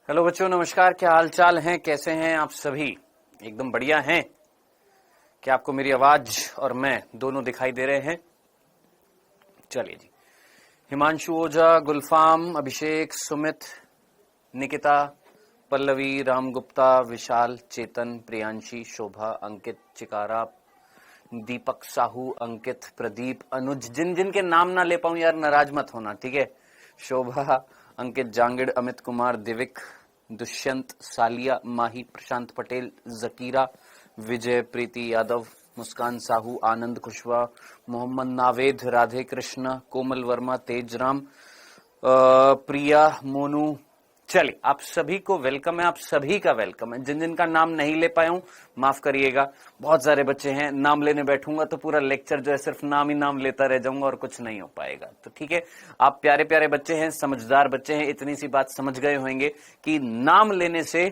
Hello बच्चों, नमस्कार। क्या हाल चाल हैं? कैसे हैं आप सभी? एकदम बढ़िया हैं? क्या आपको मेरी आवाज और मैं दोनों दिखाई दे रहे हैं? चलिए जी। हिमांशु ओझा, गुलफाम, अभिषेक, सुमित, निकिता, पल्लवी, राम गुप्ता, विशाल, चेतन, प्रियांशी, शोभा, अंकित, चिकारा, दीपक साहू, अंकित, प्रदीप, अनुज। जिन जिन के नाम ना ले पाऊं यार, नाराज मत होना, ठीक है? शोभा, अंकित, जांगिड़, अमित कुमार, दिविक, दुष्यंत, सालिया, माही, प्रशांत पटेल, जकीरा, विजय, प्रीति यादव, मुस्कान साहू, आनंद कुशवाहा, मोहम्मद नावेद, राधे कृष्ण, कोमल वर्मा, तेजराम, प्रिया, मोनू। चलिए, आप सभी को वेलकम है, आप सभी का वेलकम है। जिन जिन का नाम नहीं ले पाया हूं माफ करिएगा, बहुत सारे बच्चे हैं। नाम लेने बैठूंगा तो पूरा लेक्चर जो है सिर्फ नाम ही नाम लेता रह जाऊंगा और कुछ नहीं हो पाएगा। तो ठीक है, आप प्यारे प्यारे बच्चे हैं, समझदार बच्चे हैं, इतनी सी बात समझ गए होंगे कि नाम लेने से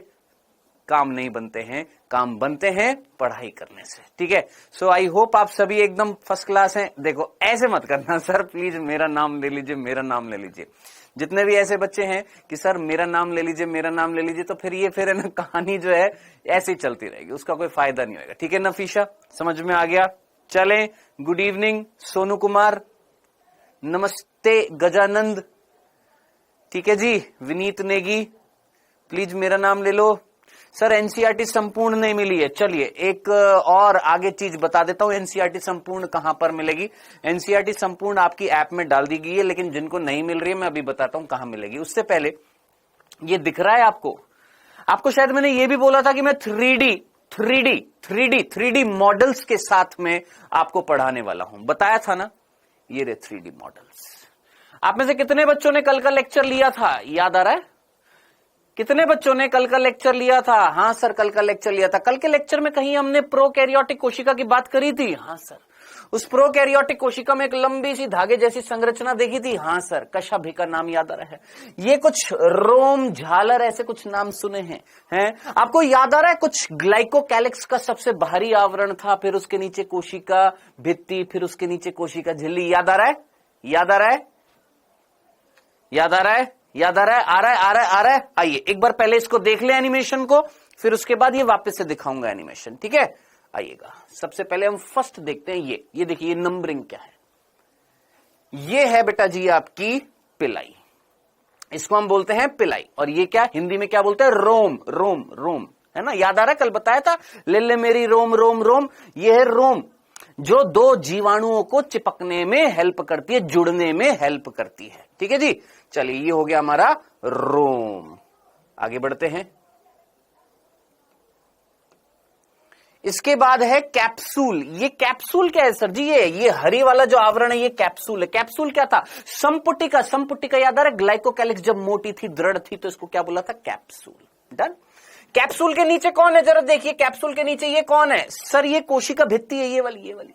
काम नहीं बनते हैं, काम बनते हैं पढ़ाई करने से। ठीक है, सो आई होप आप सभी एकदम फर्स्ट क्लास हैं। देखो, ऐसे मत करना सर, प्लीज मेरा नाम ले लीजिए, मेरा नाम ले लीजिए। जितने भी ऐसे बच्चे हैं कि सर मेरा नाम ले लीजिए, मेरा नाम ले लीजिए, तो फिर है ना, कहानी जो है ऐसे ही चलती रहेगी, उसका कोई फायदा नहीं होगा। ठीक है नफीशा, समझ में आ गया? चलें, गुड इवनिंग सोनू कुमार, नमस्ते गजानंद, ठीक है जी। विनीत नेगी, प्लीज मेरा नाम ले लो। सर एनसीईआरटी संपूर्ण नहीं मिली है। चलिए एक और आगे चीज बता देता हूं, एनसीईआरटी संपूर्ण कहां पर मिलेगी। एनसीईआरटी संपूर्ण आपकी ऐप में डाल दी गई है, लेकिन जिनको नहीं मिल रही है मैं अभी बताता हूं कहां मिलेगी। उससे पहले ये दिख रहा है आपको शायद मैंने ये भी बोला था कि मैं 3D मॉडल्स के साथ में आपको पढ़ाने वाला हूं, बताया था ना। ये रे 3D मॉडल्स। आप में से कितने बच्चों ने कल का लेक्चर लिया था, याद आ रहा है? कितने बच्चों ने कल का लेक्चर लिया था? हाँ सर, कल का लेक्चर लिया था। कल के लेक्चर में कहीं हमने प्रोकैरियोटिक कोशिका की बात करी थी। हाँ सर। उस प्रोकैरियोटिक कोशिका में एक लंबी सी धागे जैसी संरचना देखी थी। हाँ सर। कशाभिका नाम याद आ रहा है? ये कुछ रोम, झालर, ऐसे कुछ नाम सुने हैं? आपको याद आ रहा है? कुछ ग्लाइकोकैलिक्स का सबसे बाहरी आवरण था, फिर उसके नीचे कोशिका भित्ति, फिर उसके नीचे कोशिका झिल्ली। याद आ रहा है? याद आ रहा है? याद आ रहा है? याद आ रहा है? आ रहा है। आइए एक बार पहले इसको देख ले एनिमेशन को, फिर उसके बाद ये वापस से दिखाऊंगा एनिमेशन। ठीक है, आइएगा। सबसे पहले हम फर्स्ट देखते हैं ये देखिए, ये नंबरिंग क्या है। ये है बेटा जी आपकी पिलाई, इसको हम बोलते हैं पिलाई। और ये क्या, हिंदी में क्या बोलते हैं? रोम। रोम, रोम है ना, याद आ रहा है? कल बताया था, ले मेरी रोम रोम रोम। ये है रोम, जो दो जीवाणुओं को चिपकने में हेल्प करती है, जुड़ने में हेल्प करती है। ठीक है जी। चलिए, ये हो गया हमारा रोम। आगे बढ़ते हैं। इसके बाद है कैप्सूल। ये कैप्सूल क्या है सर जी? ये हरी वाला जो आवरण है, ये कैप्सूल है। कैप्सूल क्या था? संपुटिका। संपुटिका याद आ रहा है? ग्लाइकोकैलिक्स जब मोटी थी, दृढ़ थी, तो इसको क्या बोला था? कैप्सूल। डन। कैप्सूल के नीचे कौन है? जरा देखिए, कैप्सूल के नीचे ये कौन है सर? ये कोशिका भित्ति है, ये वाली।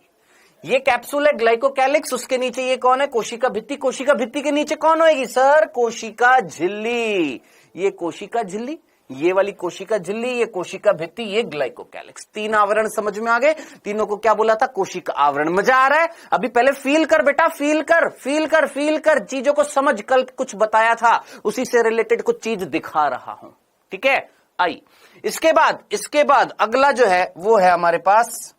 ये कैप्सूल है ग्लाइकोकैलिक्स, उसके नीचे ये कौन है? कोशिका भित्ति। कोशिका भित्ति के नीचे कौन होएगी सर? कोशिका झिल्ली। ये कोशिका झिल्ली, ये वाली कोशिका झिल्ली, ये कोशिका भित्ति, ये ग्लाइकोकैलिक्स। तीन आवरण समझ में आ गए? तीनों को क्या बोला था? कोशिका आवरण। मजा आ रहा है? अभी पहले फील कर बेटा, फील कर चीजों को समझ। कल कुछ बताया था, उसी से रिलेटेड कुछ चीज दिखा रहा हूं। ठीक है, आई। इसके बाद अगला जो है वो है हमारे पास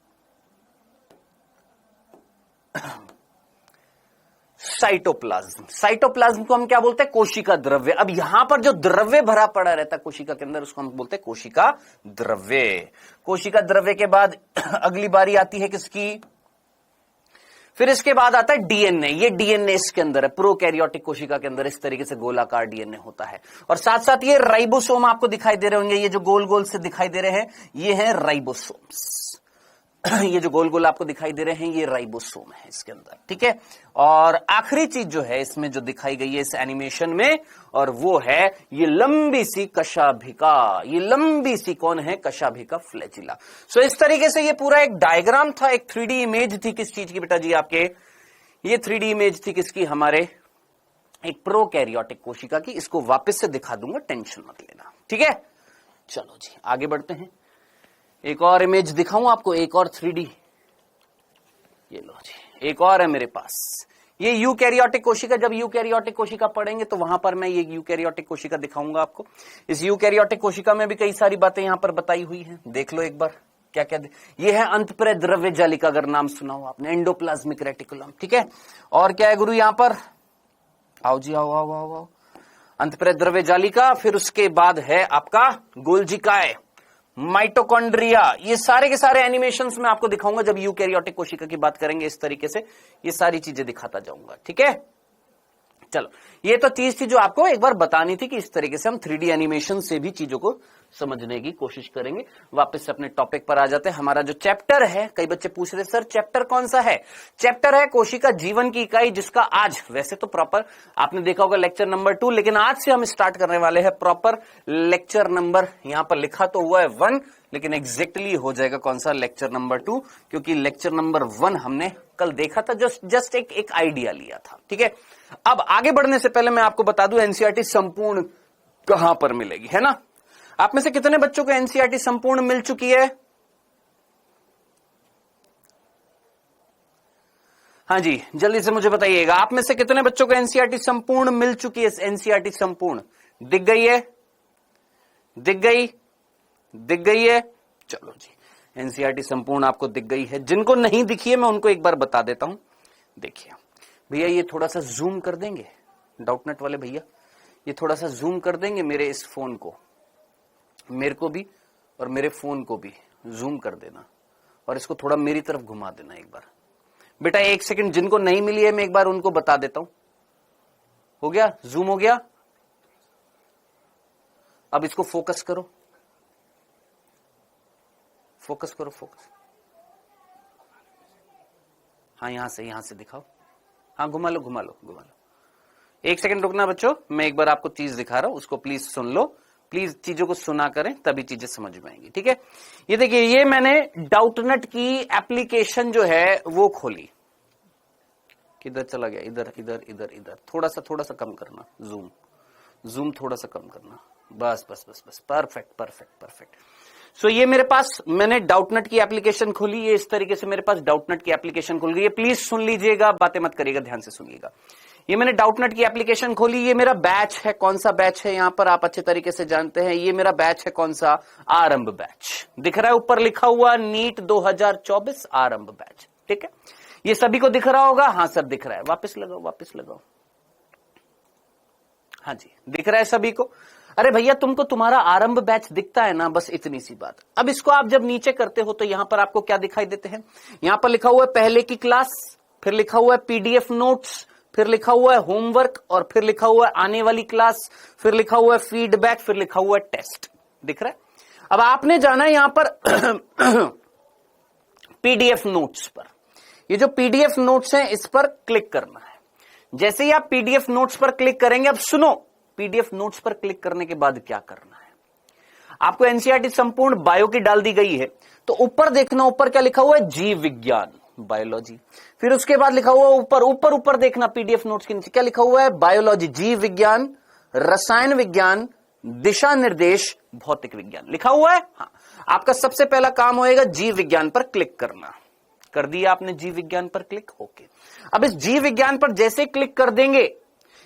साइटोप्लाज्म। साइटोप्लाज्म को हम क्या बोलते हैं? कोशिका द्रव्य। अब यहां पर जो द्रव्य भरा पड़ा रहता है कोशिका के अंदर, उसको हम बोलते हैं कोशिका द्रव्य। कोशिका द्रव्य के बाद अगली बारी आती है किसकी? फिर इसके बाद आता है डीएनए। ये डीएनए इसके अंदर है, प्रोकैरियोटिक कोशिका के अंदर इस तरीके से गोलाकार डीएनए होता है। और साथ साथ ये राइबोसोम आपको दिखाई दे रहे होंगे, ये जो गोल गोल से दिखाई दे रहे हैं, ये है राइबोसोम्स। ये जो गोल गोल आपको दिखाई दे रहे हैं, ये राइबोसोम है इसके अंदर। ठीक है, और आखिरी चीज जो है इसमें जो दिखाई गई है इस एनिमेशन में, और वो है ये लंबी सी कशाभिका। ये लंबी सी कौन है? कशाभिका फ्लैजिला। सो इस तरीके से ये पूरा एक डायग्राम था, एक 3D इमेज थी। किस चीज की बेटा जी? आपके ये 3D इमेज थी किसकी? हमारे एक प्रोकैरियोटिक कोशिका की। इसको वापस से दिखा दूंगा, टेंशन मत लेना। ठीक है, चलो जी आगे बढ़ते हैं। एक और इमेज दिखाऊं आपको, एक और 3D। ये लो जी, एक और है मेरे पास। ये यूकैरियोटिक कोशिका, जब यूकैरियोटिक कोशिका पढ़ेंगे तो वहां पर मैं ये यूकैरियोटिक कोशिका दिखाऊंगा आपको। इस यूकैरियोटिक कोशिका में भी कई सारी बातें यहां पर बताई हुई हैं, देख लो एक बार क्या क्या। ये है अंतःप्रेरक द्रव्य जालिका, अगर नाम सुना हो आपने, एंडोप्लाज्मिक रेटिकुलम, ठीक है। और क्या है गुरु यहां पर, आओ जी आओ आओ आओ आओ, अंतःप्रेरक द्रव्य जालिका, फिर उसके बाद है आपका गोल्जी काय, माइटोकॉन्ड्रिया। ये सारे के सारे एनिमेशंस में आपको दिखाऊंगा जब यूकैरियोटिक कोशिका की बात करेंगे, इस तरीके से ये सारी चीजें दिखाता जाऊंगा, ठीक है। चलो, ये तो चीज थी जो आपको एक बार बतानी थी कि इस तरीके से हम 3D एनिमेशन से भी चीजों को समझने की कोशिश करेंगे। वापस से अपने टॉपिक पर आ जाते हैं। हमारा जो चैप्टर है, कई बच्चे पूछ रहे सर चैप्टर कौन सा है। चैप्टर है कोशिका जीवन की इकाई, जिसका आज वैसे तो प्रॉपर आपने देखा होगा लेक्चर नंबर 2, लेकिन आज से हम स्टार्ट करने वाले हैं प्रॉपर लेक्चर नंबर, यहां पर लिखा तो हुआ है 1, लेकिन एग्जैक्टली हो जाएगा कौन सा, लेक्चर नंबर 2, क्योंकि लेक्चर नंबर 1 हमने कल देखा था, जस्ट एक आइडिया लिया था, ठीक है। अब आगे बढ़ने से पहले मैं आपको बता दूं एनसीईआरटी संपूर्ण कहां पर मिलेगी, है ना। आप में से कितने बच्चों को एनसीईआरटी संपूर्ण मिल चुकी है? हाँ जी, जल्दी से मुझे बताइएगा, आप में से कितने बच्चों को एनसीईआरटी संपूर्ण मिल चुकी है? एनसीईआरटी संपूर्ण दिख गई है? दिख गई? दिख गई है? चलो जी, एनसीईआरटी संपूर्ण आपको दिख गई है। जिनको नहीं दिखी है मैं उनको एक बार बता देता हूं। देखिए भैया, ये थोड़ा सा जूम कर देंगे, डाउटनेट वाले भैया, ये थोड़ा सा जूम कर देंगे मेरे इस फोन को, मेरे को भी और मेरे फोन को भी जूम कर देना, और इसको थोड़ा मेरी तरफ घुमा देना एक बार। बेटा एक सेकंड, जिनको नहीं मिली है मैं एक बार उनको बता देता हूं। हो गया? जूम हो गया? अब इसको फोकस करो, फोकस करो, फोकस। हाँ, यहां से दिखाओ। हाँ, घुमा लो घुमा लो घुमा लो। एक सेकंड रुकना बच्चों, मैं एक बार आपको चीज दिखा रहा हूं, उसको प्लीज सुन लो। प्लीज चीजों को सुना करें, तभी चीजें समझ में आएंगी, ठीक है। ये देखिए, ये मैंने डाउटनेट की एप्लीकेशन जो है वो खोली। किधर चला गया? इधर इधर इधर इधर, थोड़ा सा कम करना, जूम थोड़ा सा कम करना, बस बस बस बस, परफेक्ट परफेक्ट परफेक्ट। सो ये मेरे पास, मैंने डाउटनेट की एप्लीकेशन खोली, ये इस तरीके से मेरे पास डाउटनेट की एप्लीकेशन खुल गई है। प्लीज सुन लीजिएगा, बातें मत करिएगा, ध्यान से सुनिएगा। ये मैंने डाउटनेट की एप्लीकेशन खोली, ये मेरा बैच है। कौन सा बैच है? यहां पर आप अच्छे तरीके से जानते हैं, ये मेरा बैच है। कौन सा? आरंभ बैच। दिख रहा है ऊपर लिखा हुआ नीट 2024 आरंभ बैच, ठीक है। ये सभी को दिख रहा होगा? हाँ सर दिख रहा है। वापस लगाओ, वापस लगाओ। हाँ जी, दिख रहा है सभी को? अरे भैया, तुमको तुम्हारा आरंभ बैच दिखता है ना, बस इतनी सी बात। अब इसको आप जब नीचे करते हो तो यहां पर आपको क्या दिखाई देते हैं? यहां पर लिखा हुआ है पहले की क्लास, फिर लिखा हुआ है पीडीएफ नोट्स, फिर लिखा हुआ है होमवर्क, और फिर लिखा हुआ है आने वाली क्लास, फिर लिखा हुआ है फीडबैक, फिर लिखा हुआ है टेस्ट। दिख रहा है? अब आपने जाना है यहां पर पीडीएफ नोट्स पर। ये जो पीडीएफ नोट्स हैं इस पर क्लिक करना है। जैसे ही आप पीडीएफ नोट्स पर क्लिक करेंगे, अब सुनो, पीडीएफ नोट्स पर क्लिक करने के बाद क्या करना है? आपको एनसीईआरटी संपूर्ण बायो की डाल दी गई है, तो ऊपर देखना, ऊपर क्या लिखा हुआ है? जीव विज्ञान, बायोलॉजी। फिर उसके बाद लिखा हुआ ऊपर देखना, पीडीएफ नोट्स के नीचे क्या लिखा हुआ है? बायोलॉजी, जीव विज्ञान, रसायन विज्ञान, दिशा निर्देश, भौतिक विज्ञान लिखा हुआ है। हाँ, आपका सबसे पहला काम होएगा जीव विज्ञान पर क्लिक करना। कर दिया आपने जीव विज्ञान पर क्लिक? ओके। अब इस जीव विज्ञान पर जैसे क्लिक कर देंगे,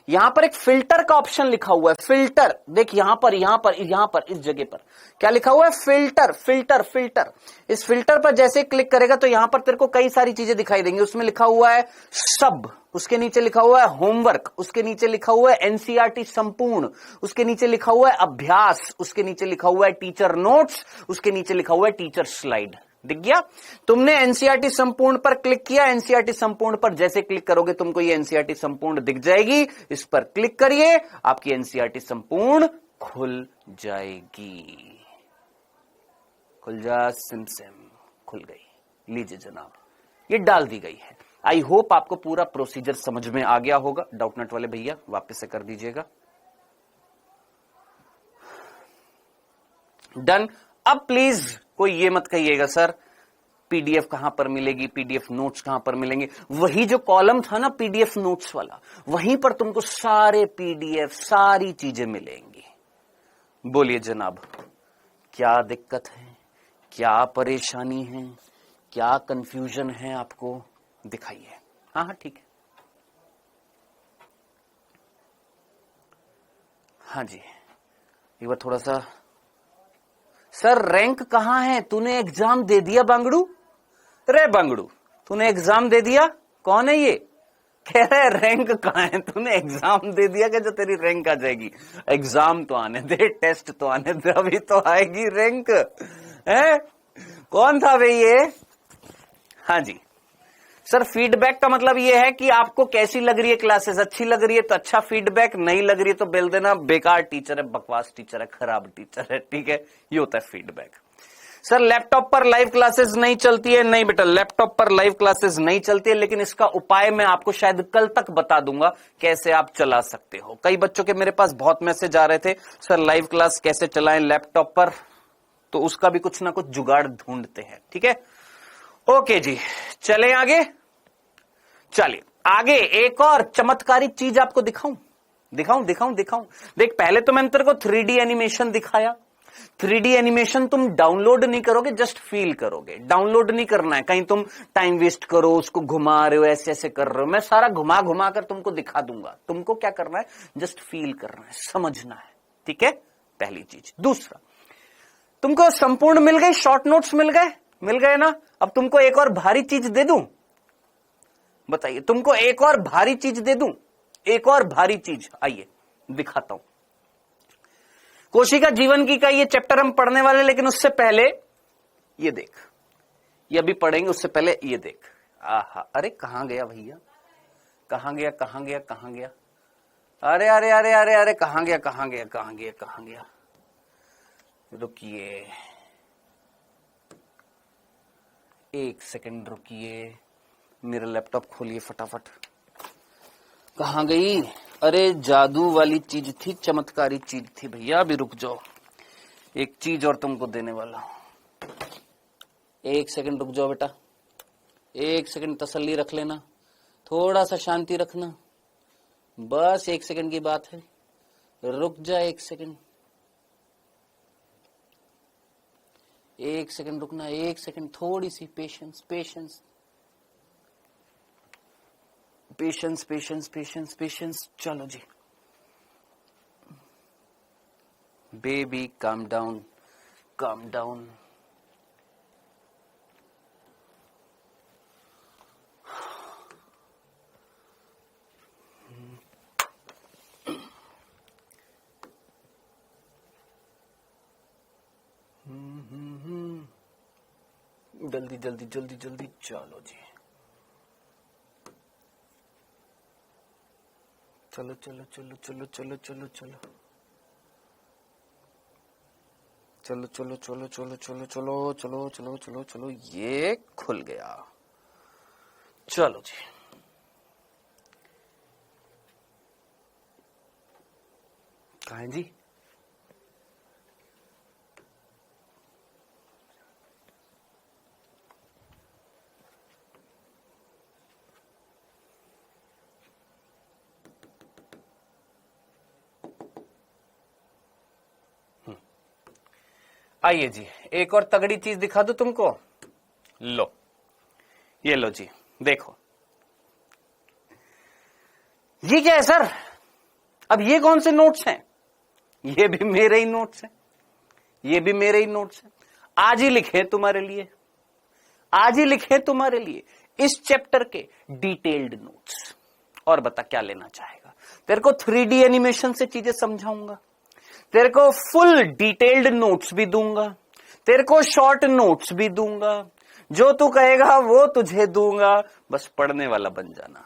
यहां पर एक फिल्टर का ऑप्शन लिखा हुआ है। फिल्टर, देख यहां पर इस जगह पर क्या लिखा हुआ है? Filter filter filter. इस फिल्टर पर जैसे क्लिक करेगा तो यहां पर तेरे को कई सारी चीजें दिखाई देंगी। उसमें लिखा हुआ है सब, उसके नीचे लिखा हुआ है होमवर्क, उसके नीचे लिखा हुआ है एनसीईआरटी संपूर्ण, उसके नीचे लिखा हुआ है अभ्यास, उसके नीचे लिखा हुआ है टीचर नोट्स, उसके नीचे लिखा हुआ है टीचर स्लाइड। दिख गया? तुमने एनसीईआरटी संपूर्ण पर क्लिक किया। एनसीईआरटी संपूर्ण पर जैसे क्लिक करोगे तुमको ये एनसीईआरटी संपूर्ण दिख जाएगी। इस पर क्लिक करिए, आपकी एनसीईआरटी संपूर्ण खुल जाएगी। खुल जा, सिम खुल गई। लीजिए जनाब, ये डाल दी गई है। आई होप आपको पूरा प्रोसीजर समझ में आ गया होगा। डाउटनेट वाले भैया वापस से कर दीजिएगा। डन। अब प्लीज कोई ये मत कहिएगा सर पीडीएफ कहां पर मिलेगी, पीडीएफ नोट्स कहां पर मिलेंगे। वही जो कॉलम था ना पीडीएफ नोट्स वाला, वहीं पर तुमको सारे पीडीएफ, सारी चीजें मिलेंगी। बोलिए जनाब, क्या दिक्कत है, क्या परेशानी है, क्या कंफ्यूजन है आपको? दिखाइए। हाँ हाँ ठीक है। हाँ जी, एक बार थोड़ा सा। सर रैंक कहाँ है? तूने एग्जाम दे दिया बांगड़ू? रे बांगड़ू, तूने एग्जाम दे दिया? कौन है ये? कह रहे रैंक कहाँ है? तूने एग्जाम दे दिया कि जो तेरी रैंक आ जाएगी? एग्जाम तो आने दे, टेस्ट तो आने दे, अभी तो आएगी रैंक। है कौन था भाई ये? हाँ जी सर, फीडबैक का मतलब ये है कि आपको कैसी लग रही है क्लासेस। अच्छी लग रही है तो अच्छा फीडबैक, नहीं लग रही है तो बोल देना बेकार टीचर है, बकवास टीचर है, खराब टीचर है। ठीक है, ये होता है फीडबैक। सर लैपटॉप पर लाइव क्लासेस नहीं चलती है? नहीं बेटा, लैपटॉप पर लाइव क्लासेस नहीं चलती है, लेकिन इसका उपाय मैं आपको शायद कल तक बता दूंगा कैसे आप चला सकते हो। कई बच्चों के मेरे पास बहुत मैसेज आ रहे थे, सर लाइव क्लास कैसे चलाएं लैपटॉप पर, तो उसका भी कुछ ना कुछ जुगाड़ ढूंढते हैं। ठीक है, ओके जी, चले आगे। चलिए आगे एक और चमत्कारी चीज आपको दिखाऊं। देख, पहले तो मैंने तेरे को 3D एनिमेशन दिखाया। 3D एनिमेशन तुम डाउनलोड नहीं करोगे, जस्ट फील करोगे। डाउनलोड नहीं करना है, कहीं तुम टाइम वेस्ट करो, उसको घुमा रहे हो, ऐसे ऐसे कर रहे हो। मैं सारा घुमा घुमा कर तुमको दिखा दूंगा। तुमको क्या करना है? जस्ट फील करना है, समझना है। ठीक है, पहली चीज। दूसरा, तुमको संपूर्ण मिल गई, शॉर्ट नोट्स मिल गए ना। अब तुमको एक और भारी चीज दे दूं? बताइए, तुमको एक और भारी चीज दे दूं? एक और भारी चीज, आइए दिखाता हूं। कोशिका जीवन की का ये चैप्टर हम पढ़ने वाले, लेकिन उससे पहले ये देख, ये अभी पढ़ेंगे, उससे पहले ये देख। आहा, अरे कहां गया भैया? कहां गया? अरे अरे अरे अरे अरे कहां गया? रुकिए, एक सेकंड रुकिए, मेरा लैपटॉप खोलिए फटाफट। कहां गई? अरे जादू वाली चीज थी, चमत्कारी चीज थी भैया। अभी रुक जाओ, एक चीज और तुमको देने वाला हूं। एक सेकंड रुक जाओ बेटा, एक सेकंड तसल्ली रख लेना, थोड़ा सा शांति रखना, बस एक सेकंड की बात है। रुक जा, एक सेकंड रुकना, एक सेकंड, थोड़ी सी पेशेंस। चलो जी बेबी, काम डाउन। जल्दी, चलो जी, चलो, ये खुल गया। चलो जी, कहाँ है जी? आइए जी, एक और तगड़ी चीज दिखा दूं तुमको। लो, ये लो जी, देखो ये क्या है सर? अब ये कौन से नोट्स हैं? ये भी मेरे ही नोट्स हैं, आज ही लिखे तुम्हारे लिए इस चैप्टर के डिटेल्ड नोट्स। और बता क्या लेना चाहेगा? तेरे को 3D एनिमेशन से चीजें समझाऊंगा, तेरे को फुल डिटेल्ड नोट्स भी दूंगा, तेरे को शॉर्ट नोट्स भी दूंगा, जो तू कहेगा वो तुझे दूंगा, बस पढ़ने वाला बन जाना।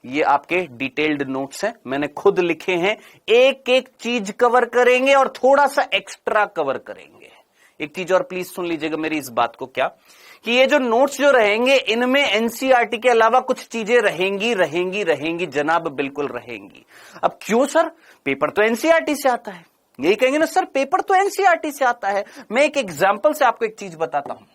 ये आपके डिटेल्ड नोट्स हैं, मैंने खुद लिखे हैं। एक एक चीज कवर करेंगे और थोड़ा सा एक्स्ट्रा कवर करेंगे। एक चीज और प्लीज सुन लीजिएगा मेरी इस बात को, क्या कि ये जो नोट्स जो रहेंगे, इनमें एनसीईआरटी के अलावा कुछ चीजें रहेंगी जनाब, बिल्कुल रहेंगी। अब क्यों सर? पेपर तो एनसीईआरटी से आता है। यही कहेंगे ना सर, पेपर तो एनसीईआरटी से आता है। मैं एक एग्जाम्पल से आपको एक चीज बताता हूं।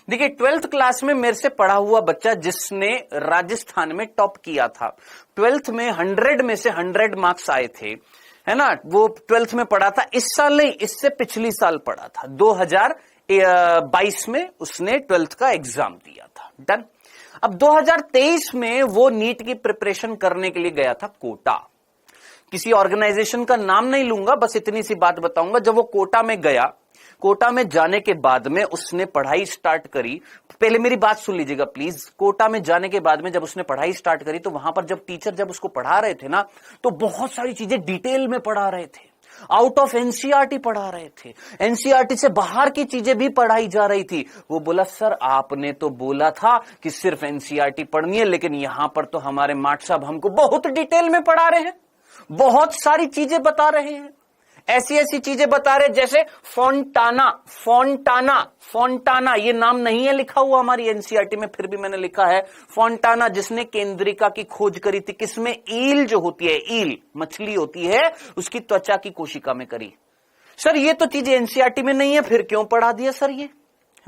देखिए, 12th क्लास में मेरे से पढ़ा हुआ बच्चा जिसने राजस्थान में टॉप किया था, 12th में 100 में से 100 मार्क्स आए थे, है ना, वो 12th में पढ़ा था। इस साल नहीं, इससे पिछली साल पढ़ा था, 2022 में उसने 12th का एग्जाम दिया था। डन। अब 2023 में वो नीट की प्रिपरेशन करने के लिए गया था कोटा। किसी ऑर्गेनाइजेशन का नाम नहीं लूंगा, बस इतनी सी बात बताऊंगा। जब वो कोटा में गया, कोटा में जाने के बाद में उसने पढ़ाई स्टार्ट करी। पहले मेरी बात सुन लीजिएगा प्लीज। कोटा में जाने के बाद में जब उसने पढ़ाई स्टार्ट करी तो वहां पर जब टीचर जब उसको पढ़ा रहे थे ना, तो बहुत सारी चीजें डिटेल में पढ़ा रहे थे, आउट ऑफ एनसीईआरटी पढ़ा रहे थे, एनसीईआरटी से बाहर की चीजें भी पढ़ाई जा रही थी। वो बोला सर आपने तो बोला था कि सिर्फ एनसीईआरटी पढ़नी है, लेकिन यहां पर तो हमारे माट साहब हमको बहुत डिटेल में पढ़ा रहे हैं, बहुत सारी चीजें बता रहे हैं, ऐसी ऐसी चीजें बता रहे जैसे फोंटाना। फोंटाना फोंटाना ये नाम नहीं है लिखा हुआ हमारी एनसीईआरटी में, फिर भी मैंने लिखा है फोंटाना, जिसने केंद्रिका की खोज करी थी। किसमें? ईल जो होती है, ईल मछली होती है, उसकी त्वचा की कोशिका में करी। सर ये तो चीजें एनसीईआरटी में नहीं है, फिर क्यों पढ़ा दिया सर? ये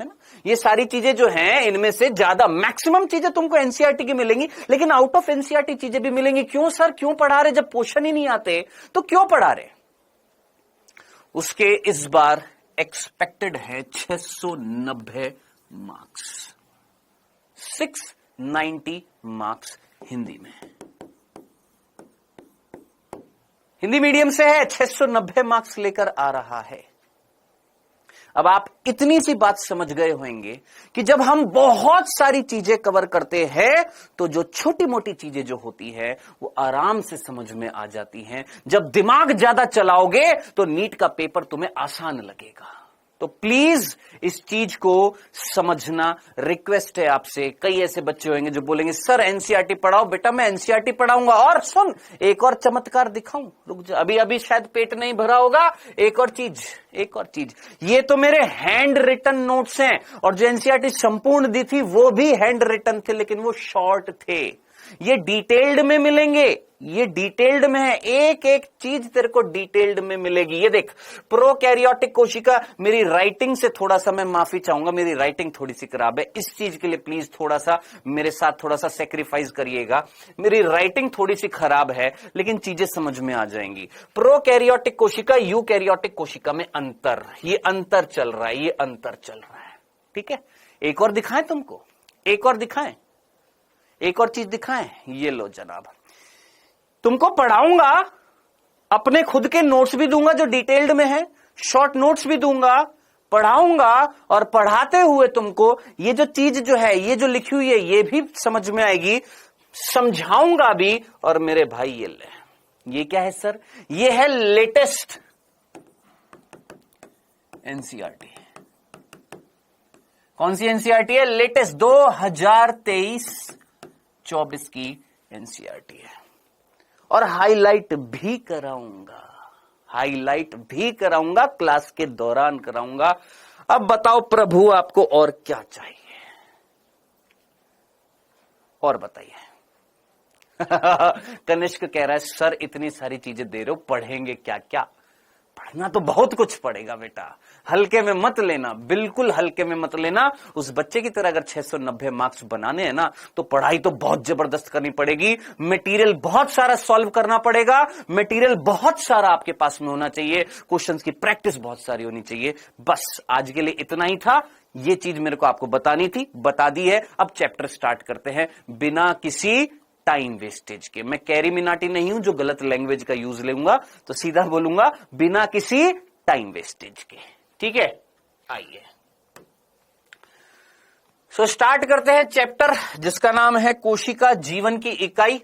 है ना, ये सारी चीजें जो हैं इनमें से ज्यादा मैक्सिमम चीजें तुमको एनसीईआरटी की मिलेंगी, लेकिन आउट ऑफ एनसीईआरटी चीजें भी मिलेंगी। क्यों सर, क्यों पढ़ा रहे? जब क्वेश्चन ही नहीं आते तो क्यों पढ़ा रहे? उसके इस बार एक्सपेक्टेड है 690 मार्क्स, 690 मार्क्स हिंदी में। हिंदी मीडियम से है, 690 मार्क्स लेकर आ रहा है। अब आप इतनी सी बात समझ गए होंगे कि जब हम बहुत सारी चीजें कवर करते हैं तो जो छोटी मोटी चीजें जो होती है वो आराम से समझ में आ जाती हैं। जब दिमाग ज्यादा चलाओगे तो नीट का पेपर तुम्हें आसान लगेगा। तो प्लीज इस चीज को समझना रिक्वेस्ट है आपसे। कई ऐसे बच्चे होंगे जो बोलेंगे सर एनसीईआरटी पढ़ाओ। बेटा मैं एनसीईआरटी पढ़ाऊंगा, और सुन एक और चमत्कार दिखाऊं, रुक जा, अभी शायद पेट नहीं भरा होगा। एक और चीज, ये तो मेरे हैंड रिटन नोट्स हैं, और जो एनसीईआरटी संपूर्ण दी थी वो भी हैंड रिटन थे, लेकिन वो शॉर्ट थे। ये डिटेल्ड में मिलेंगे, ये डिटेल्ड में है, एक एक चीज तेरे को डिटेल्ड में मिलेगी। ये देख, प्रोकैरियोटिक कोशिका, मेरी राइटिंग से थोड़ा सा मैं माफी चाहूंगा, मेरी राइटिंग थोड़ी सी खराब है, इस चीज के लिए प्लीज थोड़ा सा मेरे साथ थोड़ा सा सेक्रीफाइस करिएगा। मेरी राइटिंग थोड़ी सी खराब है, लेकिन चीजें समझ में आ जाएंगी। प्रोकैरियोटिक कोशिका, यूकैरियोटिक कोशिका में अंतर, ये अंतर चल रहा है, ये अंतर चल रहा है। ठीक है, एक और दिखाएं तुमको, एक और दिखाएं, एक और चीज दिखाएं। ये लो जनाब, तुमको पढ़ाऊंगा, अपने खुद के नोट्स भी दूंगा जो डिटेल्ड में है, शॉर्ट नोट्स भी दूंगा, पढ़ाऊंगा, और पढ़ाते हुए तुमको ये जो चीज जो है, ये जो लिखी हुई है, ये भी समझ में आएगी, समझाऊंगा भी। और मेरे भाई ये ले, ये क्या है सर? ये है लेटेस्ट एनसीईआरटी। कौन सी एनसीईआरटी है? लेटेस्ट 2023-24 की एनसीईआरटी है। और हाईलाइट भी कराऊंगा, हाईलाइट भी कराऊंगा, क्लास के दौरान कराऊंगा। अब बताओ प्रभु आपको और क्या चाहिए? और बताइए। कनिष्क कह रहा है सर इतनी सारी चीजें दे रहे हो, पढ़ेंगे क्या क्या? पढ़ना तो बहुत कुछ पड़ेगा बेटा, हल्के में मत लेना, बिल्कुल हल्के में मत लेना। उस बच्चे की तरह अगर 690 मार्क्स बनाने हैं ना, तो पढ़ाई तो बहुत जबरदस्त करनी पड़ेगी, मटेरियल बहुत सारा सॉल्व करना पड़ेगा, मटेरियल बहुत सारा आपके पास में होना चाहिए, क्वेश्चंस की प्रैक्टिस बहुत सारी होनी चाहिए। बस आज के लिए इतना ही था, ये चीज मेरे को आपको बतानी थी, बता दी है। अब चैप्टर स्टार्ट करते हैं बिना किसी टाइम वेस्टेज के। मैं कैरी मिनाटी नहीं हूं जो गलत लैंग्वेज का यूज लूंगा, तो सीधा बोलूंगा बिना किसी टाइम वेस्टेज के। ठीक है, आइए सो स्टार्ट करते हैं चैप्टर जिसका नाम है कोशिका जीवन की इकाई।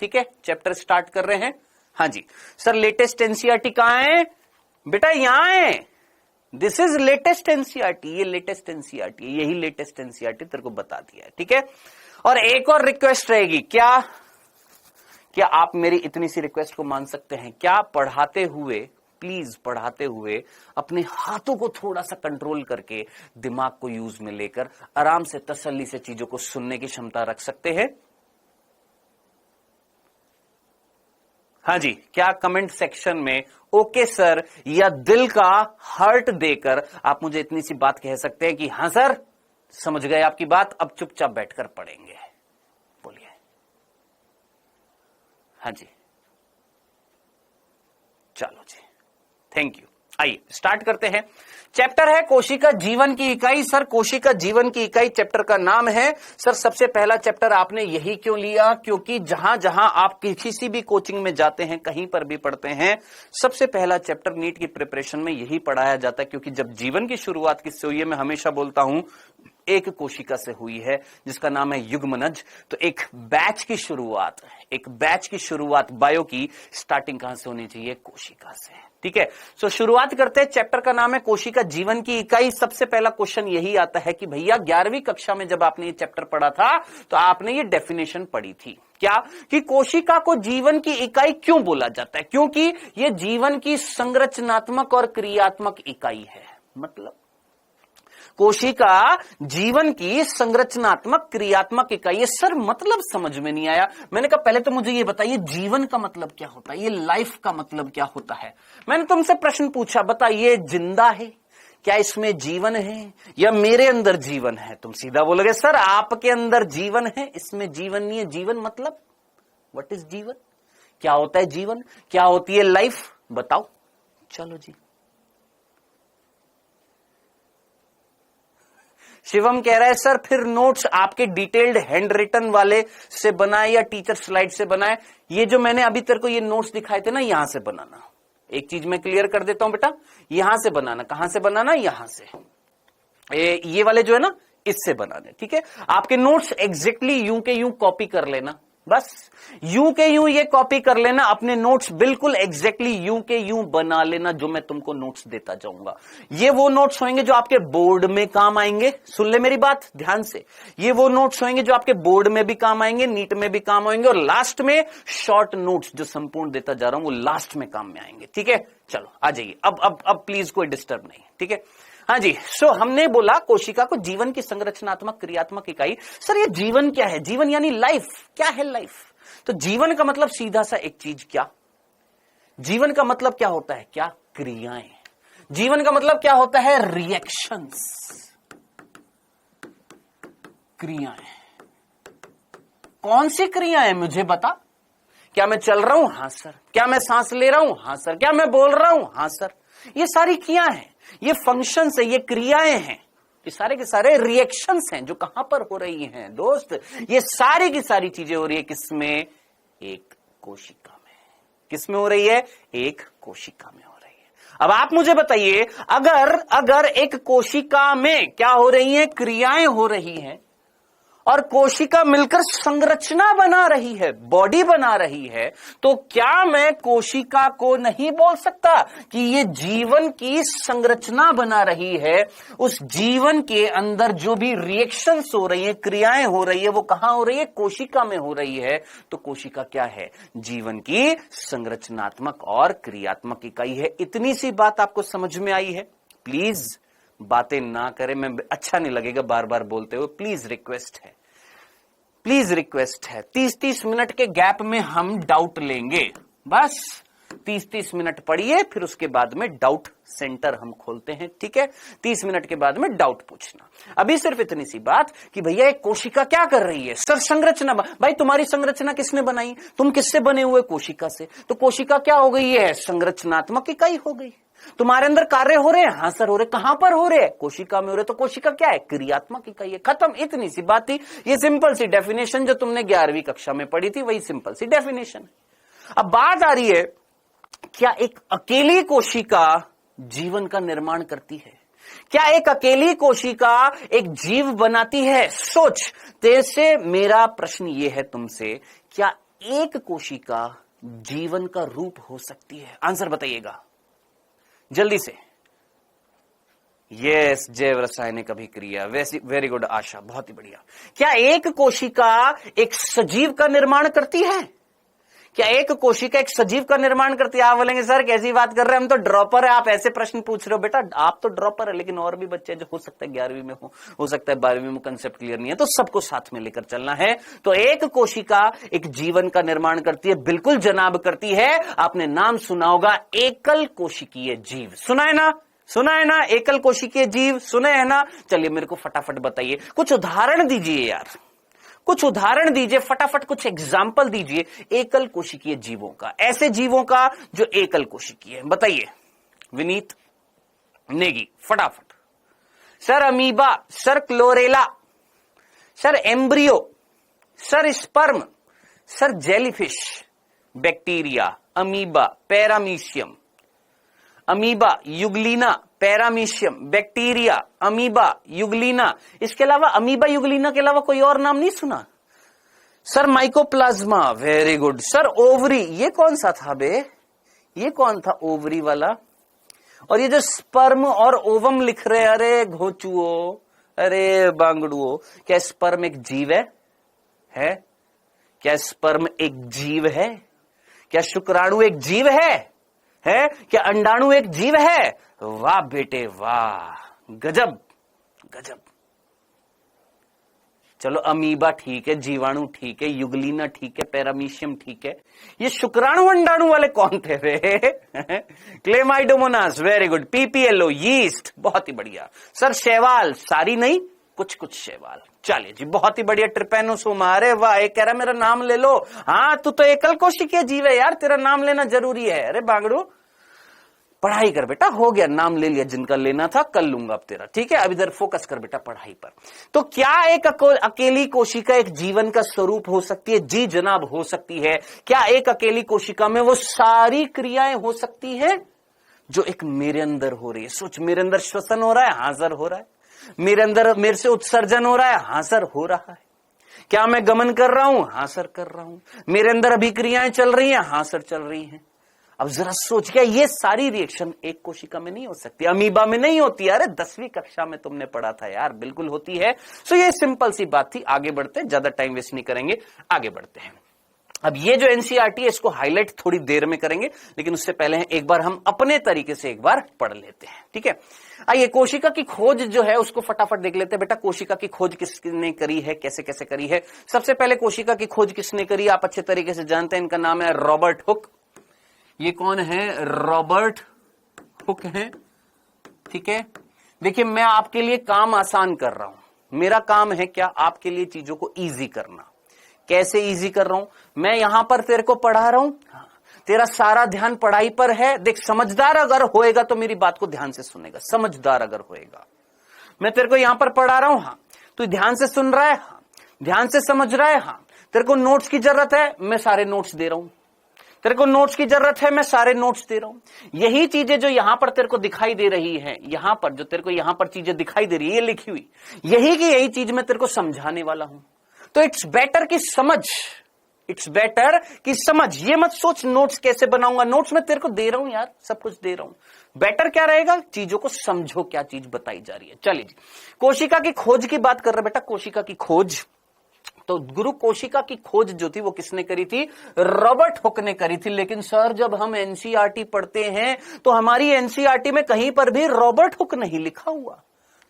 ठीक है, चैप्टर स्टार्ट कर रहे हैं। हाँ जी सर, लेटेस्ट एनसीईआरटी कहां है? बेटा यहां है, दिस इज लेटेस्ट एनसीईआरटी, ये लेटेस्ट एनसीईआरटी, यही लेटेस्ट एनसीईआरटी तेरे को बता दिया है। ठीक है, और एक और रिक्वेस्ट रहेगी, क्या आप मेरी इतनी सी रिक्वेस्ट को मान सकते हैं? क्या पढ़ाते हुए, प्लीज पढ़ाते हुए अपने हाथों को थोड़ा सा कंट्रोल करके दिमाग को यूज में लेकर आराम से तसल्ली से चीजों को सुनने की क्षमता रख सकते हैं? हाँ जी, क्या कमेंट सेक्शन में ओके सर या दिल का हार्ट देकर आप मुझे इतनी सी बात कह सकते हैं कि हाँ सर समझ गए आपकी बात, अब चुपचाप बैठकर पढ़ेंगे? बोलिए। हाँ जी, चलो जी, थैंक यू। आइए स्टार्ट करते हैं। चैप्टर है कोशिका जीवन की इकाई। सर कोशिका जीवन की इकाई चैप्टर का नाम है। सर सबसे पहला चैप्टर आपने यही क्यों लिया? क्योंकि जहां जहां आप किसी भी कोचिंग में जाते हैं, कहीं पर भी पढ़ते हैं, सबसे पहला चैप्टर नीट की प्रिपरेशन में यही पढ़ाया जाता है। क्योंकि जब जीवन की शुरुआत किससे हुई है, मैं हमेशा बोलता हूं एक कोशिका से हुई है जिसका नाम है युग्मनज। तो एक बैच की शुरुआत बायो की स्टार्टिंग कहां से होनी चाहिए? कोशिका से। ठीक है, सो शुरुआत करते हैं। चैप्टर का नाम है कोशिका जीवन की इकाई। सबसे पहला क्वेश्चन यही आता है कि भैया 11वीं कक्षा में जब आपने ये चैप्टर पढ़ा था तो आपने ये डेफिनेशन पढ़ी थी क्या, कि कोशिका को जीवन की इकाई क्यों बोला जाता है? क्योंकि ये जीवन की संरचनात्मक और क्रियात्मक इकाई है। मतलब कोशिका जीवन की संरचनात्मक क्रियात्मक इकाई है। सर मतलब समझ में नहीं आया। मैंने कहा पहले तो मुझे ये बताइए जीवन का मतलब क्या होता है, ये लाइफ का मतलब क्या होता है। मैंने तुमसे प्रश्न पूछा, बताइए जिंदा है क्या, इसमें जीवन है या मेरे अंदर जीवन है? तुम सीधा बोलोगे सर आपके अंदर जीवन है, इसमें जीवन नहीं है। जीवन मतलब व्हाट इज जीवन? क्या होता है जीवन? क्या होती है लाइफ? बताओ। चलो जी, शिवम कह रहा है सर फिर नोट्स आपके डिटेल्ड हैंड रिटन वाले से बनाए या टीचर स्लाइड से बनाए? ये जो मैंने अभी तेरे को ये नोट्स दिखाए थे ना, यहां से बनाना। एक चीज मैं क्लियर कर देता हूं बेटा, यहां से बनाना। कहां से बनाना? यहां से। ये वाले जो है ना, इससे बनाने। ठीक है, आपके नोट्स एग्जैक्टली यूं के यूं कॉपी कर लेना, बस यूं के यूं ये कॉपी कर लेना। अपने नोट्स बिल्कुल एग्जैक्टली यूं के यूं बना लेना जो मैं तुमको नोट्स देता जाऊंगा। ये वो नोट्स होंगे जो आपके बोर्ड में काम आएंगे। सुन ले मेरी बात ध्यान से, ये वो नोट्स होंगे जो आपके बोर्ड में भी काम आएंगे, नीट में भी काम आएंगे, और लास्ट में शॉर्ट नोट्स जो संपूर्ण देता जा रहा हूं वो लास्ट में काम में आएंगे। ठीक है, चलो आ जाइए। अब प्लीज कोई डिस्टर्ब नहीं। ठीक है, हाँ जी। सो हमने बोला कोशिका को जीवन की संरचनात्मक क्रियात्मक इकाई। सर ये जीवन क्या है? जीवन यानी लाइफ। क्या है लाइफ? तो जीवन का मतलब सीधा सा एक चीज, क्या जीवन का मतलब क्या होता है? क्या? क्रियाएं। जीवन का मतलब क्या होता है? रिएक्शंस, क्रियाएं। कौन सी क्रियाएं मुझे बता। क्या मैं चल रहा हूं? हाँ सर। क्या मैं सांस ले रहा हूं? हाँ सर। क्या मैं बोल रहा हूं? हाँ सर। ये सारी क्रियाएं हैं, ये फंक्शंस है, ये क्रियाएं हैं, ये सारे के सारे रिएक्शंस हैं जो कहां पर हो रही हैं दोस्त? ये सारी की सारी चीजें हो रही है किसमें? एक कोशिका में। किसमें हो रही है? एक कोशिका में हो रही है। अब आप मुझे बताइए, अगर एक कोशिका में क्या हो रही है? क्रियाएं हो रही हैं, और कोशिका मिलकर संरचना बना रही है, बॉडी बना रही है, तो क्या मैं कोशिका को नहीं बोल सकता कि ये जीवन की संरचना बना रही है? उस जीवन के अंदर जो भी रिएक्शंस हो रही है, क्रियाएं हो रही है, वो कहां हो रही है? कोशिका में हो रही है। तो कोशिका क्या है? जीवन की संरचनात्मक और क्रियात्मक इकाई है। इतनी सी बात आपको समझ में आई है? प्लीज बातें ना करें, मैं अच्छा नहीं लगेगा बार बार बोलते हुए। प्लीज रिक्वेस्ट है। 30-30 मिनट के गैप में हम डाउट लेंगे। बस 30-30 मिनट पढ़िए, फिर उसके बाद में डाउट सेंटर हम खोलते हैं। ठीक है, 30 मिनट के बाद में डाउट पूछना। अभी सिर्फ इतनी सी बात कि भैया एक कोशिका क्या कर रही है? सर संरचना। भाई तुम्हारी संरचना किसने बनाई? तुम किससे बने हुए? कोशिका से। तो कोशिका क्या हो गई है? संरचनात्मक इकाई हो गई। तुम्हारे अंदर कार्य हो रहे हैं? हाँ सर हो रहे। कहां पर हो रहे हैं? कोशिका में हो रहे। तो कोशिका क्या है? क्रियात्मक इकाई है। खत्म, इतनी सी बात थी। ये सिंपल सी डेफिनेशन जो तुमने 11वीं कक्षा में पढ़ी थी, वही सिंपल सी डेफिनेशन है। अब बात आ रही है, क्या एक अकेली कोशिका जीवन का निर्माण करती है? क्या एक अकेली कोशिका एक जीव बनाती है? सोच। तेरे से मेरा प्रश्न यह है तुमसे, क्या एक कोशिका जीवन का रूप हो सकती है? आंसर बताइएगा जल्दी से। यस, जैव रासायनिक अभिक्रिया। वेरी गुड आशा, बहुत ही बढ़िया। क्या एक कोशिका एक सजीव का निर्माण करती है? क्या एक कोशिका एक सजीव का निर्माण करती है? आप बोलेंगे सर कैसी बात कर रहे हैं, हम तो ड्रॉपर है, आप ऐसे प्रश्न पूछ रहे हो। बेटा आप तो ड्रॉपर है, लेकिन और भी बच्चे जो हो सकता है 11वीं में हो सकता है 12वीं में कंसेप्ट क्लियर नहीं है, तो सबको साथ में लेकर चलना है। तो एक कोशिका एक जीवन का निर्माण करती है, बिल्कुल जनाब करती है। आपने नाम सुना होगा एकल कोशिकीय जीव। सुना है ना एकल कोशिकीय जीव? सुने हैं ना? चलिए मेरे को फटाफट बताइए, कुछ उदाहरण दीजिए यार, कुछ उदाहरण दीजिए फटाफट, कुछ एग्जाम्पल दीजिए एकल कोशिकीय जीवों का, ऐसे जीवों का जो एकल कोशिकीय है। बताइए विनीत, नेगी, फटाफट। Sir amoeba, sir chlorella, sir embryo, sir sperm, sir jellyfish, bacteria, amoeba, paramecium, amoeba, euglena, paramecium, bacteria, amoeba, euglena. इसके अलावा अमीबा युगलीना के अलावा कोई और नाम नहीं सुना? Sir mycoplasma, very good. Sir ovary, ये कौन सा था बे? ये कौन था ओवरी वाला? और ये जो स्पर्म और ओवम लिख रहे, अरे घोचुओ, अरे बांगड़ुओ, क्या स्पर्म एक जीव है? क्या स्पर्म एक जीव है? क्या शुक्राणु एक जीव है? क्या अंडाणु एक जीव है? वाह बेटे वाह, गजब गजब। चलो अमीबा ठीक है, जीवाणु ठीक है, युगलीना ठीक है, पैरामीशियम ठीक है। ये शुक्राणु अंडाणु वाले कौन थे वे? Chlamydomonas, very good. PPLO, yeast, बहुत ही बढ़िया। सर शैवाल, सारी नहीं, कुछ कुछ शैवाल। चलिए जी, बहुत ही बढ़िया। ट्रिपेनोसोमा, अरे वाह, एक कह रहा मेरा नाम ले लो। हाँ, तू तो एकल कोशिकीय जीव है यार, तेरा नाम लेना जरूरी है। अरे बांगड़ू, पढ़ाई कर बेटा, हो गया, नाम ले लिया, जिनका लेना था कल लूंगा अब तेरा, ठीक है। अब इधर फोकस कर बेटा पढ़ाई पर। तो क्या एक अकेली कोशिका एक जीवन का स्वरूप हो सकती है? जी जनाब, हो सकती है। क्या एक अकेली कोशिका में वो सारी क्रियाएं हो सकती है जो एक मेरे अंदर हो रही है? सोच, मेरे अंदर श्वसन हो रहा है, हाँ सर हो रहा है। मेरे अंदर मेरे से उत्सर्जन हो रहा है, हाँ सर हो रहा है। क्या मैं गमन कर रहा हूं? हाँ सर कर रहा हूं। मेरे अंदर अभिक्रियाएं चल रही हैं, हाँ सर चल रही हैं। अब जरा सोच, क्या ये सारी रिएक्शन एक कोशिका में नहीं हो सकती? अमीबा में नहीं होती? अरे 10वीं कक्षा में तुमने पढ़ा था यार, बिल्कुल होती है। सो ये सिंपल सी बात थी। आगे बढ़ते, ज्यादा टाइम वेस्ट नहीं करेंगे, आगे बढ़ते हैं। अब ये जो एनसीईआरटी है इसको हाईलाइट थोड़ी देर में करेंगे, लेकिन उससे पहले एक बार हम अपने तरीके से एक बार पढ़ लेते हैं, ठीक है। आइए, कोशिका की खोज जो है उसको फटाफट देख लेते हैं। बेटा कोशिका की खोज किसने करी है, कैसे कैसे करी है? सबसे पहले कोशिका की खोज किसने करी, आप अच्छे तरीके से जानते हैं, इनका नाम है रॉबर्ट हुक। ये कौन है? रॉबर्ट हुक है, ठीक है। देखिए, मैं आपके लिए काम आसान कर रहा हूं। मेरा काम है क्या? आपके लिए चीजों को इजी करना। कैसे इजी कर रहा हूं? मैं यहां पर तेरे को पढ़ा रहा हूं, तेरा सारा ध्यान पढ़ाई पर है। देख, समझदार अगर होएगा तो मेरी बात को ध्यान से सुनेगा। समझदार अगर होएगा, मैं तेरे को यहां पर पढ़ा रहा हूं, हाँ, तू ध्यान से सुन रहा है, हाँ, ध्यान से समझ रहा है, हाँ। तेरे को नोट्स की जरूरत है, मैं सारे नोट्स दे रहा हूं। तेरे को नोट्स की जरूरत है, मैं सारे नोट्स दे रहा हूं। यही चीजें जो यहां पर तेरे को दिखाई दे रही है, यहां पर जो तेरे को यहां पर चीजें दिखाई दे रही है, ये लिखी हुई, यही की यही चीज मैं तेरे को समझाने वाला हूं। तो इट्स बेटर कि समझ, इट्स बेटर कि समझ। ये मत सोच नोट्स कैसे बनाऊंगा, नोट्स मैं तेरे को दे रहा हूं यार, सब कुछ दे रहा हूं। बेटर क्या रहेगा? चीजों को समझो, क्या चीज बताई जा रही है। चलिए जी, कोशिका की खोज की बात कर रहे बेटा, कोशिका की खोज। तो गुरु, कोशिका की खोज जो थी वो किसने करी थी? रॉबर्ट हुक ने करी थी। लेकिन सर, जब हम एनसीईआरटी पढ़ते हैं तो हमारी एनसीईआरटी में कहीं पर भी रॉबर्ट हुक नहीं लिखा हुआ।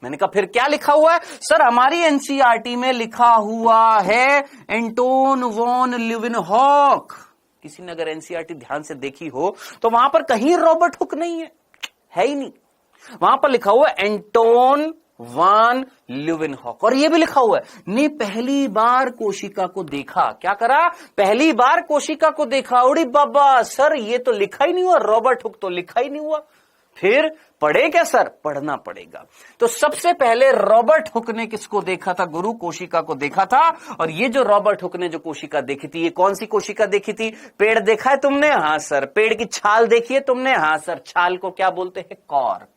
मैंने कहा फिर क्या लिखा हुआ है? सर, हमारी एनसीईआरटी में लिखा हुआ है एंटोन वॉन ल्यूवेनहॉक। किसी ने अगर एनसीईआरटी ध्यान से देखी हो तो वहां पर कहीं रॉबर्ट हुक नहीं है ही नहीं। वहां पर लिखा हुआ है एंटोन वान ल्यूवेनहॉक। और ये भी लिखा हुआ है ने पहली बार कोशिका को देखा। क्या करा? पहली बार कोशिका को देखा। उड़ी बाबा, सर ये तो लिखा ही नहीं हुआ, रॉबर्ट हुक तो लिखा ही नहीं हुआ। फिर पढ़े क्या सर? पढ़ना पड़ेगा। तो सबसे पहले रॉबर्ट हुक ने किसको देखा था गुरु? कोशिका को देखा था। और ये जो रॉबर्ट हुक ने जो कोशिका देखी थी, ये कौन सी कोशिका देखी थी? पेड़ देखा है तुमने? हाँ सर। पेड़ की छाल देखी है तुमने? हाँ सर। छाल को क्या बोलते हैं? कॉर्क।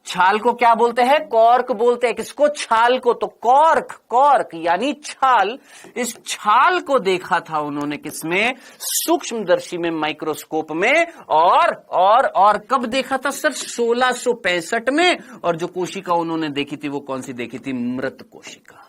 छाल को क्या बोलते हैं? कॉर्क बोलते हैं। किसको? छाल को। तो कॉर्क, कॉर्क यानी छाल। इस छाल को देखा था उन्होंने किसमें? सूक्ष्मदर्शी में, माइक्रोस्कोप में। और कब देखा था सर? 1665 में। और जो कोशिका उन्होंने देखी थी वो कौन सी देखी थी? मृत कोशिका।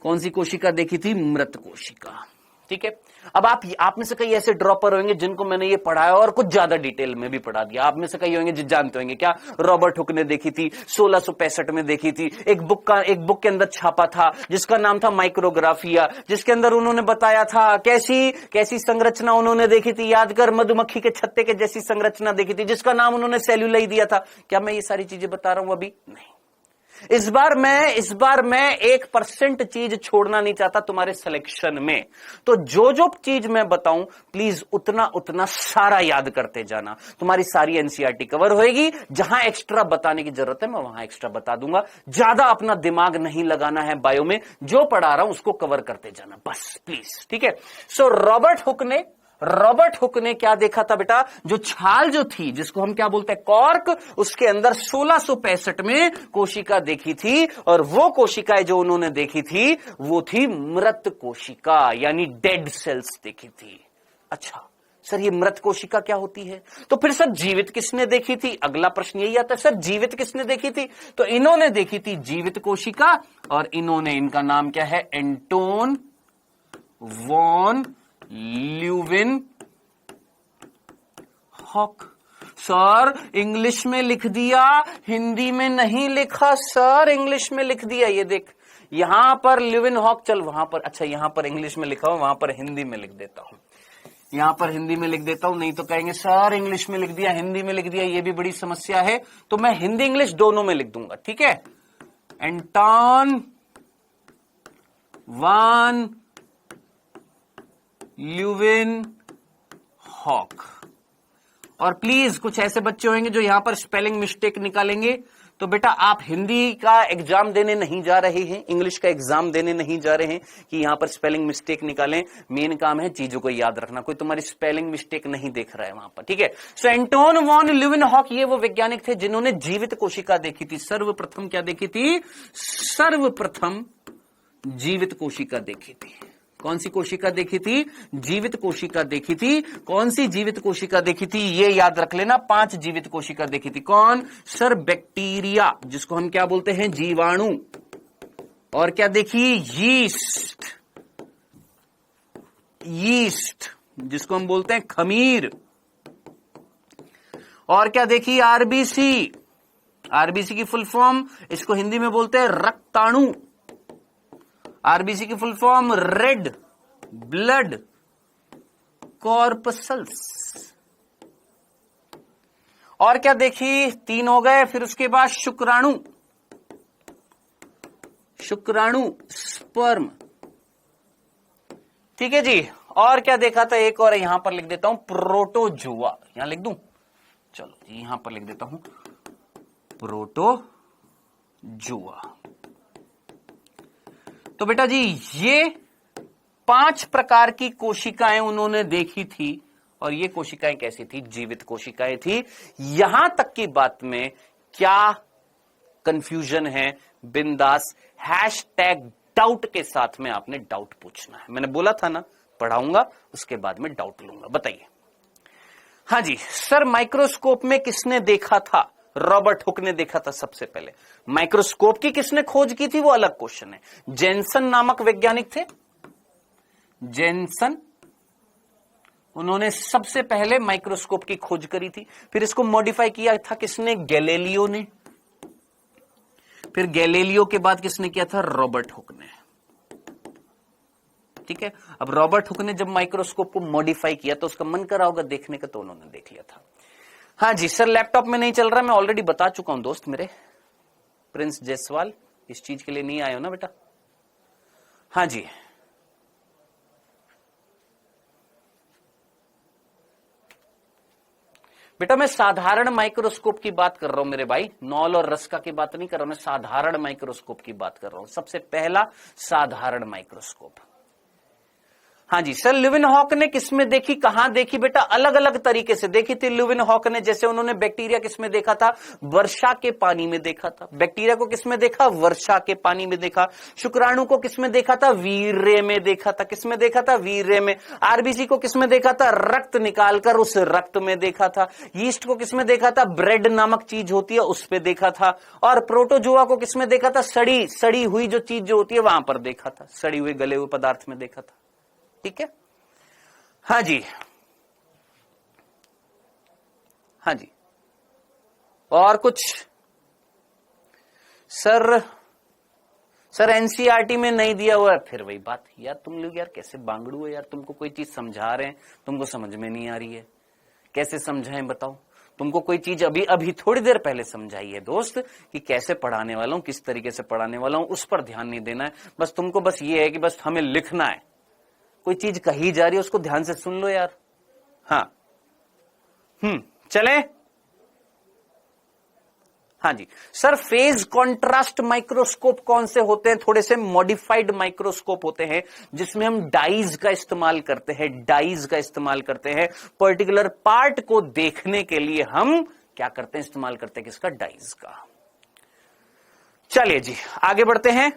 कौन सी कोशिका देखी थी? मृत कोशिका। ठीक है। अब आप में से कई ऐसे ड्रॉपर होंगे जिनको मैंने ये पढ़ाया और कुछ ज्यादा डिटेल में भी पढ़ा दिया। आप में से कई होंगे जो जानते होंगे क्या रॉबर्ट हुक ने देखी थी, 1665 में देखी थी। एक बुक के अंदर छापा था जिसका नाम था माइक्रोग्राफिया, जिसके अंदर उन्होंने बताया था कैसी संरचना उन्होंने देखी थी। याद कर, मधुमक्खी के छत्ते के जैसी संरचना देखी थी, जिसका नाम उन्होंने सेल्यूलाई दिया था। क्या मैं ये सारी चीजें बता रहा हूं? अभी नहीं। इस बार मैं 1% चीज छोड़ना नहीं चाहता तुम्हारे सिलेक्शन में। तो जो चीज मैं बताऊं प्लीज उतना उतना सारा याद करते जाना। तुम्हारी सारी एनसीईआरटी कवर होएगी। जहां एक्स्ट्रा बताने की जरूरत है मैं वहां एक्स्ट्रा बता दूंगा। ज्यादा अपना दिमाग नहीं लगाना है बायो में, जो पढ़ा रहा हूं उसको कवर करते जाना बस प्लीज, ठीक है। सो रॉबर्ट हुक ने क्या देखा था बेटा, जो छाल जो थी जिसको हम क्या बोलते हैं कॉर्क, उसके अंदर 1665 में कोशिका देखी थी, और वो कोशिकाएं जो उन्होंने देखी थी वो थी मृत कोशिका, यानी डेड सेल्स देखी थी। अच्छा सर ये मृत कोशिका क्या होती है? तो फिर सर जीवित किसने देखी थी? अगला प्रश्न यही आता है, सर जीवित किसने देखी थी? तो इन्होंने देखी थी जीवित कोशिका, और इनका नाम क्या है, Anton von Leeuwenhoek. Sir English में लिख दिया, हिंदी में नहीं लिखा सर, इंग्लिश में लिख दिया। ये देख यहां पर ल्यूवेनहॉक, चल वहां पर, अच्छा यहां पर इंग्लिश में लिखा हो, वहां पर हिंदी में लिख देता हूं। यहां पर हिंदी में लिख देता हूं, नहीं तो कहेंगे सर इंग्लिश में लिख दिया, हिंदी में लिख दिया, ये भी बड़ी समस्या है। तो मैं हिंदी इंग्लिश दोनों में लिख दूंगा, ठीक है। Anton von Leeuwenhoek. और प्लीज कुछ ऐसे बच्चे होंगे जो यहां पर स्पेलिंग मिस्टेक निकालेंगे, तो बेटा आप हिंदी का एग्जाम देने नहीं जा रहे हैं, इंग्लिश का एग्जाम देने नहीं जा रहे हैं कि यहां पर स्पेलिंग मिस्टेक निकालें। मेन काम है चीजों को याद रखना, कोई तुम्हारी स्पेलिंग मिस्टेक नहीं देख रहा है वहां पर, ठीक है। सो एंटोन वॉन ल्यूवेनहॉक ये वो वैज्ञानिक थे जिन्होंने जीवित कोशिका देखी थी। सर्वप्रथम क्या देखी थी? सर्वप्रथम जीवित कोशिका देखी थी। कौन सी कोशिका देखी थी? जीवित कोशिका देखी थी। कौन सी जीवित कोशिका देखी थी? ये याद रख लेना, 5 जीवित कोशिका देखी थी। कौन? सर बैक्टीरिया, जिसको हम क्या बोलते हैं, जीवाणु। और क्या देखी? यीस्ट, जिसको हम बोलते हैं खमीर। और क्या देखी? आरबीसी की फुल फॉर्म, इसको हिंदी में बोलते हैं रक्ताणु। आरबीसी की full form red blood corpuscles. और क्या देखी? 3 हो गए। फिर उसके बाद शुक्राणु स्पर्म, ठीक है जी। और क्या देखा था? एक और यहां पर लिख देता हूं, प्रोटोजुआ। यहां लिख दूं, चलो जी यहां पर लिख देता हूं, प्रोटोजुआ। तो बेटा जी ये 5 प्रकार की कोशिकाएं उन्होंने देखी थी, और ये कोशिकाएं कैसी थी? जीवित कोशिकाएं थी। यहां तक की बात में क्या कंफ्यूजन है? बिंदास #डाउट के साथ में आपने डाउट पूछना है। मैंने बोला था ना पढ़ाऊंगा, उसके बाद में डाउट लूंगा। बताइए। हाँ जी सर, माइक्रोस्कोप में किसने देखा था? रॉबर्ट हुक ने देखा था सबसे पहले। माइक्रोस्कोप की किसने खोज की थी वो अलग क्वेश्चन है। जेनसन नामक वैज्ञानिक थे, जेनसन, उन्होंने सबसे पहले माइक्रोस्कोप की खोज करी थी। फिर इसको मॉडिफाई किया था किसने? गैलीलियो ने। फिर गैलीलियो के बाद किसने किया था? रॉबर्ट हुक ने, ठीक है। अब रॉबर्ट हुक ने जब माइक्रोस्कोप को मॉडिफाई किया तो उसका मन करा होगा देखने का, तो उन्होंने देख लिया था। हाँ जी सर, लैपटॉप में नहीं चल रहा, मैं ऑलरेडी बता चुका हूं दोस्त मेरे। प्रिंस जायसवाल, इस चीज के लिए नहीं आए हो ना बेटा? हाँ जी बेटा, मैं साधारण माइक्रोस्कोप की बात कर रहा हूं मेरे भाई, नॉल और रस्का की बात नहीं कर रहा हूं, मैं साधारण माइक्रोस्कोप की बात कर रहा हूं। सबसे पहला साधारण माइक्रोस्कोप। हाँ जी सर, ल्यूवेनहॉक ने किसमें देखी, कहां देखी? बेटा अलग अलग तरीके से देखी थी ल्यूवेनहॉक ने। जैसे उन्होंने बैक्टीरिया किसमें देखा था? वर्षा के पानी में देखा था। बैक्टीरिया को किसमें देखा? वर्षा के पानी में देखा। शुक्राणु को किसमें देखा था? वीर्य में देखा था। किसमें देखा था? वीर्य में। आरबीसी को किसमें देखा था? रक्त निकालकर उस रक्त में देखा था। यीस्ट को किसमें देखा था? ब्रेड नामक चीज होती है उस पर देखा था। और प्रोटोजुआ को किसमें देखा था? सड़ी हुई जो चीज जो होती है वहां पर देखा था, सड़ी हुए गले हुए पदार्थ में देखा था, ठीक है। हाँ जी, हाँ जी। और कुछ सर एनसीईआरटी में नहीं दिया हुआ है। फिर वही बात यार, तुम लोग यार कैसे बांगड़ू है यार, तुमको कोई चीज समझा रहे हैं, तुमको समझ में नहीं आ रही है, कैसे समझाएं बताओ। तुमको कोई चीज अभी अभी थोड़ी देर पहले समझाई है दोस्त कि कैसे पढ़ाने वाला हूं, किस तरीके से पढ़ाने वाला हूं, उस पर ध्यान नहीं देना है। बस तुमको बस ये है कि बस हमें लिखना है, कोई चीज कही जा रही है उसको ध्यान से सुन लो यार। हाँ चले। हाँ जी सर, फेज कॉन्ट्रास्ट माइक्रोस्कोप कौन से होते हैं? थोड़े से मॉडिफाइड माइक्रोस्कोप होते हैं जिसमें हम डाइज का इस्तेमाल करते हैं, डाइज का इस्तेमाल करते हैं। पर्टिकुलर पार्ट को देखने के लिए हम क्या करते हैं? इस्तेमाल करते हैं किसका? डाइज का। चलिए जी आगे बढ़ते हैं।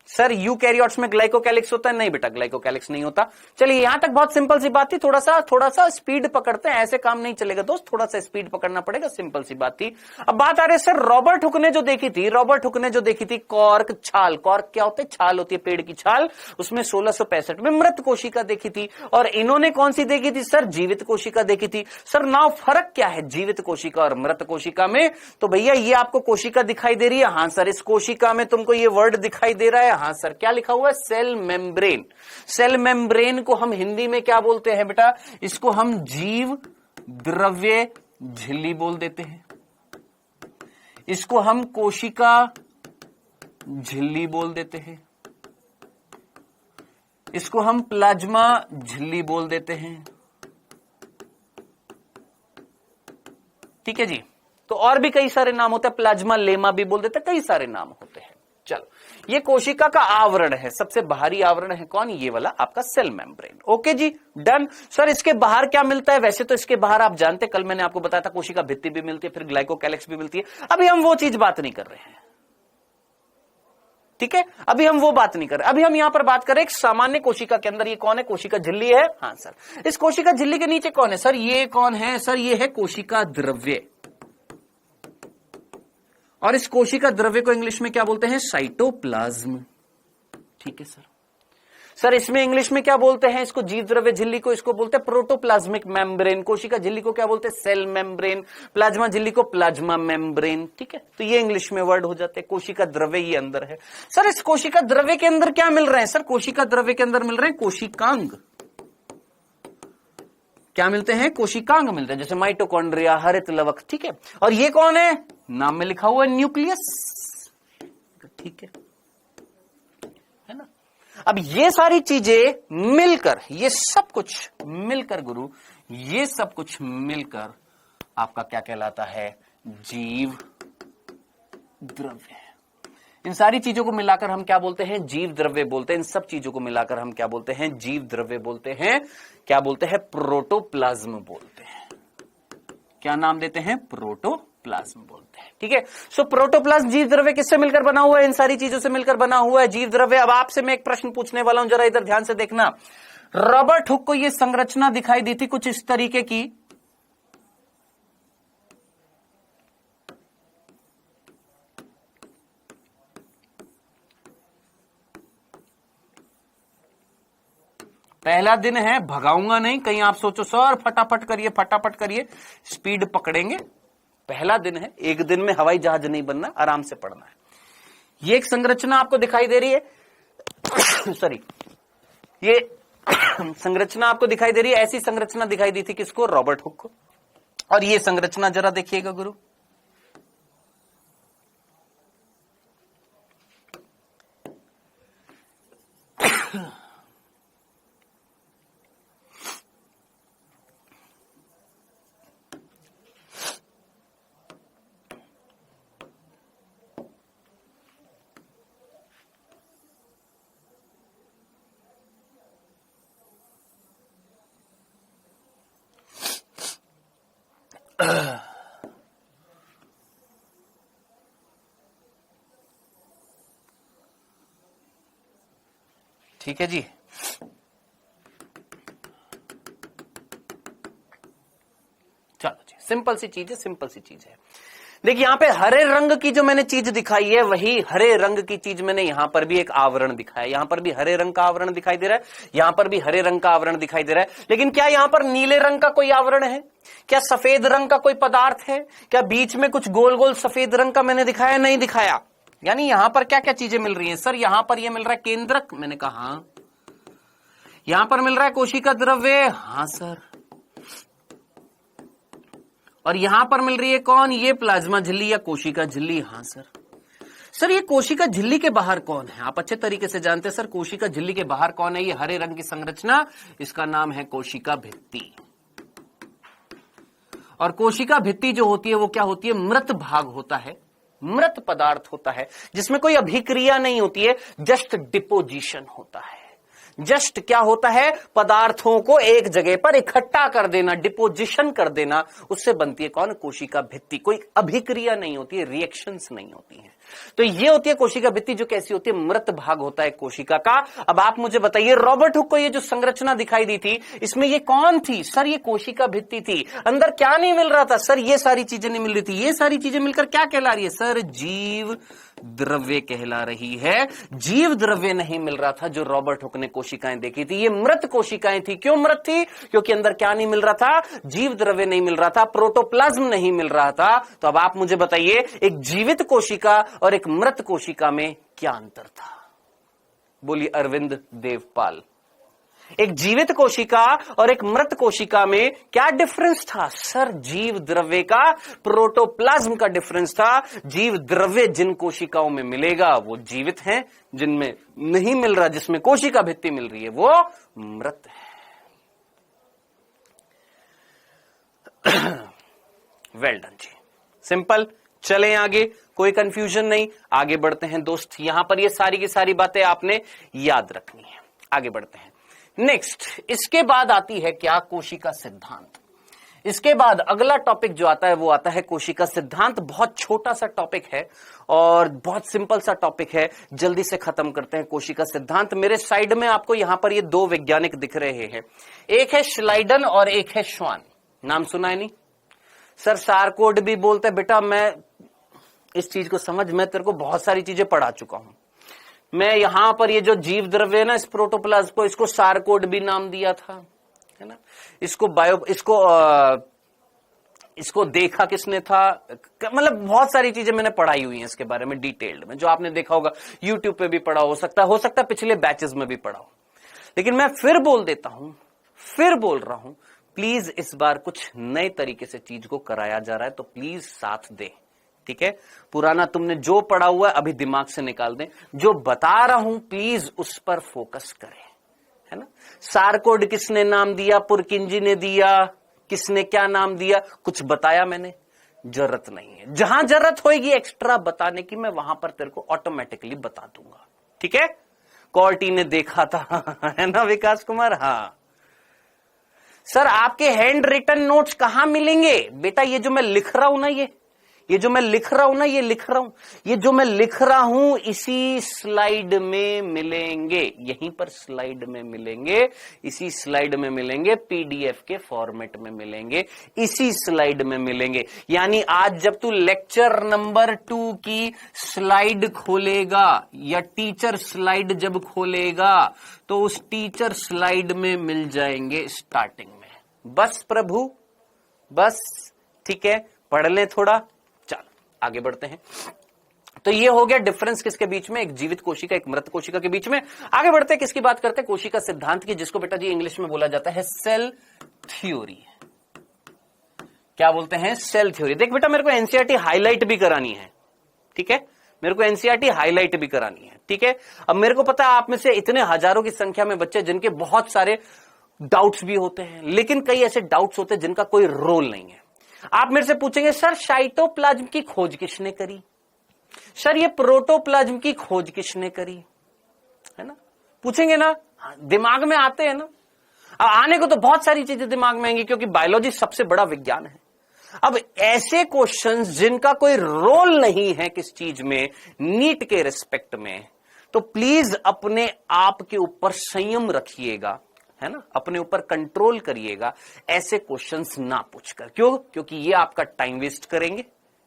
सर यूकैरियोट्स में ग्लाइकोकैलिक्स होता है? नहीं बेटा, ग्लाइकोकैलिक्स नहीं होता। चलिए यहां तक बहुत सिंपल सी बात थी, थोड़ा सा स्पीड पकड़ते हैं, ऐसे काम नहीं चलेगा दोस्त, थोड़ा सा स्पीड पकड़ना पड़ेगा, सिंपल सी बात थी। अब बात आ रही है सर रॉबर्ट हुक ने जो देखी थी कॉर्क छाल। कॉर्क क्या होते हैं? छाल होती है, पेड़ की छाल। उसमें 1665 में मृत कोशिका देखी थी। और इन्होंने कौन सी देखी थी सर? जीवित कोशिका देखी थी। सर नाउ फर्क क्या है जीवित कोशिका और मृत कोशिका में? तो भैया ये आपको कोशिका दिखाई दे रही है, हाँ सर। इस कोशिका में तुमको ये वर्ड दिखाई दे रहा है, हाँ सर। क्या लिखा हुआ है? Cell membrane. सेल मेम्ब्रेन को हम हिंदी में क्या बोलते हैं बेटा? इसको हम जीव द्रव्य झिल्ली बोल देते हैं, इसको हम कोशिका झिल्ली बोल देते हैं, इसको हम प्लाज्मा झिल्ली बोल देते हैं। ठीक है जी। तो और भी कई सारे नाम होते हैं, प्लाज्मा लेमा भी बोल देते हैं, कई सारे नाम होते हैं। चलो, ये कोशिका का आवरण है, सबसे बाहरी आवरण है कौन? ये वाला आपका सेल मेम्ब्रेन। ओके जी, डन। सर इसके बाहर क्या मिलता है? वैसे तो इसके बाहर आप जानते, कल मैंने आपको बताया था कोशिका भित्ति भी मिलती है, फिर ग्लाइकोकैलिक्स भी मिलती है। अभी हम वो चीज बात नहीं कर रहे हैं, ठीक है? अभी हम वो बात नहीं कर रहे, अभी हम यहां पर बात करें एक सामान्य कोशिका के अंदर। ये कौन है? कोशिका झिल्ली है, हाँ सर। इस कोशिका झिल्ली के नीचे कौन है सर? ये कौन है सर? ये है कोशिका द्रव्य। और इस कोशिका द्रव्य को इंग्लिश में क्या बोलते हैं? साइटोप्लाज्म। ठीक है सर। सर इसमें इंग्लिश में क्या बोलते हैं इसको? जीव द्रव्य झिल्ली को इसको बोलते हैं प्रोटोप्लाज्मिक मेम्ब्रेन। कोशिका झिल्ली को क्या बोलते हैं? Cell membrane. प्लाज्मा झिल्ली को प्लाज्मा मेम्ब्रेन। ठीक है, तो ये इंग्लिश में वर्ड हो जाते हैं। कोशिका द्रव्य ये अंदर है। सर इस कोशिका द्रव्य के अंदर क्या मिल रहे हैं? सर कोशिका द्रव्य के अंदर मिल रहे हैं कोशिकांग। क्या मिलते हैं? कोशिकांग मिलते हैं, जैसे माइटोकॉन्ड्रिया, हरित लवक। ठीक है, और ये कौन है? नाम में लिखा हुआ है न्यूक्लियस। ठीक है ना? अब ये सारी चीजें मिलकर, ये सब कुछ मिलकर गुरु, ये सब कुछ मिलकर आपका क्या कहलाता है? जीव द्रव्य। इन सारी चीजों को मिलाकर हम क्या बोलते हैं? जीव द्रव्य बोलते हैं। इन सब चीजों को मिलाकर हम क्या बोलते हैं? जीव द्रव्य बोलते हैं। क्या बोलते हैं? प्रोटोप्लाज्म बोलते हैं। क्या नाम देते हैं? प्रोटोप्लाज्म बोलते हैं। ठीक है, सो प्रोटोप्लाज्म जीव द्रव्य किससे मिलकर बना हुआ है? इन सारी चीजों से मिलकर बना हुआ है जीव द्रव्य। अब आपसे मैं एक प्रश्न पूछने वाला हूं, जरा इधर ध्यान से देखना। रॉबर्ट हुक को यह संरचना दिखाई दी थी कुछ इस तरीके की। पहला दिन है, भगाऊंगा नहीं, कहीं आप सोचो सर फटाफट करिए, स्पीड पकड़ेंगे। पहला दिन है, एक दिन में हवाई जहाज नहीं बनना, आराम से पढ़ना है। ये एक संरचना आपको दिखाई दे रही है सॉरी, ये संरचना आपको दिखाई दे रही है। ऐसी संरचना दिखाई दी थी किसको? रॉबर्ट हुक को। और ये संरचना जरा देखिएगा गुरु, ठीक है जी। चलो जी, सिंपल सी चीज है। देखिए यहां पे हरे रंग की जो मैंने चीज दिखाई है, वही हरे रंग की चीज मैंने यहां पर भी एक आवरण दिखाया। यहां पर भी हरे रंग का आवरण दिखाई दे रहा है, यहां पर भी हरे रंग का आवरण दिखाई दे रहा है। लेकिन क्या यहां पर नीले रंग का कोई आवरण है? क्या सफेद रंग का कोई पदार्थ है? क्या बीच में कुछ गोल गोल सफेद रंग का मैंने दिखाया? नहीं दिखाया। यानी यहां पर क्या क्या चीजें मिल रही है सर? यहां पर यह मिल रहा है केंद्रक, मैंने कहा हाँ। यहां पर मिल रहा है कोशिका द्रव्य, हाँ सर। और यहां पर मिल रही है कौन, ये प्लाज्मा झिल्ली या कोशिका झिल्ली। हाँ सर ये कोशिका झिल्ली के बाहर कौन है, आप अच्छे तरीके से जानते हैं सर कोशिका झिल्ली के बाहर कौन है। ये हरे रंग की संरचना, इसका नाम है कोशिका भित्ति। और कोशिका भित्ति जो होती है वो क्या होती है, मृत भाग होता है, मृत पदार्थ होता है जिसमें कोई अभिक्रिया नहीं होती है, जस्ट डिपोजिशन होता है। जस्ट क्या होता है, पदार्थों को एक जगह पर इकट्ठा कर देना, डिपोजिशन कर देना, उससे बनती है कौन, कोशिका भित्ति। कोई अभिक्रिया नहीं होती है, रिएक्शंस नहीं होती हैं। तो ये होती है कोशिका भित्ति, जो कैसी होती है, मृत भाग होता है कोशिका का। अब आप मुझे बताइए, रॉबर्ट हुक को ये जो संरचना दिखाई दी थी, इसमें ये कौन थी, सर ये कोशिका भित्ति थी। अंदर क्या नहीं मिल रहा था, सर ये सारी चीजें नहीं मिल रही थी। ये सारी चीजें मिलकर क्या कहला रही है, सर जीव द्रव्य कहला रही है। जीव द्रव्य नहीं मिल रहा था जो रॉबर्ट हुक ने कोशिकाएं देखी थी, ये मृत कोशिकाएं थी। क्यों मृत थी, क्योंकि अंदर क्या नहीं मिल रहा था, जीव द्रव्य नहीं मिल रहा था, प्रोटोप्लाज्म नहीं मिल रहा था। तो अब आप मुझे बताइए, एक जीवित कोशिका और एक मृत कोशिका में क्या अंतर था, बोलिए अरविंद देवपाल। एक जीवित कोशिका और एक मृत कोशिका में क्या डिफरेंस था, सर जीव द्रव्य का, प्रोटोप्लाज्म का डिफरेंस था। जीव द्रव्य जिन कोशिकाओं में मिलेगा वो जीवित हैं, जिनमें नहीं मिल रहा, जिसमें कोशिका भित्ति मिल रही है वो मृत है। वेल डन जी, सिंपल। चलें आगे, कोई कंफ्यूजन नहीं, आगे बढ़ते हैं दोस्त। यहां पर ये सारी की सारी बातें आपने याद रखनी है। आगे बढ़ते हैं नेक्स्ट। इसके बाद आती है क्या, कोशिका सिद्धांत। इसके बाद अगला टॉपिक जो आता है वो आता है कोशिका सिद्धांत। बहुत छोटा सा टॉपिक है और बहुत सिंपल सा टॉपिक है, जल्दी से खत्म करते हैं कोशिका सिद्धांत। मेरे साइड में आपको यहां पर ये दो वैज्ञानिक दिख रहे हैं, एक है श्लाइडन और एक है श्वान। नाम सुना है नहीं सर, सारकोड भी बोलते हैं। बेटा मैं इस चीज को समझ, मैं तेरे को बहुत सारी चीजें पढ़ा चुका हूं। मैं यहां पर ये जो जीव द्रव्य है ना, इस प्रोटोप्लाज्म को, इसको सारकोड भी नाम दिया था, है ना। इसको देखा किसने था, मतलब बहुत सारी चीजें मैंने पढ़ाई हुई हैं इसके बारे में डिटेल्ड में, जो आपने देखा होगा यूट्यूब पे भी पढ़ा हो सकता है पिछले बैचेस में भी पढ़ा हो। लेकिन मैं फिर बोल देता हूं, फिर बोल रहा हूं, प्लीज इस बार कुछ नए तरीके से चीज को कराया जा रहा है, तो प्लीज साथ दे, ठीक है। पुराना तुमने जो पढ़ा हुआ है अभी दिमाग से निकाल दें, जो बता रहा हूं प्लीज उस पर फोकस करें, है ना। सारकोड किसने नाम दिया, पुरकिंजी ने दिया, किसने क्या नाम दिया, कुछ बताया मैंने, जरूरत नहीं है। जहां जरूरत होगी एक्स्ट्रा बताने की, मैं वहां पर तेरे को ऑटोमेटिकली बता दूंगा, ठीक है। कॉर्टी ने देखा था, है ना विकास कुमार। हाँ सर, आपके हैंड रिटन नोट्स कहां मिलेंगे बेटा, ये जो मैं लिख रहा हूं ना, ये जो मैं लिख रहा हूं ना, ये जो मैं लिख रहा हूं इसी स्लाइड में मिलेंगे, यहीं पर स्लाइड में मिलेंगे, इसी स्लाइड में मिलेंगे, पीडीएफ के फॉर्मेट में मिलेंगे, इसी स्लाइड में मिलेंगे। यानी आज जब तू लेक्चर नंबर 2 की स्लाइड खोलेगा या टीचर स्लाइड जब खोलेगा तो उस टीचर स्लाइड में मिल जाएंगे स्टार्टिंग में। बस प्रभु बस, ठीक है, पढ़ लें थोड़ा। आगे बढ़ते हैं। तो ये हो गया डिफरेंस किसके बीच में, एक जीवित कोशिका एक मृत कोशिका के बीच में। आगे बढ़ते हैं, किसकी बात करते हैं, कोशिका सिद्धांत की, जिसको बेटा जी इंग्लिश में बोला जाता है सेल थ्योरी। क्या बोलते हैं, सेल थ्योरी। देख बेटा, मेरे को एनसीईआरटी हाईलाइट भी करानी है, ठीक है, मेरे को एनसीईआरटी हाईलाइट भी करानी है, ठीक है। अब मेरे को पता है आप में से इतने हजारों की संख्या में बच्चे जिनके बहुत सारे डाउट्स भी होते हैं, लेकिन कई ऐसे डाउट्स होते हैं जिनका कोई रोल नहीं है। आप मेरे से पूछेंगे सर साइटोप्लाज्म की खोज किसने करी, सर ये प्रोटोप्लाज्म की खोज किसने करी, है ना, पूछेंगे ना, दिमाग में आते हैं ना। आने को तो बहुत सारी चीजें दिमाग में आएंगी, क्योंकि बायोलॉजी सबसे बड़ा विज्ञान है। अब ऐसे क्वेश्चंस जिनका कोई रोल नहीं है किस चीज में, नीट के रिस्पेक्ट में, तो प्लीज अपने आप के ऊपर संयम रखिएगा, है ना, अपने ऊपर कंट्रोल करिएगा, ऐसे क्वेश्चंस ना पूछकर। क्यों, क्योंकि ये आपका टाइम वेस्ट करेंगे,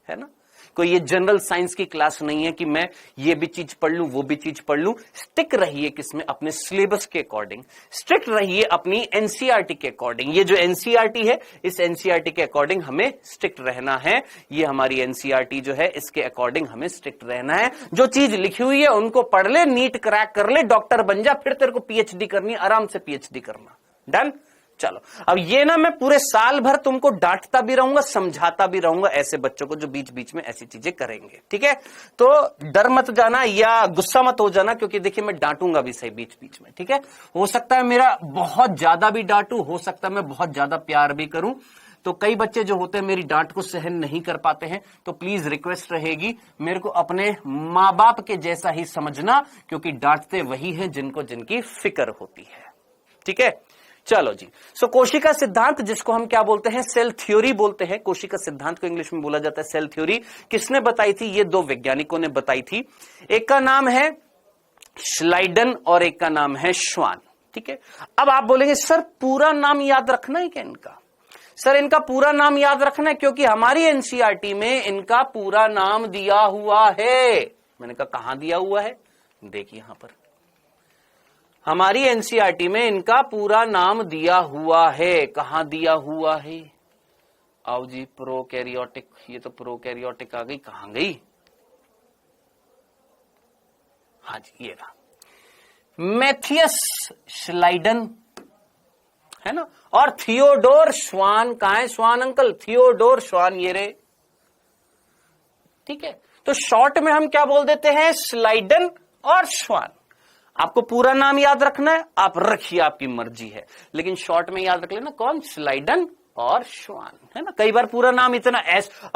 है ना। कोई ये जनरल साइंस की क्लास नहीं है कि मैं ये भी चीज पढ़ लूं वो भी चीज पढ़ लूं। स्टिक रहिए किसमें, अपने सिलेबस के अकॉर्डिंग, स्ट्रिक्ट रहिए अपनी एनसीईआरटी के अकॉर्डिंग। ये जो एनसीईआरटी है, इस एनसीईआरटी के अकॉर्डिंग हमें स्ट्रिक्ट रहना है। ये हमारी एनसीईआरटी जो है, इसके अकॉर्डिंग हमें स्ट्रिक्ट रहना है। जो चीज लिखी हुई है उनको पढ़ ले, नीट क्रैक कर ले, डॉक्टर बन जा, फिर तेरे को पीएचडी करनी, आराम से पीएचडी करना। डन। चलो, अब ये ना मैं पूरे साल भर तुमको डांटता भी रहूंगा, समझाता भी रहूंगा ऐसे बच्चों को जो बीच बीच में ऐसी चीजें करेंगे, ठीक है। तो डर मत जाना या गुस्सा मत हो जाना, क्योंकि देखिए मैं डांटूंगा भी सही बीच बीच में, ठीक है। हो सकता है मेरा बहुत ज्यादा भी डांटू, हो सकता है मैं बहुत ज्यादा प्यार भी करूं। तो कई बच्चे जो होते हैं मेरी डांट को सहन नहीं कर पाते हैं, तो प्लीज रिक्वेस्ट रहेगी मेरे को अपने माँ बाप के जैसा ही समझना, क्योंकि डांटते वही हैं जिनको जिनकी फिक्र होती है, ठीक है। चलो जी, सो कोशिका सिद्धांत, जिसको हम क्या बोलते हैं, सेल थ्योरी बोलते हैं। कोशिका सिद्धांत को इंग्लिश में बोला जाता है सेल थ्योरी। किसने बताई थी? ये दो वैज्ञानिकों ने बताई थी। एक का नाम है श्लाइडन और एक का नाम है श्वान, ठीक है। अब आप बोलेंगे सर पूरा नाम याद रखना है क्या इनका? सर इनका पूरा नाम याद रखना है, क्योंकि हमारी एनसीईआरटी में इनका पूरा नाम दिया हुआ है। मैंने कहा कहां दिया हुआ है? देखिए यहां पर हमारी एनसीईआरटी में इनका पूरा नाम दिया हुआ है। कहां दिया हुआ है? आओ जी, प्रोकैरियोटिक। ये तो प्रोकैरियोटिक आ गई, कहां गई? हाँ जी, ये रहा, मैथियस श्लाइडन, है ना, और थियोडोर श्वान। कहां है श्वान अंकल? थियोडोर श्वान, ये रे, ठीक है। तो शॉर्ट में हम क्या बोल देते हैं? श्लाइडन और श्वान। आपको पूरा नाम याद रखना है, आप रखिए, आपकी मर्जी है, लेकिन शॉर्ट में याद रख लेना कौन? श्लाइडन और श्वान, है ना। कई बार पूरा नाम इतना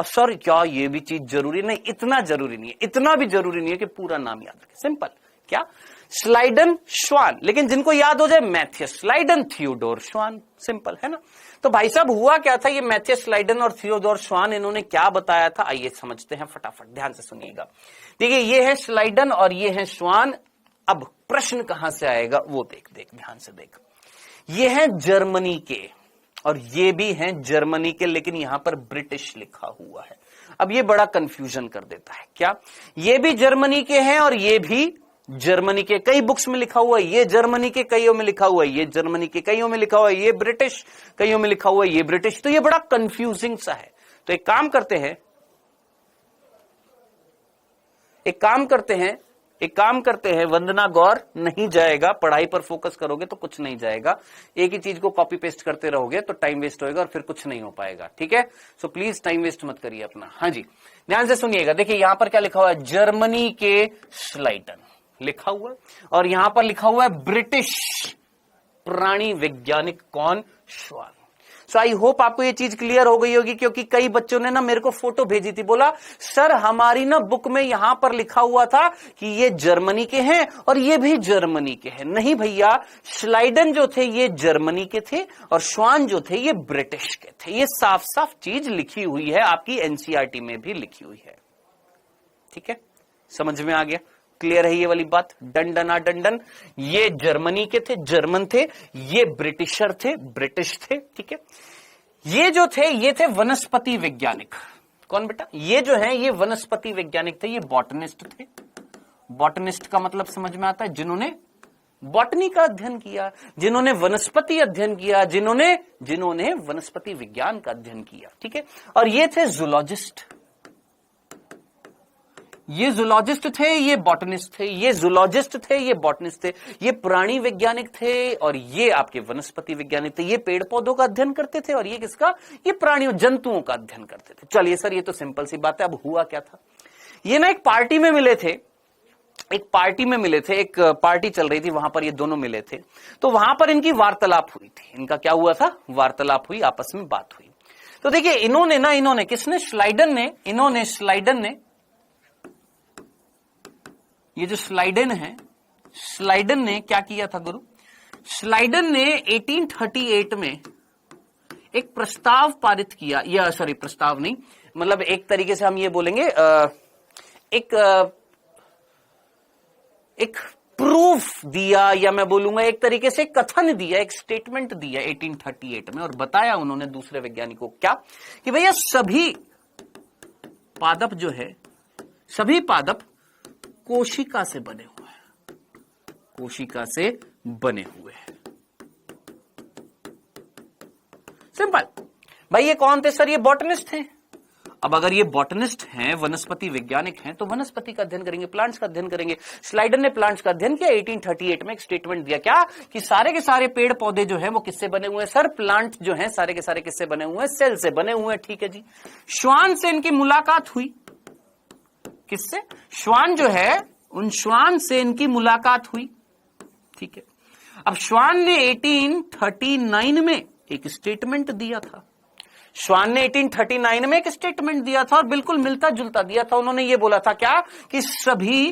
सॉरी, क्या ये भी चीज जरूरी नहीं? इतना जरूरी नहीं है, इतना भी जरूरी नहीं है कि पूरा नाम याद रखे। सिंपल, क्या? श्लाइडन श्वान, लेकिन जिनको याद हो जाए मैथियस श्लाइडन, थियोडोर श्वान, सिंपल, है ना। तो भाई साहब हुआ क्या था? ये मैथियस श्लाइडन और थियोडोर श्वान, इन्होंने क्या बताया था? आइए समझते हैं फटाफट, ध्यान से सुनिएगा। देखिए ये है श्लाइडन और ये है श्वान। अब प्रश्न कहां से आएगा वो देख, ध्यान से देख। ये है जर्मनी के और ये भी हैं जर्मनी के, लेकिन यहां पर ब्रिटिश लिखा हुआ है। अब ये बड़ा कंफ्यूजन कर देता है। क्या ये भी जर्मनी के हैं और ये भी जर्मनी के? कई बुक्स में लिखा हुआ है ये जर्मनी के, कईयों में लिखा हुआ है ये जर्मनी के, कईयों में लिखा हुआ है ये ब्रिटिश, कईयों में लिखा हुआ है ये ब्रिटिश। तो ये बड़ा कंफ्यूजिंग सा है। तो एक काम करते हैं, वंदना गौर, नहीं जाएगा, पढ़ाई पर फोकस करोगे तो कुछ नहीं जाएगा। एक ही चीज को कॉपी पेस्ट करते रहोगे तो टाइम वेस्ट होएगा और फिर कुछ नहीं हो पाएगा, ठीक है। सो प्लीज टाइम वेस्ट मत करिए अपना। हाँ जी, ध्यान से सुनिएगा। देखिए यहां पर क्या लिखा हुआ है? जर्मनी के श्लाइडन लिखा हुआ है और यहां पर लिखा हुआ है ब्रिटिश प्राणी वैज्ञानिक कौन? श्वान। सो आई होप आपको ये चीज क्लियर हो गई होगी, क्योंकि कई बच्चों ने ना मेरे को फोटो भेजी थी, बोला सर हमारी ना बुक में यहां पर लिखा हुआ था कि ये जर्मनी के हैं और ये भी जर्मनी के हैं। नहीं भैया, श्लाइडन जो थे ये जर्मनी के थे और श्वान जो थे ये ब्रिटिश के थे। ये साफ साफ चीज लिखी हुई है, आपकी एनसीईआरटी में भी लिखी हुई है, ठीक है। समझ में आ गया? क्लियर है ये वाली बात? डंडना डंडन। ये जर्मनी के थे, जर्मन थे, ये ब्रिटिशर थे, ब्रिटिश थे, ठीक है। ये जो थे ये थे वनस्पति वैज्ञानिक। कौन बेटा? ये जो है ये वनस्पति वैज्ञानिक थे, ये बॉटनिस्ट थे। बॉटनिस्ट का मतलब समझ में आता है? जिन्होंने बॉटनी का अध्ययन किया, जिन्होंने वनस्पति अध्ययन किया, जिन्होंने वनस्पति विज्ञान का अध्ययन किया, ठीक है। और ये थे जूलॉजिस्ट। ये जूलॉजिस्ट थे, ये बॉटनिस्ट थे, ये जूलॉजिस्ट थे, ये बॉटनिस्ट थे, ये प्राणी वैज्ञानिक थे और ये आपके वनस्पति वैज्ञानिक थे। ये पेड़ पौधों का अध्ययन करते थे और ये किसका? ये प्राणियों जंतुओं का अध्ययन करते थे। चलिए सर ये तो सिंपल सी बात है। अब हुआ क्या था? ये ना एक पार्टी में मिले थे, एक पार्टी चल रही थी, वहां पर ये दोनों मिले थे। तो वहां पर इनकी वार्तालाप हुई थी। इनका क्या हुआ था? वार्तालाप हुई, आपस में बात हुई। तो देखिए इन्होंने किसने? श्लाइडन ने ये जो श्लाइडन है, श्लाइडन ने क्या किया था गुरु? श्लाइडन ने 1838 में एक प्रस्ताव पारित किया, या सॉरी प्रस्ताव नहीं, मतलब एक तरीके से हम ये बोलेंगे एक प्रूफ दिया, या मैं बोलूंगा एक तरीके से कथन दिया, एक स्टेटमेंट दिया 1838 में। और बताया उन्होंने दूसरे वैज्ञानिकों को क्या? कि भैया सभी पादप जो है, सभी पादप कोशिका से बने हुए हैं, कोशिका से बने हुए हैं। सिंपल। भाई ये कौन थे सर? ये बॉटनिस्ट थे। अब अगर ये बॉटनिस्ट हैं, वनस्पति वैज्ञानिक हैं, तो वनस्पति का अध्ययन करेंगे, प्लांट्स का अध्ययन करेंगे। स्लाइडर ने प्लांट्स का अध्ययन किया, 1838 में एक स्टेटमेंट दिया क्या कि सारे के सारे पेड़ पौधे जो हैं वो किससे बने हुए हैं सर? प्लांट जो हैं सारे के सारे किससे बने हुए हैं? सेल से बने हुए हैं। ठीक है जी। श्वान से इनकी मुलाकात हुई, किससे? श्वान जो है, उन श्वान से इनकी मुलाकात हुई। ठीक है। अब श्वान ने 1839 में एक स्टेटमेंट दिया था। श्वान ने 1839 में एक स्टेटमेंट दिया था और बिल्कुल मिलता जुलता दिया था। उन्होंने ये बोला था क्या कि सभी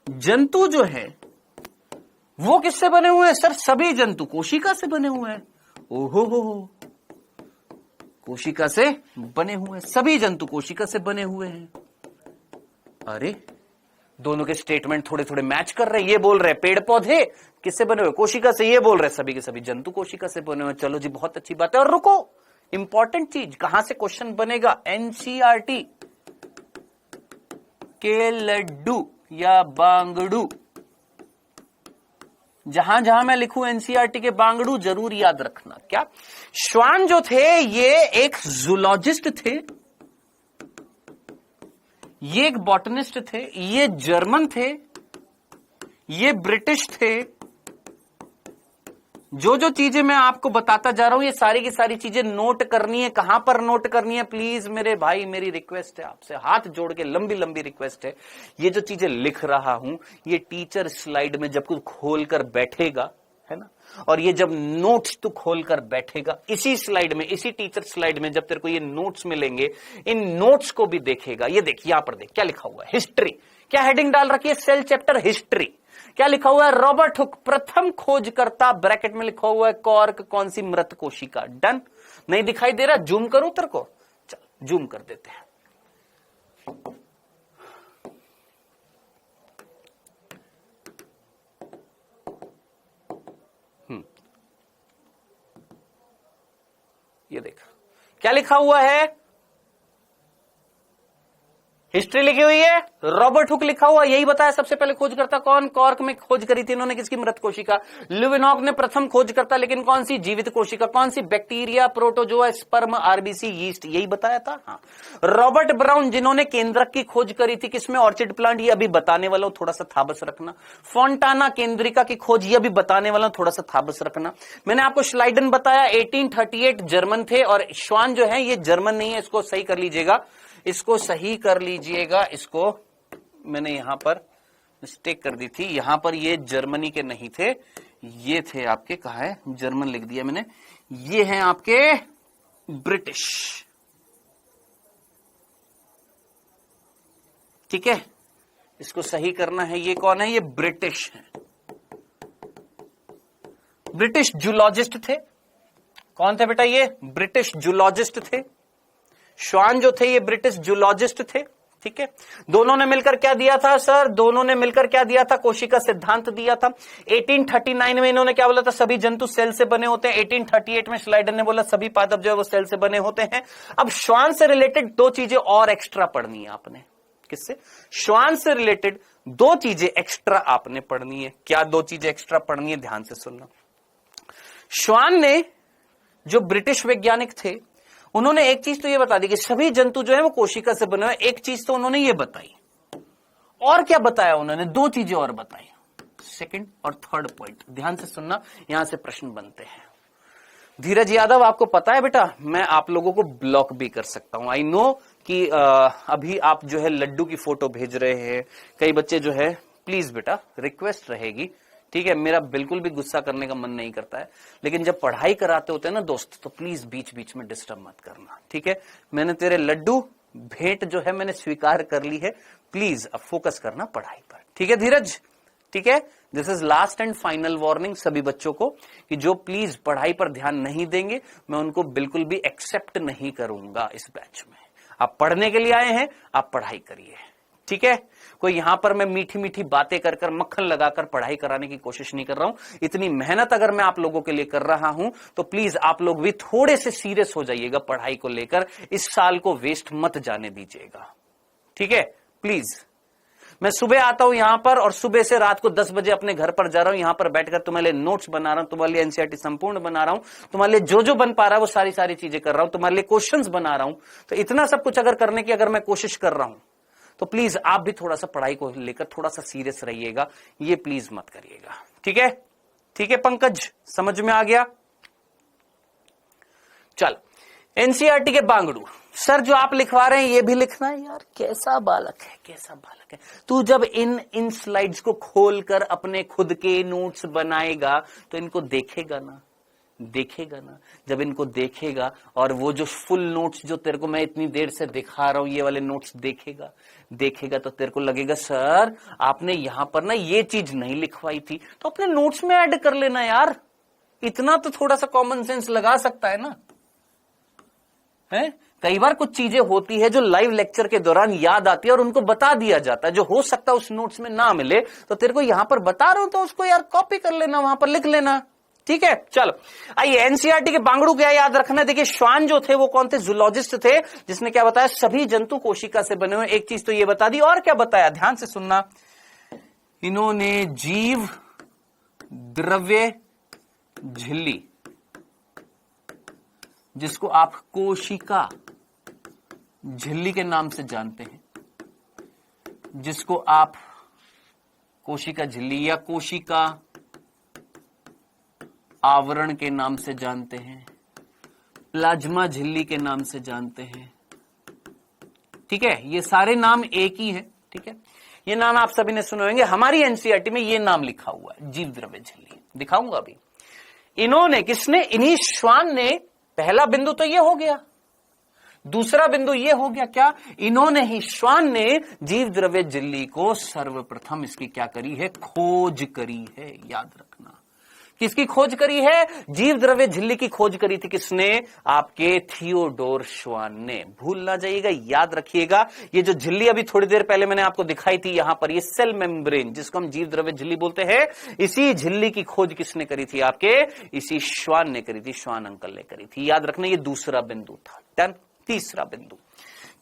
जंतु जो है वो किससे बने हुए हैं सर? सभी जंतु कोशिका से बने हुए हैं। ओहो हो, कोशिका से बने हुए हैं, सभी जंतु कोशिका से बने हुए हैं। अरे दोनों के स्टेटमेंट थोड़े थोड़े मैच कर रहे हैं। ये बोल रहे पेड़ पौधे किससे बने हुए? कोशिका से। ये बोल रहे सभी के सभी जंतु कोशिका से बने हुए। चलो जी, बहुत अच्छी बात है। और रुको, इंपॉर्टेंट चीज, कहां से क्वेश्चन बनेगा? एनसीईआरटी के लड्डू या बांगड़ू, जहां जहां मैं लिखूं एनसीईआरटी के बांगड़ू, जरूर याद रखना। क्या श्वान जो थे ये एक जूलॉजिस्ट थे, ये एक बॉटनिस्ट थे, ये जर्मन थे, ये ब्रिटिश थे। जो जो चीजें मैं आपको बताता जा रहा हूं ये सारी की सारी चीजें नोट करनी है। कहां पर नोट करनी है? प्लीज मेरे भाई, मेरी रिक्वेस्ट है आपसे, हाथ जोड़ के लंबी लंबी रिक्वेस्ट है। ये जो चीजें लिख रहा हूं ये टीचर स्लाइड में जब कुछ खोल कर बैठेगा, है ना, और ये जब नोट्स तू खोल कर बैठेगा इसी स्लाइड में, इसी टीचर स्लाइड में, जब तेरे को ये नोट्स मिलेंगे, इन नोट्स को भी देखेगा। ये देख, यहां पर देख क्या लिखा हुआ है, हिस्ट्री। क्या हेडिंग डाल रखी है? Cell chapter history. क्या लिखा हुआ है? रॉबर्ट हुक प्रथम खोजकर्ता, ब्रैकेट में लिखा हुआ है कॉर्क, कौन सी? मृत कोशिका। डन। नहीं दिखाई दे रहा? जूम करूं तेरे को? चल जूम कर देते हैं। ये देख क्या लिखा हुआ है, हिस्ट्री लिखी हुई है, रॉबर्ट हुक लिखा हुआ। यही बताया सबसे पहले खोजकर्ता कौन? कॉर्क में खोज करी थी इन्होंने, किसकी? मृत कोशिका। लिवेनॉक ने प्रथम खोजकर्ता, लेकिन कौन सी? जीवित कोशिका। कौन सी? Bacteria, protozoa, sperm, RBC, yeast. यही बताया था। हाँ। रॉबर्ट ब्राउन जिन्होंने केंद्रक की खोज करी थी, किसमें? Orchid plant. ये अभी बताने वाला हूं, थोड़ा सा थाबस रखना। फोंटाना केंद्रिका की खोज, ये अभी बताने वाला हूं, थोड़ा सा थाबस रखना। मैंने आपको श्लाइडन बताया 1838 जर्मन थे, और श्वान जो है ये जर्मन नहीं है, इसको सही कर लीजिएगा, इसको सही कर लीजिएगा। इसको मैंने यहां पर मिस्टेक कर दी थी, यहां पर ये जर्मनी के नहीं थे, ये थे आपके, कहा है जर्मन लिख दिया मैंने, ये हैं आपके ब्रिटिश। ठीक है, इसको सही करना है। ये कौन है? ये ब्रिटिश है, ब्रिटिश जूलॉजिस्ट थे। कौन थे बेटा? ये ब्रिटिश जूलॉजिस्ट थे। श्वान जो थे ये ब्रिटिश जूलॉजिस्ट थे। ठीक है, दोनों ने मिलकर क्या दिया था सर? दोनों ने मिलकर क्या दिया था? कोशिका सिद्धांत दिया था। 1839 में इन्होंने क्या बोला था? सभी जंतु सेल से बने होते हैं। 1838 में श्लाइडर ने बोला सभी पादप जो है वो सेल से बने होते हैं। अब श्वान से रिलेटेड दो चीजें और एक्स्ट्रा पढ़नी है आपने। किससे? श्वान से रिलेटेड दो चीजें एक्स्ट्रा आपने पढ़नी है। क्या दो चीजें एक्स्ट्रा पढ़नी है? ध्यान से सुनना। श्वान ने, जो ब्रिटिश वैज्ञानिक थे, उन्होंने एक चीज तो ये बता दी कि सभी जंतु जो है वो कोशिका से बने हुए। एक चीज तो उन्होंने ये बताई, और क्या बताया उन्होंने? दो चीजें और बताई, सेकंड और थर्ड पॉइंट। ध्यान से सुनना, यहां से प्रश्न बनते हैं। धीरज यादव, आपको पता है बेटा मैं आप लोगों को ब्लॉक भी कर सकता हूं। आई नो कि अभी आप जो है लड्डू की फोटो भेज रहे हैं, कई बच्चे जो है, प्लीज बेटा रिक्वेस्ट रहेगी, ठीक है, मेरा बिल्कुल भी गुस्सा करने का मन नहीं करता है, लेकिन जब पढ़ाई कराते होते हैं ना दोस्त, तो प्लीज बीच बीच में डिस्टर्ब मत करना। ठीक है, मैंने तेरे लड्डू भेंट जो है मैंने स्वीकार कर ली है, प्लीज अब फोकस करना पढ़ाई पर। ठीक है धीरज? ठीक है, this is last and final warning सभी बच्चों को कि जो प्लीज पढ़ाई पर ध्यान नहीं देंगे, मैं उनको बिल्कुल भी एक्सेप्ट नहीं करूंगा इस बैच में। आप पढ़ने के लिए आए हैं, आप पढ़ाई करिए। ठीक है, कोई यहां पर मैं मीठी मीठी बातें कर कर, मक्खन लगाकर पढ़ाई कराने की कोशिश नहीं कर रहा हूं। इतनी मेहनत अगर मैं आप लोगों के लिए कर रहा हूं तो प्लीज आप लोग भी थोड़े से सीरियस हो जाइएगा पढ़ाई को लेकर। इस साल को वेस्ट मत जाने दीजिएगा। ठीक है, प्लीज। मैं सुबह आता हूं यहां पर और सुबह से रात को 10 बजे अपने घर पर जा रहा हूं, यहां पर बैठकर तुम्हारे लिए नोट्स बना रहा हूं, तुम्हारे लिए एनसीईआरटी संपूर्ण बना रहा हूं, तुम्हारे लिए जो जो बन पा रहा है वो सारी सारी चीजें कर रहा हूं, तुम्हारे लिए क्वेश्चंस बना रहा हूं। तो इतना सब कुछ अगर करने की अगर मैं कोशिश कर रहा हूं तो प्लीज आप भी थोड़ा सा पढ़ाई को लेकर थोड़ा सा सीरियस रहिएगा, ये प्लीज मत करिएगा। ठीक है, ठीक है पंकज, समझ में आ गया? चल, एनसीईआरटी के बांगड़ू, सर जो आप लिखवा रहे हैं ये भी लिखना है। यार कैसा बालक है, कैसा बालक है तू। जब इन स्लाइड्स को खोलकर अपने खुद के नोट्स बनाएगा तो इनको देखेगा ना, देखेगा ना। जब इनको देखेगा और वो जो फुल नोट्स जो तेरे को मैं इतनी देर से दिखा रहा हूं ये वाले नोट्स देखेगा तो तेरे को लगेगा सर आपने यहां पर ना ये चीज नहीं लिखवाई थी, तो अपने नोट्स में ऐड कर लेना यार। इतना तो थोड़ा सा कॉमन सेंस लगा सकता है ना, है? कई बार कुछ चीजें होती है जो लाइव लेक्चर के दौरान याद आती है और उनको बता दिया जाता है, जो हो सकता है उस नोट्स में ना मिले, तो तेरे को यहां पर बता रहा हूं तो उसको यार कॉपी कर लेना, वहां पर लिख लेना। ठीक है, चलो आइए एनसीईआरटी के बांगड़ू क्या याद रखना। देखिए श्वान जो थे वो कौन थे? जूलॉजिस्ट थे, जिसने क्या बताया? सभी जंतु कोशिका से बने हुए। एक चीज तो ये बता दी, और क्या बताया? ध्यान से सुनना। इन्होंने जीव द्रव्य झिल्ली, जिसको आप कोशिका झिल्ली के नाम से जानते हैं, जिसको आप कोशिका झिल्ली या कोशिका आवरण के नाम से जानते हैं, प्लाज्मा झिल्ली के नाम से जानते हैं। ठीक है, ये सारे नाम एक ही हैं। ठीक है, ये नाम आप सभी ने सुने होंगे, हमारी एनसीईआरटी में ये नाम लिखा हुआ है, जीव द्रव्य झिल्ली। दिखाऊंगा अभी। इन्होंने, किसने? इन्हीं श्वान ने। पहला बिंदु तो ये हो गया, दूसरा बिंदु ये हो गया क्या? इन्होंने ही, श्वान ने जीव द्रव्य झिल्ली को सर्वप्रथम इसकी क्या करी है? खोज करी है। याद रखना, किसकी खोज करी है? जीव द्रव्य झिल्ली की खोज करी थी किसने? आपके थियोडोर श्वान ने। भूल ना जाइएगा, याद रखिएगा। ये जो झिल्ली अभी थोड़ी देर पहले मैंने आपको दिखाई थी यहां पर, ये सेल मेम्ब्रेन, जिसको हम जीव द्रव्य झिल्ली बोलते हैं, इसी झिल्ली की खोज किसने करी थी? आपके इसी श्वान ने करी थी, श्वान अंकल ने करी थी। याद रखना, ये दूसरा बिंदु था। डन।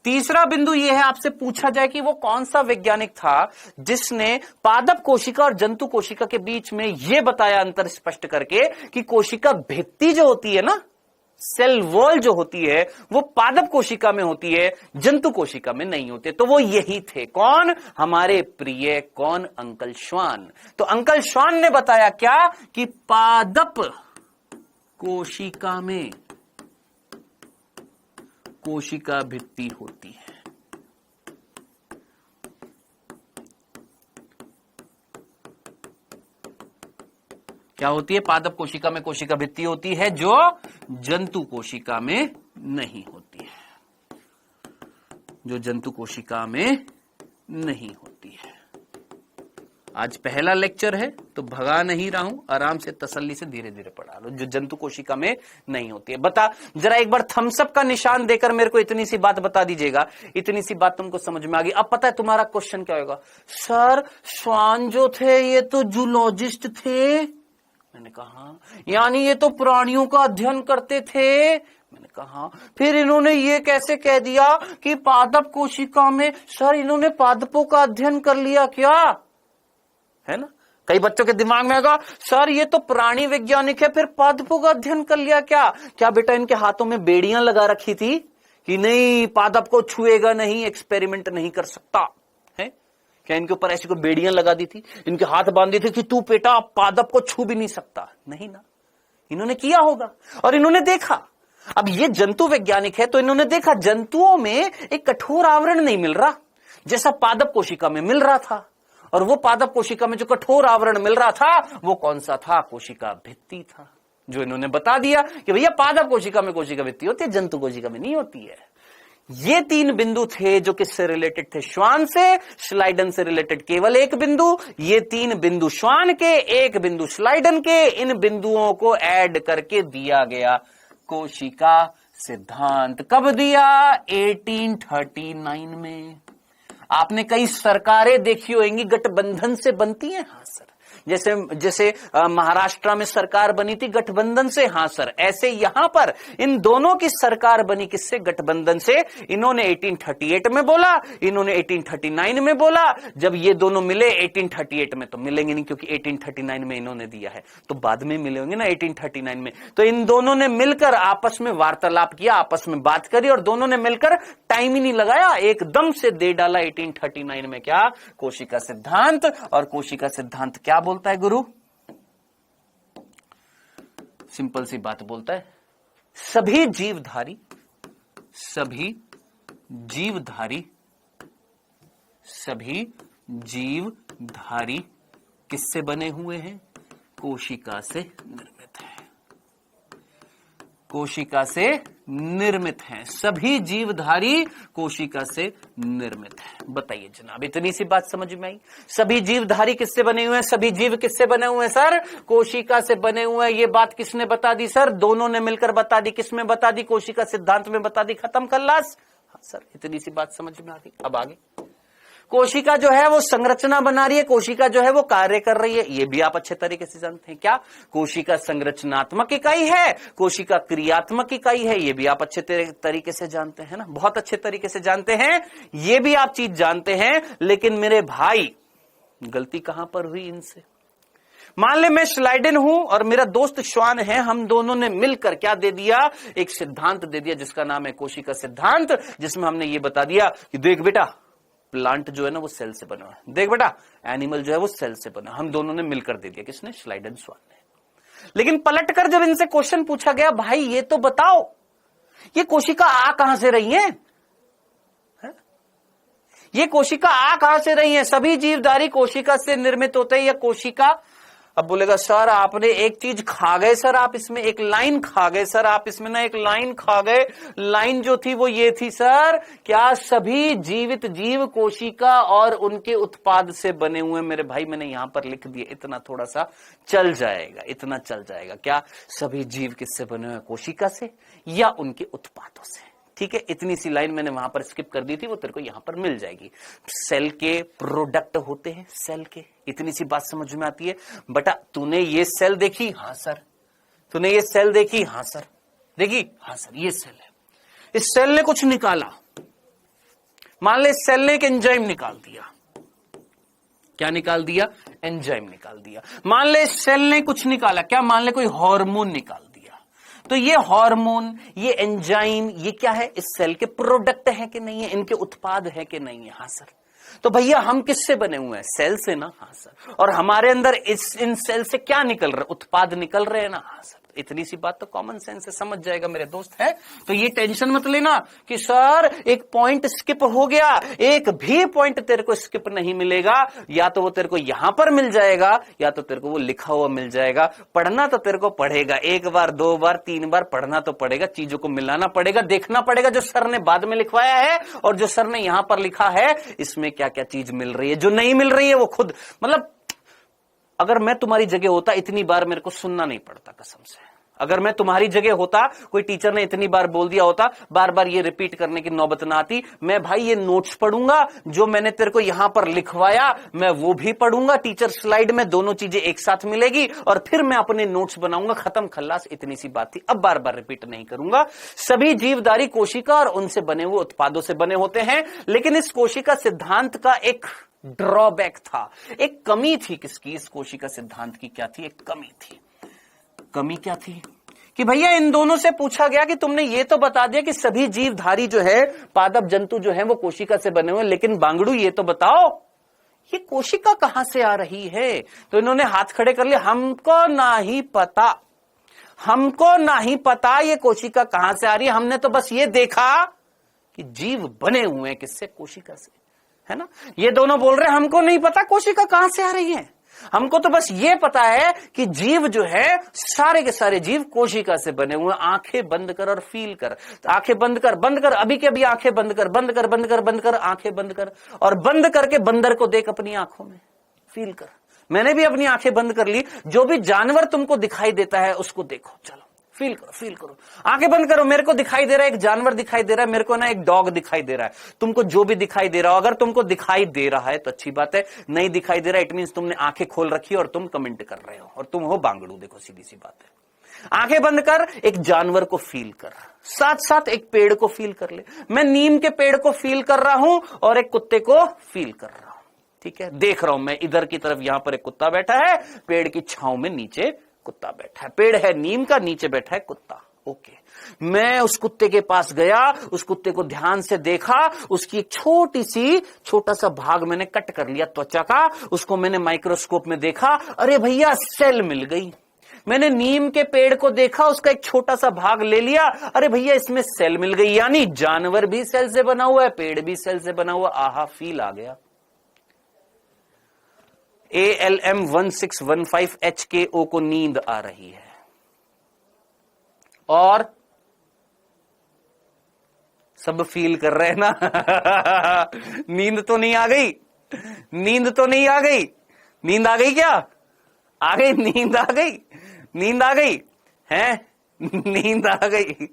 तीसरा बिंदु यह है, आपसे पूछा जाए कि वो कौन सा वैज्ञानिक था जिसने पादप कोशिका और जंतु कोशिका के बीच में यह बताया अंतर स्पष्ट करके कि कोशिका भित्ति जो होती है ना, सेल वॉल जो होती है, वो पादप कोशिका में होती है, जंतु कोशिका में नहीं होते। तो वो यही थे। कौन? हमारे प्रिय कौन? अंकल श्वान। तो अंकल श्वान ने बताया क्या? कि पादप कोशिका में कोशिका भित्ति होती है। क्या होती है? पादप कोशिका में कोशिका भित्ति होती है, जो जंतु कोशिका में नहीं होती है, जो जंतु कोशिका में नहीं होती है। आज पहला लेक्चर है तो भगा नहीं रहा हूं, आराम से तसल्ली से धीरे धीरे पढ़ा लो, जो जंतु कोशिका में नहीं होती है। बता जरा एक बार थम्स अप का निशान देकर मेरे को इतनी सी बात बता दीजिएगा, इतनी सी बात तुमको समझ में आ गई। अब पता है तुम्हारा क्वेश्चन क्या होगा? सर श्वान जो थे ये तो जूलॉजिस्ट थे। मैंने कहा यानी ये तो प्राणियों का अध्ययन करते थे। मैंने कहा फिर इन्होंने ये कैसे कह दिया कि पादप कोशिका में? सर इन्होंने पादपों का अध्ययन कर लिया क्या? है ना, कई बच्चों के दिमाग में आएगा सर ये तो प्राणी वैज्ञानिक है, फिर पादपों का अध्ययन कर लिया क्या? क्या बेटा इनके हाथों में बेड़ियां लगा रखी थी कि नहीं पादप को छुएगा नहीं, एक्सपेरिमेंट नहीं कर सकता है? क्या इनके ऊपर ऐसी कोई बेड़ियां लगा दी थी, इनके हाथ बांधी थी कि तू बेटा पादप को छू भी नहीं सकता? नहीं ना, इन्होंने किया होगा और इन्होंने देखा। अब ये जंतु वैज्ञानिक है तो इन्होंने देखा जंतुओं में एक कठोर आवरण नहीं मिल रहा जैसा पादप कोशिका में मिल रहा था, और वो पादप कोशिका में जो कठोर आवरण मिल रहा था वो कौन सा था? कोशिका भित्ति था, जो इन्होंने बता दिया कि भैया पादप कोशिका में कोशिका भित्ति होती है, जंतु कोशिका में नहीं होती है। ये तीन बिंदु थे जो किससे रिलेटेड थे? श्वान से। स्लाइडन से रिलेटेड केवल एक बिंदु। ये तीन बिंदु श्वान के, एक बिंदु स्लाइडन के। इन बिंदुओं को ऐड करके दिया गया कोशिका सिद्धांत। कब दिया? 1839 में। आपने कई सरकारें देखी होंगी गठबंधन से बनती हैं। हाँ सर, जैसे जैसे महाराष्ट्र में सरकार बनी थी गठबंधन से, हाँ सर, ऐसे यहां पर इन दोनों की सरकार बनी किससे? गठबंधन से। इन्होंने 1838 में बोला, इन्होंने 1839 में बोला। जब ये दोनों मिले 1838 में, तो मिलेंगे नहीं क्योंकि 1839 में इन्होंने दिया है, तो बाद में मिले होंगे ना 1839 में। तो इन दोनों ने मिलकर आपस में वार्तालाप किया, आपस में बात करी और दोनों ने मिलकर टाइम ही नहीं लगाया, एकदम से दे डाला 1839 में क्या? कोशिका सिद्धांत। और कोशिका सिद्धांत क्या बोलता है गुरु? सिंपल सी बात बोलता है, सभी जीवधारी किससे बने हुए हैं? कोशिका से निर्मित है। कोशिका से निर्मित हैं, सभी जीवधारी कोशिका से निर्मित है। बताइए जनाब, इतनी सी बात समझ में आई? सभी जीवधारी किससे बने हुए हैं? सभी जीव किससे बने हुए हैं सर? कोशिका से बने हुए हैं। ये बात किसने बता दी सर? दोनों ने मिलकर बता दी। किसमें बता दी? कोशिका सिद्धांत में बता दी। खत्म खल्लास। हाँ सर, इतनी सी बात समझ में आ गई। अब आगे, कोशिका जो है वो संरचना बना रही है, कोशिका जो है वो कार्य कर रही है, ये भी आप अच्छे तरीके से जानते हैं। क्या? कोशिका संरचनात्मक इकाई है, कोशिका क्रियात्मक इकाई है, ये भी आप अच्छे तरीके से जानते हैं ना, बहुत अच्छे तरीके से जानते हैं, ये भी आप चीज जानते हैं। लेकिन मेरे भाई, गलती कहां पर हुई इनसे? मान ले मैं स्लाइडन हूं और मेरा दोस्त श्वान है, हम दोनों ने मिलकर क्या दे दिया? एक सिद्धांत दे दिया जिसका नाम है कोशिका सिद्धांत, जिसमें हमने ये बता दिया कि देख बेटा, प्लांट जो है ना वो सेल से बना है, देख बेटा एनिमल जो है वो सेल से बना। हम दोनों ने मिलकर दे दिया। किसने? स्लाइडन स्वान ने। लेकिन पलटकर जब इनसे क्वेश्चन पूछा गया, भाई ये तो बताओ, ये कोशिका आ कहां से रही है? ये कोशिका आ कहां से रही है? सभी जीवधारी कोशिका से निर्मित होते हैं। या कोशिका, अब बोलेगा सर आपने एक चीज खा गए सर, आप इसमें एक लाइन खा गए सर, आप इसमें ना एक लाइन खा गए। लाइन जो थी वो ये थी सर, क्या सभी जीवित जीव कोशिका और उनके उत्पाद से बने हुए? मेरे भाई मैंने यहां पर लिख दिया, इतना थोड़ा सा चल जाएगा, इतना चल जाएगा। क्या सभी जीव किससे बने हुए? कोशिका से या उनके उत्पादों से। ठीक है, इतनी सी लाइन मैंने वहां पर स्किप कर दी थी, वो तेरे को यहां पर मिल जाएगी। सेल के प्रोडक्ट होते हैं, सेल के। इतनी सी बात समझ में आती है? बेटा तूने ये सेल देखी? हाँ सर। तूने ये सेल देखी? हाँ सर। देखी? हाँ सर, ये सेल है। इस सेल ने कुछ निकाला, मान ले सेल ने एक एंजाइम निकाल दिया। क्या निकाल दिया? एंजाइम निकाल दिया। मान ले सेल ने कुछ निकाला, क्या? मान ले कोई हार्मोन निकाल दिया। तो ये हार्मोन, ये एंजाइम, ये क्या है? इस सेल के प्रोडक्ट है कि नहीं है? इनके उत्पाद है कि नहीं है? हाँ सर। तो भैया हम किससे बने हुए हैं? सेल से ना। हाँ सर। और हमारे अंदर इन सेल से क्या निकल रहा है? उत्पाद निकल रहे हैं ना। हाँ सर। इतनी सी बात तो कॉमन सेंस से समझ जाएगा मेरे दोस्त है। तो ये टेंशन मत लेना कि सर एक पॉइंट स्किप हो गया, एक भी पॉइंट तेरे को स्किप नहीं मिलेगा। या तो वो तेरे को यहां पर मिल जाएगा या तो तेरे को वो लिखा हुआ मिल जाएगा। पढ़ना तो तेरे को पड़ेगा, एक बार, दो बार, तीन बार पढ़ना तो पड़ेगा, चीजों को मिलाना पड़ेगा, देखना पड़ेगा जो सर ने बाद में लिखवाया है और जो सर ने यहां पर लिखा है, इसमें क्या क्या चीज मिल रही है। जो नहीं मिल रही है वो खुद, मतलब अगर मैं तुम्हारी जगह होता इतनी बार मेरे को सुनना नहीं पड़ता कसम से। अगर मैं तुम्हारी जगह होता, कोई टीचर ने इतनी बार बोल दिया होता, बार बार ये रिपीट करने की नौबत ना आती। मैं भाई ये नोट्स पढ़ूंगा, जो मैंने तेरे को यहां पर लिखवाया मैं वो भी पढ़ूंगा, टीचर स्लाइड में दोनों चीजें एक साथ मिलेगी और फिर मैं अपने नोट्स बनाऊंगा। खत्म खल्लास, इतनी सी बात थी। अब बार बार रिपीट नहीं करूंगा। सभी जीवधारी कोशिका और उनसे बने हुए उत्पादों से बने होते हैं। लेकिन इस कोशिका सिद्धांत का एक ड्रॉबैक था, एक कमी थी। किसकी? इस कोशिका सिद्धांत की क्या थी? एक कमी थी। कमी क्या थी? कि भैया इन दोनों से पूछा गया कि तुमने ये तो बता दिया कि सभी जीवधारी जो है, पादप जंतु जो है वो कोशिका से बने हुए, लेकिन बांगड़ू ये तो बताओ ये कोशिका कहां से आ रही है? तो इन्होंने हाथ खड़े कर लिए, हमको नहीं पता, हमको नहीं पता ये कोशिका कहां से आ रही है। हमने तो बस ये देखा कि जीव बने हुए हैं किससे? कोशिका से, है ना। ये दोनों बोल रहे हैं हमको नहीं पता कोशिका कहां से आ रही है, हमको तो बस ये पता है कि जीव जो है, सारे के सारे जीव कोशिका से बने हुए। आंखें बंद कर और फील कर। तो आंखें बंद कर, अभी के अभी आंखें बंद कर, आंखें बंद कर और बंद करके बंदर को देख अपनी आंखों में, फील कर। मैंने भी अपनी आंखें बंद कर ली। जो भी जानवर तुमको दिखाई देता है उसको देखो, चलो फील करो, फील करो, आंखें बंद करो। मेरे को दिखाई दे रहा है एक जानवर दिखाई दे रहा है, मेरे को ना एक डॉग दिखाई दे रहा है। तुमको जो भी दिखाई दे रहा हो, अगर तुमको दिखाई दे रहा है तो अच्छी बात है, नहीं दिखाई दे रहा है इट मींस तुमने आंखें खोल रखी है और तुम कमेंट कर रहे हो और तुम हो बांगड़ू। देखो सीधी सी बात है, आंखें बंद कर, एक जानवर को फील कर, साथ साथ एक पेड़ को फील कर ले। मैं नीम के पेड़ को फील कर रहा हूं और एक कुत्ते को फील कर रहा हूं, ठीक है। देख रहा हूं मैं इधर की तरफ, यहां पर एक कुत्ता बैठा है, पेड़ की छांव में नीचे कुत्ता बैठा है, पेड़ है नीम का, नीचे बैठा है कुत्ता। ओके, मैं उस कुत्ते के पास गया, उस कुत्ते को ध्यान से देखा, उसकी एक छोटा सा भाग मैंने कट कर लिया त्वचा का, उसको मैंने माइक्रोस्कोप में देखा, अरे भैया सेल मिल गई। मैंने नीम के पेड़ को देखा, उसका एक छोटा सा भाग ले लिया, अरे भैया इसमें सेल मिल गई। यानी जानवर भी सेल से बना हुआ है, पेड़ भी सेल से बना हुआ। आहा, फील आ गया। ALM 1615 HKO को नींद आ रही है और सब फील कर रहे हैं ना। नींद तो नहीं आ गई, नींद तो नहीं आ गई। नींद आ गई क्या? आ गई, नींद आ गई, नींद आ गई है, नींद आ गई।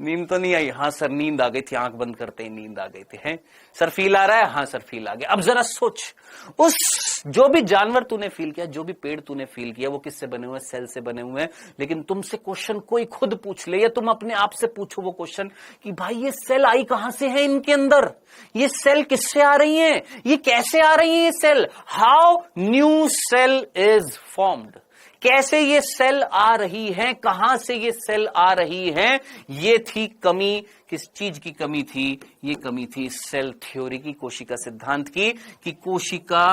नींद तो नहीं आई। हाँ सर नींद आ गई थी, आंख बंद करते ही नींद आ गई थी। हैं सर फील आ रहा है? हाँ सर फील आ गया। अब जरा सोच, उस जो भी जानवर तूने फील किया, जो भी पेड़ तूने फील किया, वो किससे बने हुए हैं? सेल से बने हुए हैं। लेकिन तुमसे क्वेश्चन कोई खुद पूछ ले या तुम अपने आप से पूछो वो क्वेश्चन कि भाई ये सेल आई कहां से है इनके अंदर, ये सेल किससे आ रही है, ये कैसे आ रही है ये cell? How new cell is formed, कैसे ये सेल आ रही हैं, कहां से ये सेल आ रही हैं? ये थी कमी। किस चीज की कमी थी? ये कमी थी सेल थ्योरी की, कोशिका सिद्धांत की, कि कोशिका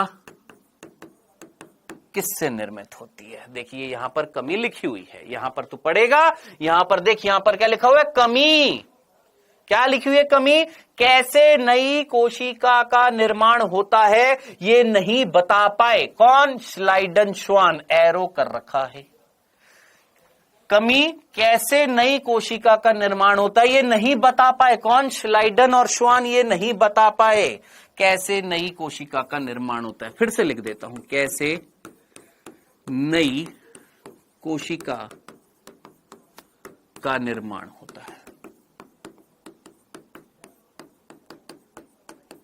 किससे निर्मित होती है। देखिए यहां पर कमी लिखी हुई है, यहां पर तू पढ़ेगा, यहां पर देख, यहां पर क्या लिखा हुआ है? कमी। क्या लिखी हुई है? कमी। कैसे नई कोशिका का निर्माण होता है ये नहीं बता पाए। कौन? श्लाइडन श्वान, एरो कर रखा है। कमी, कैसे नई कोशिका का निर्माण होता है ये नहीं बता पाए। कौन? श्लाइडन और श्वान ये नहीं बता पाए कैसे नई कोशिका का निर्माण होता है। फिर से लिख देता हूं, कैसे नई कोशिका का निर्माण होता है,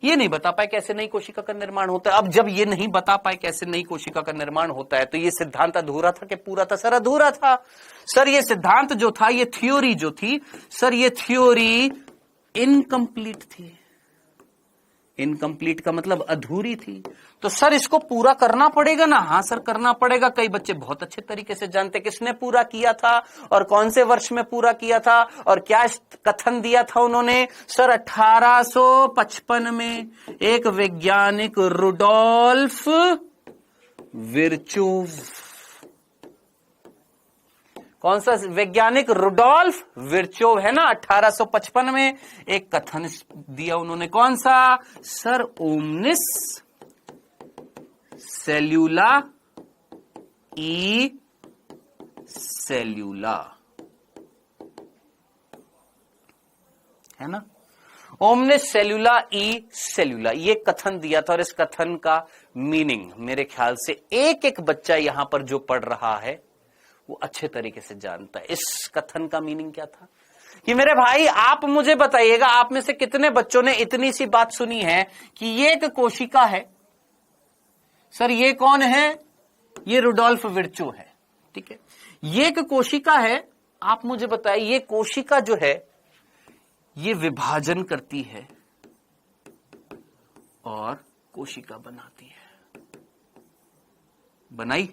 ये नहीं बता पाए कैसे नई कोशिका का निर्माण होता है। अब जब ये नहीं बता पाए कैसे नई कोशिका का निर्माण होता है तो ये सिद्धांत अधूरा था कि पूरा था? सर अधूरा था। सर ये सिद्धांत जो था, ये थ्योरी जो थी, सर ये थ्योरी इनकम्प्लीट थी। इनकम्प्लीट का मतलब अधूरी थी। तो सर इसको पूरा करना पड़ेगा ना? हाँ सर करना पड़ेगा। कई बच्चे बहुत अच्छे तरीके से जानते किसने पूरा किया था और कौन से वर्ष में पूरा किया था और क्या कथन दिया था उन्होंने। सर 1855 में एक वैज्ञानिक रुडोल्फ विर्चोव, कौन सा वैज्ञानिक? रुडोल्फ विर्चोव है ना। 1855 में एक कथन दिया उन्होंने, कौन सा? सर ओमनिस सेल्यूला ई सेल्यूला, है ना। ओमनिस सेल्यूला ई सेल्यूला, ये कथन दिया था। और इस कथन का मीनिंग मेरे ख्याल से एक एक बच्चा यहां पर जो पढ़ रहा है वो अच्छे तरीके से जानता है। इस कथन का मीनिंग क्या था कि मेरे भाई आप मुझे बताइएगा, आप में से कितने बच्चों ने इतनी सी बात सुनी है कि ये एक कोशिका है। सर ये कौन है? ये रुडोल्फ विर्चो है, ठीक है। ये एक कोशिका है। आप मुझे बताइए ये कोशिका जो है ये विभाजन करती है और कोशिका बनाती है। बनाई?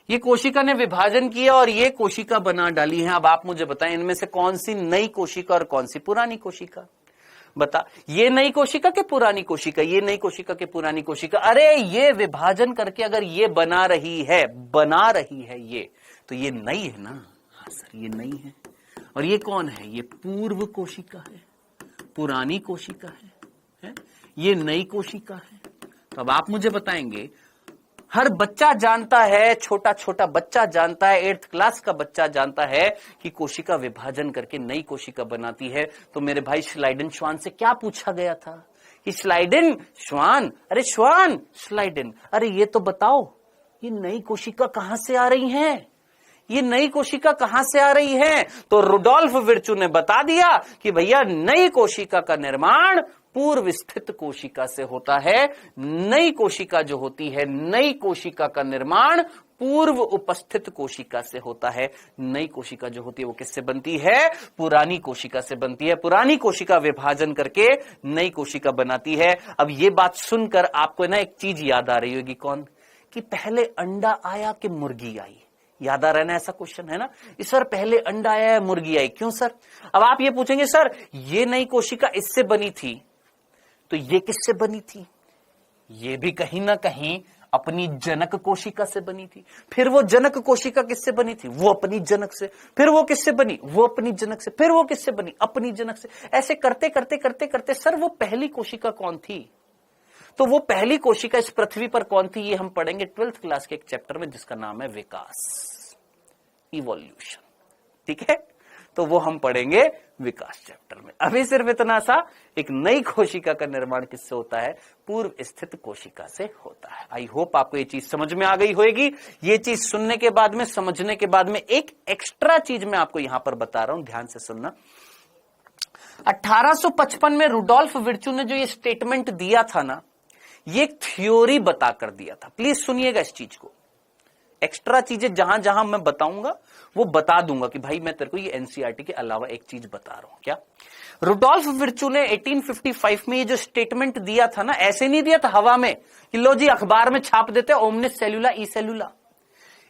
ये कोशिका ने विभाजन किया और ये कोशिका बना डाली है। अब आप मुझे बताएं इनमें से कौन सी नई कोशिका और कौन सी पुरानी कोशिका? बता, ये नई कोशिका के पुरानी कोशिका? ये नई कोशिका के पुरानी कोशिका। अरे ये विभाजन करके अगर ये बना रही है ये, तो ये नई है ना। हाँ सर ये नई है। और ये कौन है? ये पूर्व कोशिका है, पुरानी कोशिका है? ये नई कोशिका है। तो अब आप मुझे बताएंगे, हर बच्चा जानता है, छोटा छोटा बच्चा जानता है, 8th क्लास का बच्चा जानता है कि कोशिका विभाजन करके नई कोशिका बनाती है। तो मेरे भाई श्लाइडन श्वान से क्या पूछा गया था कि श्लाइडन श्वान, अरे श्वान श्लाइडन, अरे ये तो बताओ ये नई कोशिका कहां से आ रही हैं? ये नई कोशिका कहां से आ रही है? तो रुडोल्फ विर्चू ने बता दिया कि भैया नई कोशिका का निर्माण पूर्व स्थित कोशिका से होता है। नई कोशिका जो होती है, नई कोशिका का निर्माण पूर्व उपस्थित कोशिका से होता है। नई कोशिका जो होती है वो किससे बनती है? पुरानी कोशिका से बनती है। पुरानी कोशिका विभाजन करके नई कोशिका बनाती है। अब ये बात सुनकर आपको ना एक चीज याद आ रही होगी, कौन? कि पहले अंडा आया कि मुर्गी आई? याद आ रहा है ना, ऐसा क्वेश्चन है ना। सर पहले अंडा आया है मुर्गी आई, क्यों सर? अब आप ये पूछेंगे सर ये नई कोशिका इससे बनी थी तो ये किससे बनी थी? ये भी कहीं ना कहीं अपनी जनक कोशिका से बनी थी। फिर वो जनक कोशिका किससे बनी थी? वो अपनी जनक से। फिर वो किससे बनी? वो अपनी जनक से। फिर वो किससे बनी? अपनी जनक से। ऐसे करते करते करते करते सर वो पहली कोशिका कौन थी? तो वो पहली कोशिका इस पृथ्वी पर कौन थी? ये हम पढ़ेंगे 12th क्लास के एक चैप्टर में जिसका नाम है विकास, इवोल्यूशन। ठीक है, तो वो हम पढ़ेंगे विकास चैप्टर में। अभी सिर्फ इतना सा, एक नई कोशिका का निर्माण किससे होता है? पूर्व स्थित कोशिका से होता है। आई होप आपको ये चीज समझ में आ गई होगी। ये चीज सुनने के बाद में, समझने के बाद में, एक एक्स्ट्रा चीज मैं आपको यहां पर बता रहा हूं, ध्यान से सुनना। 1855 में रुडोल्फ विर्चू ने जो ये स्टेटमेंट दिया था ना, ये एक थ्योरी बताकर दिया था। प्लीज सुनिएगा इस चीज को। एक्स्ट्रा चीजें जहां जहां मैं बताऊंगा वो बता दूंगा कि भाई मैं तेरे को ये एनसीईआरटी के अलावा एक चीज बता रहा हूं। क्या? रुडोल्फ विर्चू ने 1855 में ये जो स्टेटमेंट दिया था ना, ऐसे नहीं दिया था हवा में कि लो जी अखबार में छाप देते ओमनिस सेलुला ई सेलुला।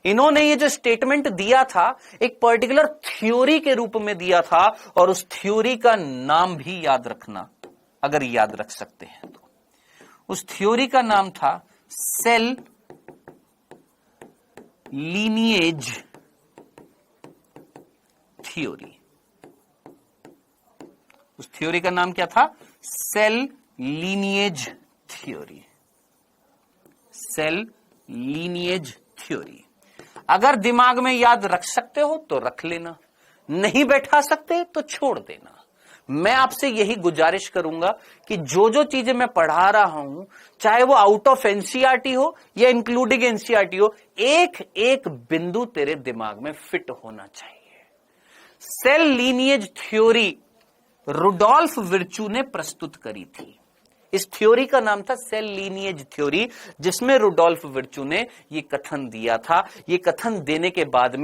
इन्होंने ये जो स्टेटमेंट दिया था एक पर्टिकुलर थ्योरी के रूप में दिया था, और उस थ्योरी का नाम भी याद रखना अगर याद रख सकते हैं तो। उस थ्योरी का नाम था सेल लीनिएज थ्योरी। उस थ्योरी का नाम क्या था? Cell lineage theory. Cell lineage theory. अगर दिमाग में याद रख सकते हो तो रख लेना, नहीं बैठा सकते तो छोड़ देना। मैं आपसे यही गुजारिश करूंगा कि जो जो चीजें मैं पढ़ा रहा हूं, चाहे वो आउट ऑफ एनसीईआरटी हो या इंक्लूडिंग एनसीईआरटी हो, एक एक बिंदु तेरे दिमाग में फिट होना चाहिए। Cell lineage theory Rudolf Virchow ने प्रस्तुत करी थी। इस थ्योरी का नाम था सेल लीनिएज थ्योरी, जिसमें रुडोल्फ विर्चू ने ये कथन दिया था। ये कथन देने के बाद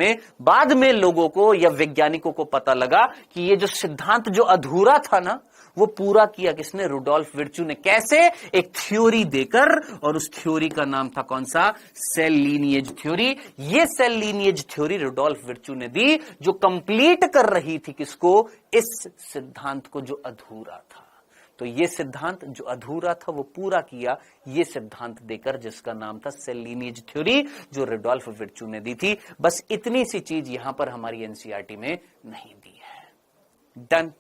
में लोगों को या वैज्ञानिकों को पता लगा कि ये जो सिद्धांत जो अधूरा था ना, वो पूरा किया किसने? रुडोल्फ विर्चू ने। कैसे? एक थ्योरी देकर, और उस थ्योरी का नाम था कौन सा? Cell lineage theory. ये cell lineage theory Rudolf Virchow ने दी, जो कंप्लीट कर रही थी किसको? इस सिद्धांत को जो अधूरा था। तो ये सिद्धांत जो अधूरा था वो पूरा किया ये सिद्धांत देकर, जिसका नाम था सेल लीनिएज थ्योरी, जो रुडोल्फ विर्चू ने दी थी। बस इतनी सी चीज यहां पर हमारी एनसीईआरटी में नहीं दी है। डन?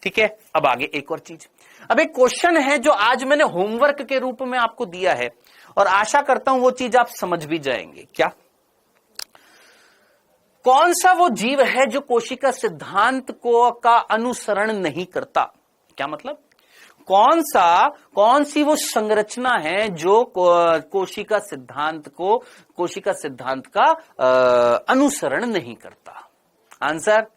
ठीक है। अब आगे एक और चीज। अब एक क्वेश्चन है जो आज मैंने होमवर्क के रूप में आपको दिया है, और आशा करता हूं वो चीज आप समझ भी जाएंगे। क्या? कौन सा वो जीव है जो कोशिका सिद्धांत का अनुसरण नहीं करता? क्या मतलब? कौन सी वो संरचना है जो कोशिका सिद्धांत का अनुसरण नहीं करता? आंसर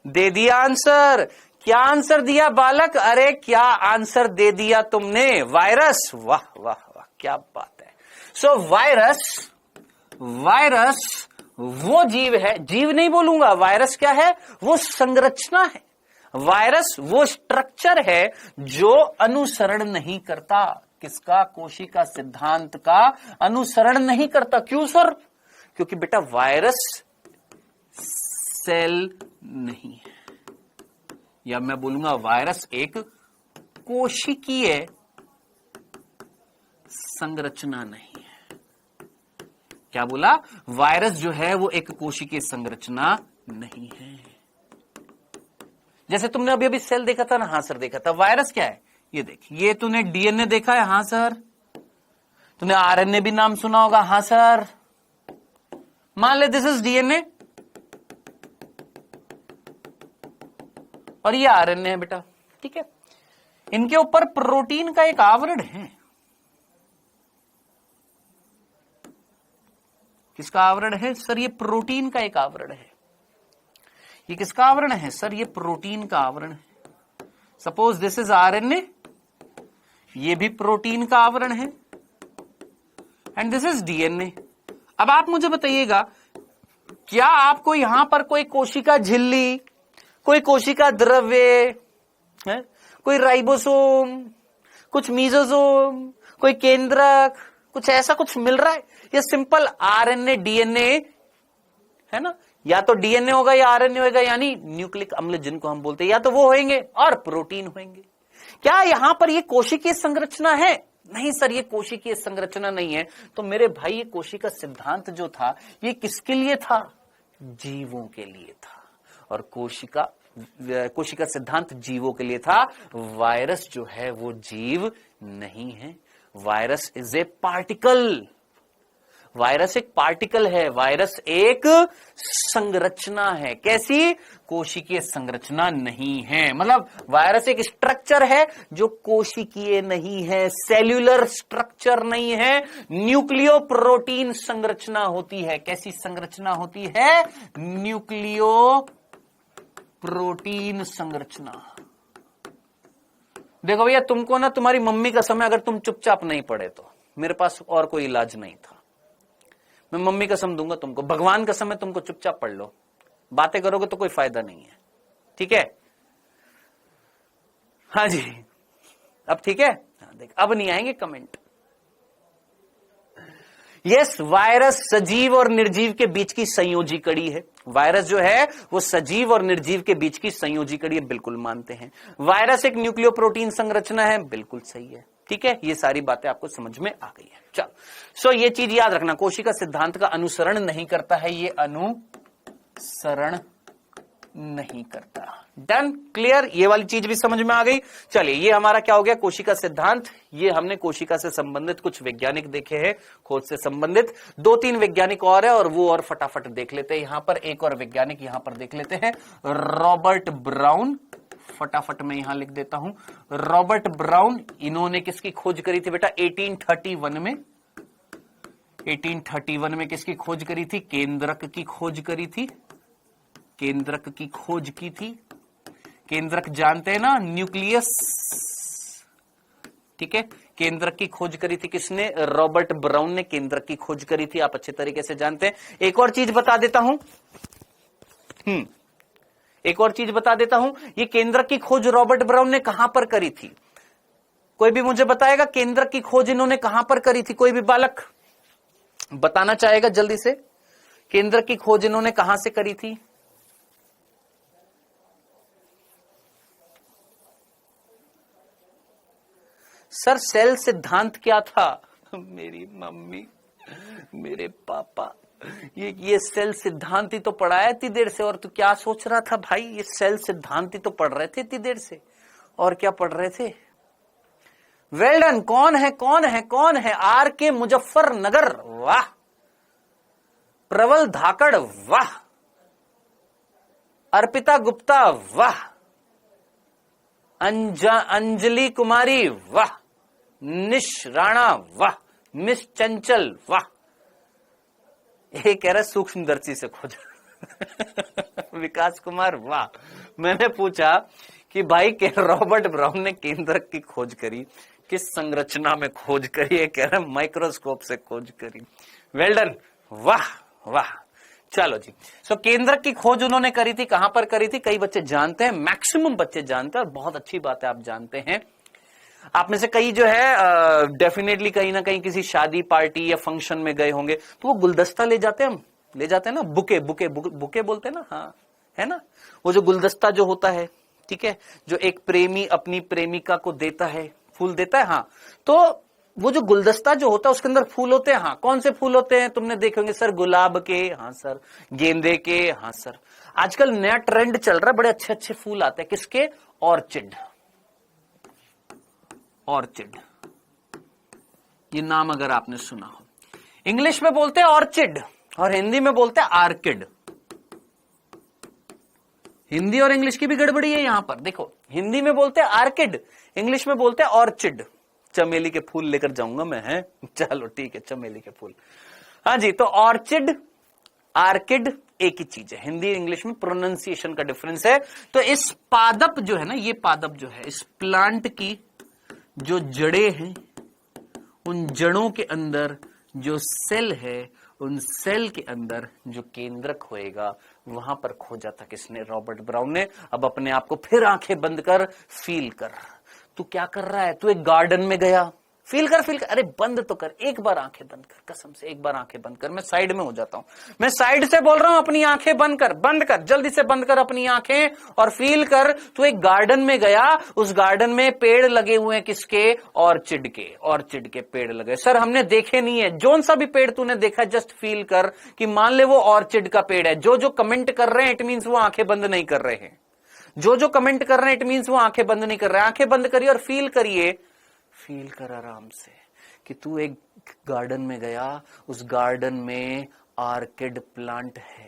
दे दिया। आंसर क्या आंसर दिया बालक? अरे क्या आंसर दे दिया तुमने? वायरस। वाह वाह वाह, क्या बात है। सो वायरस वो जीव है, जीव नहीं बोलूंगा, वायरस क्या है? वो संरचना है। वायरस वो स्ट्रक्चर है जो अनुसरण नहीं करता। किसका? कोशिका सिद्धांत का अनुसरण नहीं करता। क्यों सर? क्योंकि बेटा वायरस सेल नहीं है, या मैं बोलूंगा वायरस एक कोशिकीय संरचना नहीं है। क्या बोला? वायरस जो है वो एक कोशिकीय संरचना नहीं है। जैसे तुमने अभी सेल देखा था ना? हाँ सर देखा था। वायरस क्या है? ये देख, ये तूने डीएनए देखा है? हाँ सर। तूने आरएनए भी नाम सुना होगा? हाँ सर। मान ले दिस इज डीएनए और ये आरएनए है बेटा, ठीक है। इनके ऊपर प्रोटीन का एक आवरण है। किसका आवरण है सर? ये प्रोटीन का एक आवरण है। ये किसका आवरण है सर? ये प्रोटीन का आवरण है। सपोज दिस इज आरएनए, ये भी प्रोटीन का आवरण है, एंड दिस इज डीएनए। अब आप मुझे बताइएगा, क्या आपको यहां पर कोई कोशिका झिल्ली, कोई कोशिका द्रव्य, कोई राइबोसोम, कुछ मीजोसोम, कोई केंद्रक, कुछ ऐसा कुछ मिल रहा है? ये सिंपल आरएनए डीएनए है ना, या तो डीएनए होगा या आरएनए होगा, यानी न्यूक्लिक अम्ल जिनको हम बोलते हैं, या तो वो होंगे और प्रोटीन होंगे। क्या यहां पर ये कोशिकीय संरचना है? नहीं सर, ये कोशिकीय संरचना नहीं है। तो मेरे भाई, ये कोशिका सिद्धांत जो था, ये किसके लिए था? जीवों के लिए था। और कोशिका सिद्धांत जीवों के लिए था। वायरस जो है वो जीव नहीं है। Virus is a particle. Virus एक पार्टिकल है, वायरस एक संरचना है। कैसी? कोशिकीय संरचना नहीं है। मतलब वायरस एक स्ट्रक्चर है जो कोशिकीय नहीं है, सेल्यूलर स्ट्रक्चर नहीं है, न्यूक्लियो प्रोटीन संरचना होती है। कैसी संरचना होती है? न्यूक्लियो प्रोटीन संरचना। देखो भैया, तुमको ना तुम्हारी मम्मी का समय, अगर तुम चुपचाप नहीं पढ़े तो मेरे पास और कोई इलाज नहीं था। मैं मम्मी कसम दूंगा तुमको, भगवान का समय तुमको चुपचाप पढ़ लो। बातें करोगे तो कोई फायदा नहीं है। ठीक है? हाँ जी, अब ठीक है? हाँ, देख, अब नहीं आएंगे कमेंट। यस, वायरस सजीव और निर्जीव के बीच की संयोजी कड़ी है। वायरस जो है वो सजीव और निर्जीव के बीच की संयोजी कड़ी है, बिल्कुल मानते हैं। वायरस एक न्यूक्लियो प्रोटीन संरचना है, बिल्कुल सही है। ठीक है, ये सारी बातें आपको समझ में आ गई है। चलो, सो ये चीज याद रखना, कोशिका सिद्धांत का अनुसरण नहीं करता है, ये अनुसरण नहीं करता। Done, clear? ये वाली चीज भी समझ में आ गई। चलिए, ये हमारा क्या हो गया? कोशिका सिद्धांत। ये हमने कोशिका से संबंधित कुछ वैज्ञानिक देखे हैं, खोज से संबंधित 2-3 वैज्ञानिक और है, और वो और फटाफट देख लेते हैं। यहां पर एक और वैज्ञानिक यहां पर देख लेते हैं, रॉबर्ट ब्राउन। फटाफट मैं यहां लिख देता हूं, रॉबर्ट ब्राउन। इन्होंने किसकी खोज करी थी बेटा? 1831 में। 1831 में किसकी खोज करी थी? केंद्रक की खोज करी थी। केंद्रक की खोज की थी। केंद्रक जानते हैं ना, न्यूक्लियस। ठीक है, केंद्रक की खोज करी थी किसने? रॉबर्ट ब्राउन ने केंद्रक की खोज करी थी, आप अच्छे तरीके से जानते हैं। एक और चीज बता देता हूं, ये केंद्रक की खोज रॉबर्ट ब्राउन ने कहां पर करी थी? कोई भी मुझे बताएगा केंद्रक की खोज इन्होंने कहां पर करी थी? कोई भी बालक बताना चाहेगा जल्दी से, केंद्रक की खोज इन्होंने कहां से करी थी? सर, सेल सिद्धांत क्या था? मेरी मम्मी, मेरे पापा, ये सेल सिद्धांत ही तो पढ़ाया इतनी देर से। और तू क्या सोच रहा था भाई? ये सेल सिद्धांत ही तो पढ़ रहे थे इतनी देर से, और क्या पढ़ रहे थे? Well done. कौन है? आर के मुजफ्फरनगर, वाह। प्रबल धाकड़, वाह। अर्पिता गुप्ता, वाह। अंजलि कुमारी, वाह। निश राणा, वाह। मिस चंचल, वाह। ये कह रहा सूक्ष्मदर्शी से खोजा। विकास कुमार, वाह। मैंने पूछा कि भाई के रॉबर्ट ब्राउन ने केंद्रक की खोज करी, किस संरचना में खोज करी? है कह रहा माइक्रोस्कोप से खोज करी। वेल डन, वाह वाह। चलो जी, सो केंद्रक की खोज उन्होंने करी थी, कहां पर करी थी? कई बच्चे जानते हैं, मैक्सिमम बच्चे जानते हैं, और बहुत अच्छी बात है आप जानते हैं। आप में से कई जो है डेफिनेटली कहीं ना कहीं किसी शादी पार्टी या फंक्शन में गए होंगे, तो वो गुलदस्ता ले जाते हैं, हम ले जाते हैं ना, बुके बुके बुके बोलते हैं ना, हाँ है ना, वो जो गुलदस्ता जो होता है, ठीक है, जो एक प्रेमी अपनी प्रेमिका को देता है, फूल देता है, हाँ, तो वो जो गुलदस्ता जो होता है उसके अंदर फूल होते हैं, हाँ, कौन से फूल होते हैं तुमने देखे होंगे? सर गुलाब के, हाँ सर, गेंदे के, हाँ सर। आजकल नया ट्रेंड चल रहा है, बड़े अच्छे अच्छे फूल आते हैं, किसके? ऑर्चिड। ऑर्चिड, ये नाम अगर आपने सुना हो, इंग्लिश में बोलते हैं ऑर्चिड और हिंदी में बोलते हैं आर्किड। हिंदी और इंग्लिश की भी गड़बड़ी है यहां पर, देखो, हिंदी में बोलते हैं आर्किड, इंग्लिश में बोलते हैं ऑर्चिड। चमेली के फूल लेकर जाऊंगा मैं, है, चलो ठीक है, चमेली के फूल। हाँ जी, तो ऑर्चिड आर्किड एक ही चीज है, हिंदी इंग्लिश में प्रोनाउंसिएशन का डिफरेंस है। तो इस पादप जो है ना, ये पादप जो है, इस प्लांट की जो जड़ें हैं, उन जड़ों के अंदर जो सेल है, उन सेल के अंदर जो केंद्रक होएगा, वहां पर खोजा था किसने? रॉबर्ट ब्राउन ने। अब अपने आप को फिर आंखें बंद कर, फील कर। तू क्या कर रहा है? तू एक गार्डन में गया, फील कर, फील कर। अरे बंद तो कर, एक बार आंखें बंद कर, कसम से एक बार आंखें बंद कर। मैं साइड में हो जाता हूं, मैं साइड से बोल रहा हूं, अपनी आंखें बंद कर, बंद कर, जल्दी से बंद कर अपनी आंखें और फील कर। तू एक गार्डन में गया, उस गार्डन में पेड़ लगे हुए हैं, किसके? ऑर्चिड के। ऑर्चिड के पेड़ लगे। सर हमने देखे नहीं है, जोन सा भी पेड़ तूने देखा, जस्ट फील कर कि मान ले वो ऑर्चिड का पेड़ है। जो जो कमेंट कर रहे हैं, इट मींस वो आंखें बंद नहीं कर रहे हैं। जो जो कमेंट कर रहे हैं, इट मींस वो आंखें बंद नहीं कर रहे हैं। आंखें बंद करिए और फील करिए, फील कर आराम से कि तू एक गार्डन में गया, उस गार्डन में आर्किड प्लांट है।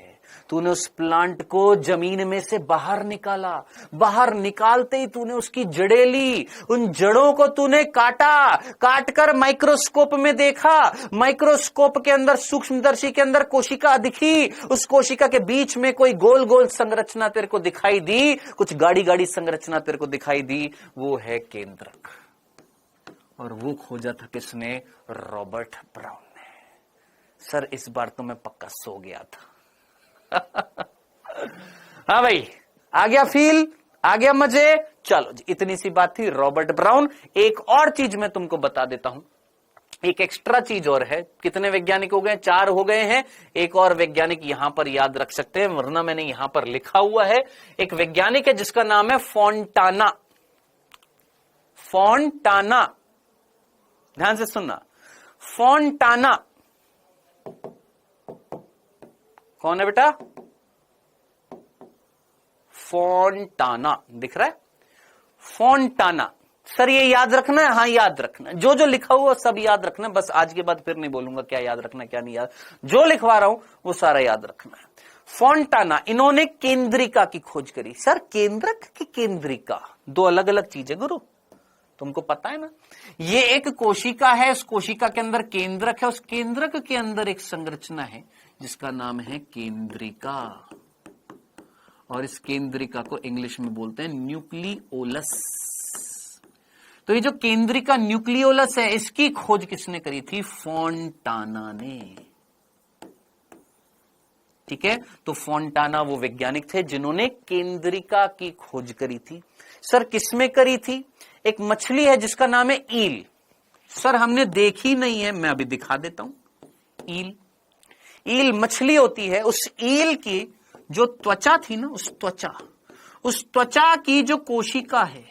तूने उस प्लांट को जमीन में से बाहर निकाला, बाहर निकालते ही तूने उसकी जड़ें ली, उन जड़ों को तूने काटा, काटकर माइक्रोस्कोप में देखा। माइक्रोस्कोप के अंदर, सूक्ष्मदर्शी के अंदर कोशिका दिखी। उस कोशिका के बीच में कोई गोल गोल संरचना तेरे को दिखाई दी, कुछ गाढ़ी गाढ़ी संरचना तेरे को दिखाई दी, वो है केंद्रक। और वो खोजा था किसने? रॉबर्ट ब्राउन ने। सर इस बार तो मैं पक्का सो गया था। हाँ भाई, आ गया फील, आ गया मजे। चलो जी, इतनी सी बात थी रॉबर्ट ब्राउन। एक और चीज मैं तुमको बता देता हूं, एक एक्स्ट्रा चीज और है। कितने वैज्ञानिक हो गए? 4 हो गए हैं। एक और वैज्ञानिक यहां पर याद रख सकते हैं, वरना मैंने यहां पर लिखा हुआ है। एक वैज्ञानिक है जिसका नाम है फोंटाना। फोंटाना, ध्यान से सुनना। फोंटाना कौन है बेटा? फोंटाना दिख रहा है? फोंटाना। सर ये याद रखना है? हाँ याद रखना, जो जो लिखा हुआ सब याद रखना। बस आज के बाद फिर नहीं बोलूंगा क्या याद रखना क्या नहीं याद, जो लिखवा रहा हूं वो सारा याद रखना है। फोंटाना, इन्होंने केंद्रिका की खोज करी। सर केंद्रक की केंद्रिका दो अलग अलग चीजें गुरु, तुमको पता है ना। ये एक कोशिका है, उस कोशिका के अंदर केंद्रक है, उस केंद्रक के अंदर एक संरचना है जिसका नाम है केंद्रिका। और इस केंद्रिका को इंग्लिश में बोलते हैं न्यूक्लियोलस। तो ये जो केंद्रिका न्यूक्लियोलस है, इसकी खोज किसने करी थी? फोंटाना ने। ठीक है, तो फोंटाना वो वैज्ञानिक थे जिन्होंने केंद्रिका की खोज करी थी। सर किसमें करी थी? एक मछली है जिसका नाम है ईल। सर हमने देखी नहीं है, मैं अभी दिखा देता हूं। ईल, ईल मछली होती है। उस ईल की जो त्वचा थी ना, उस त्वचा की जो कोशिका है,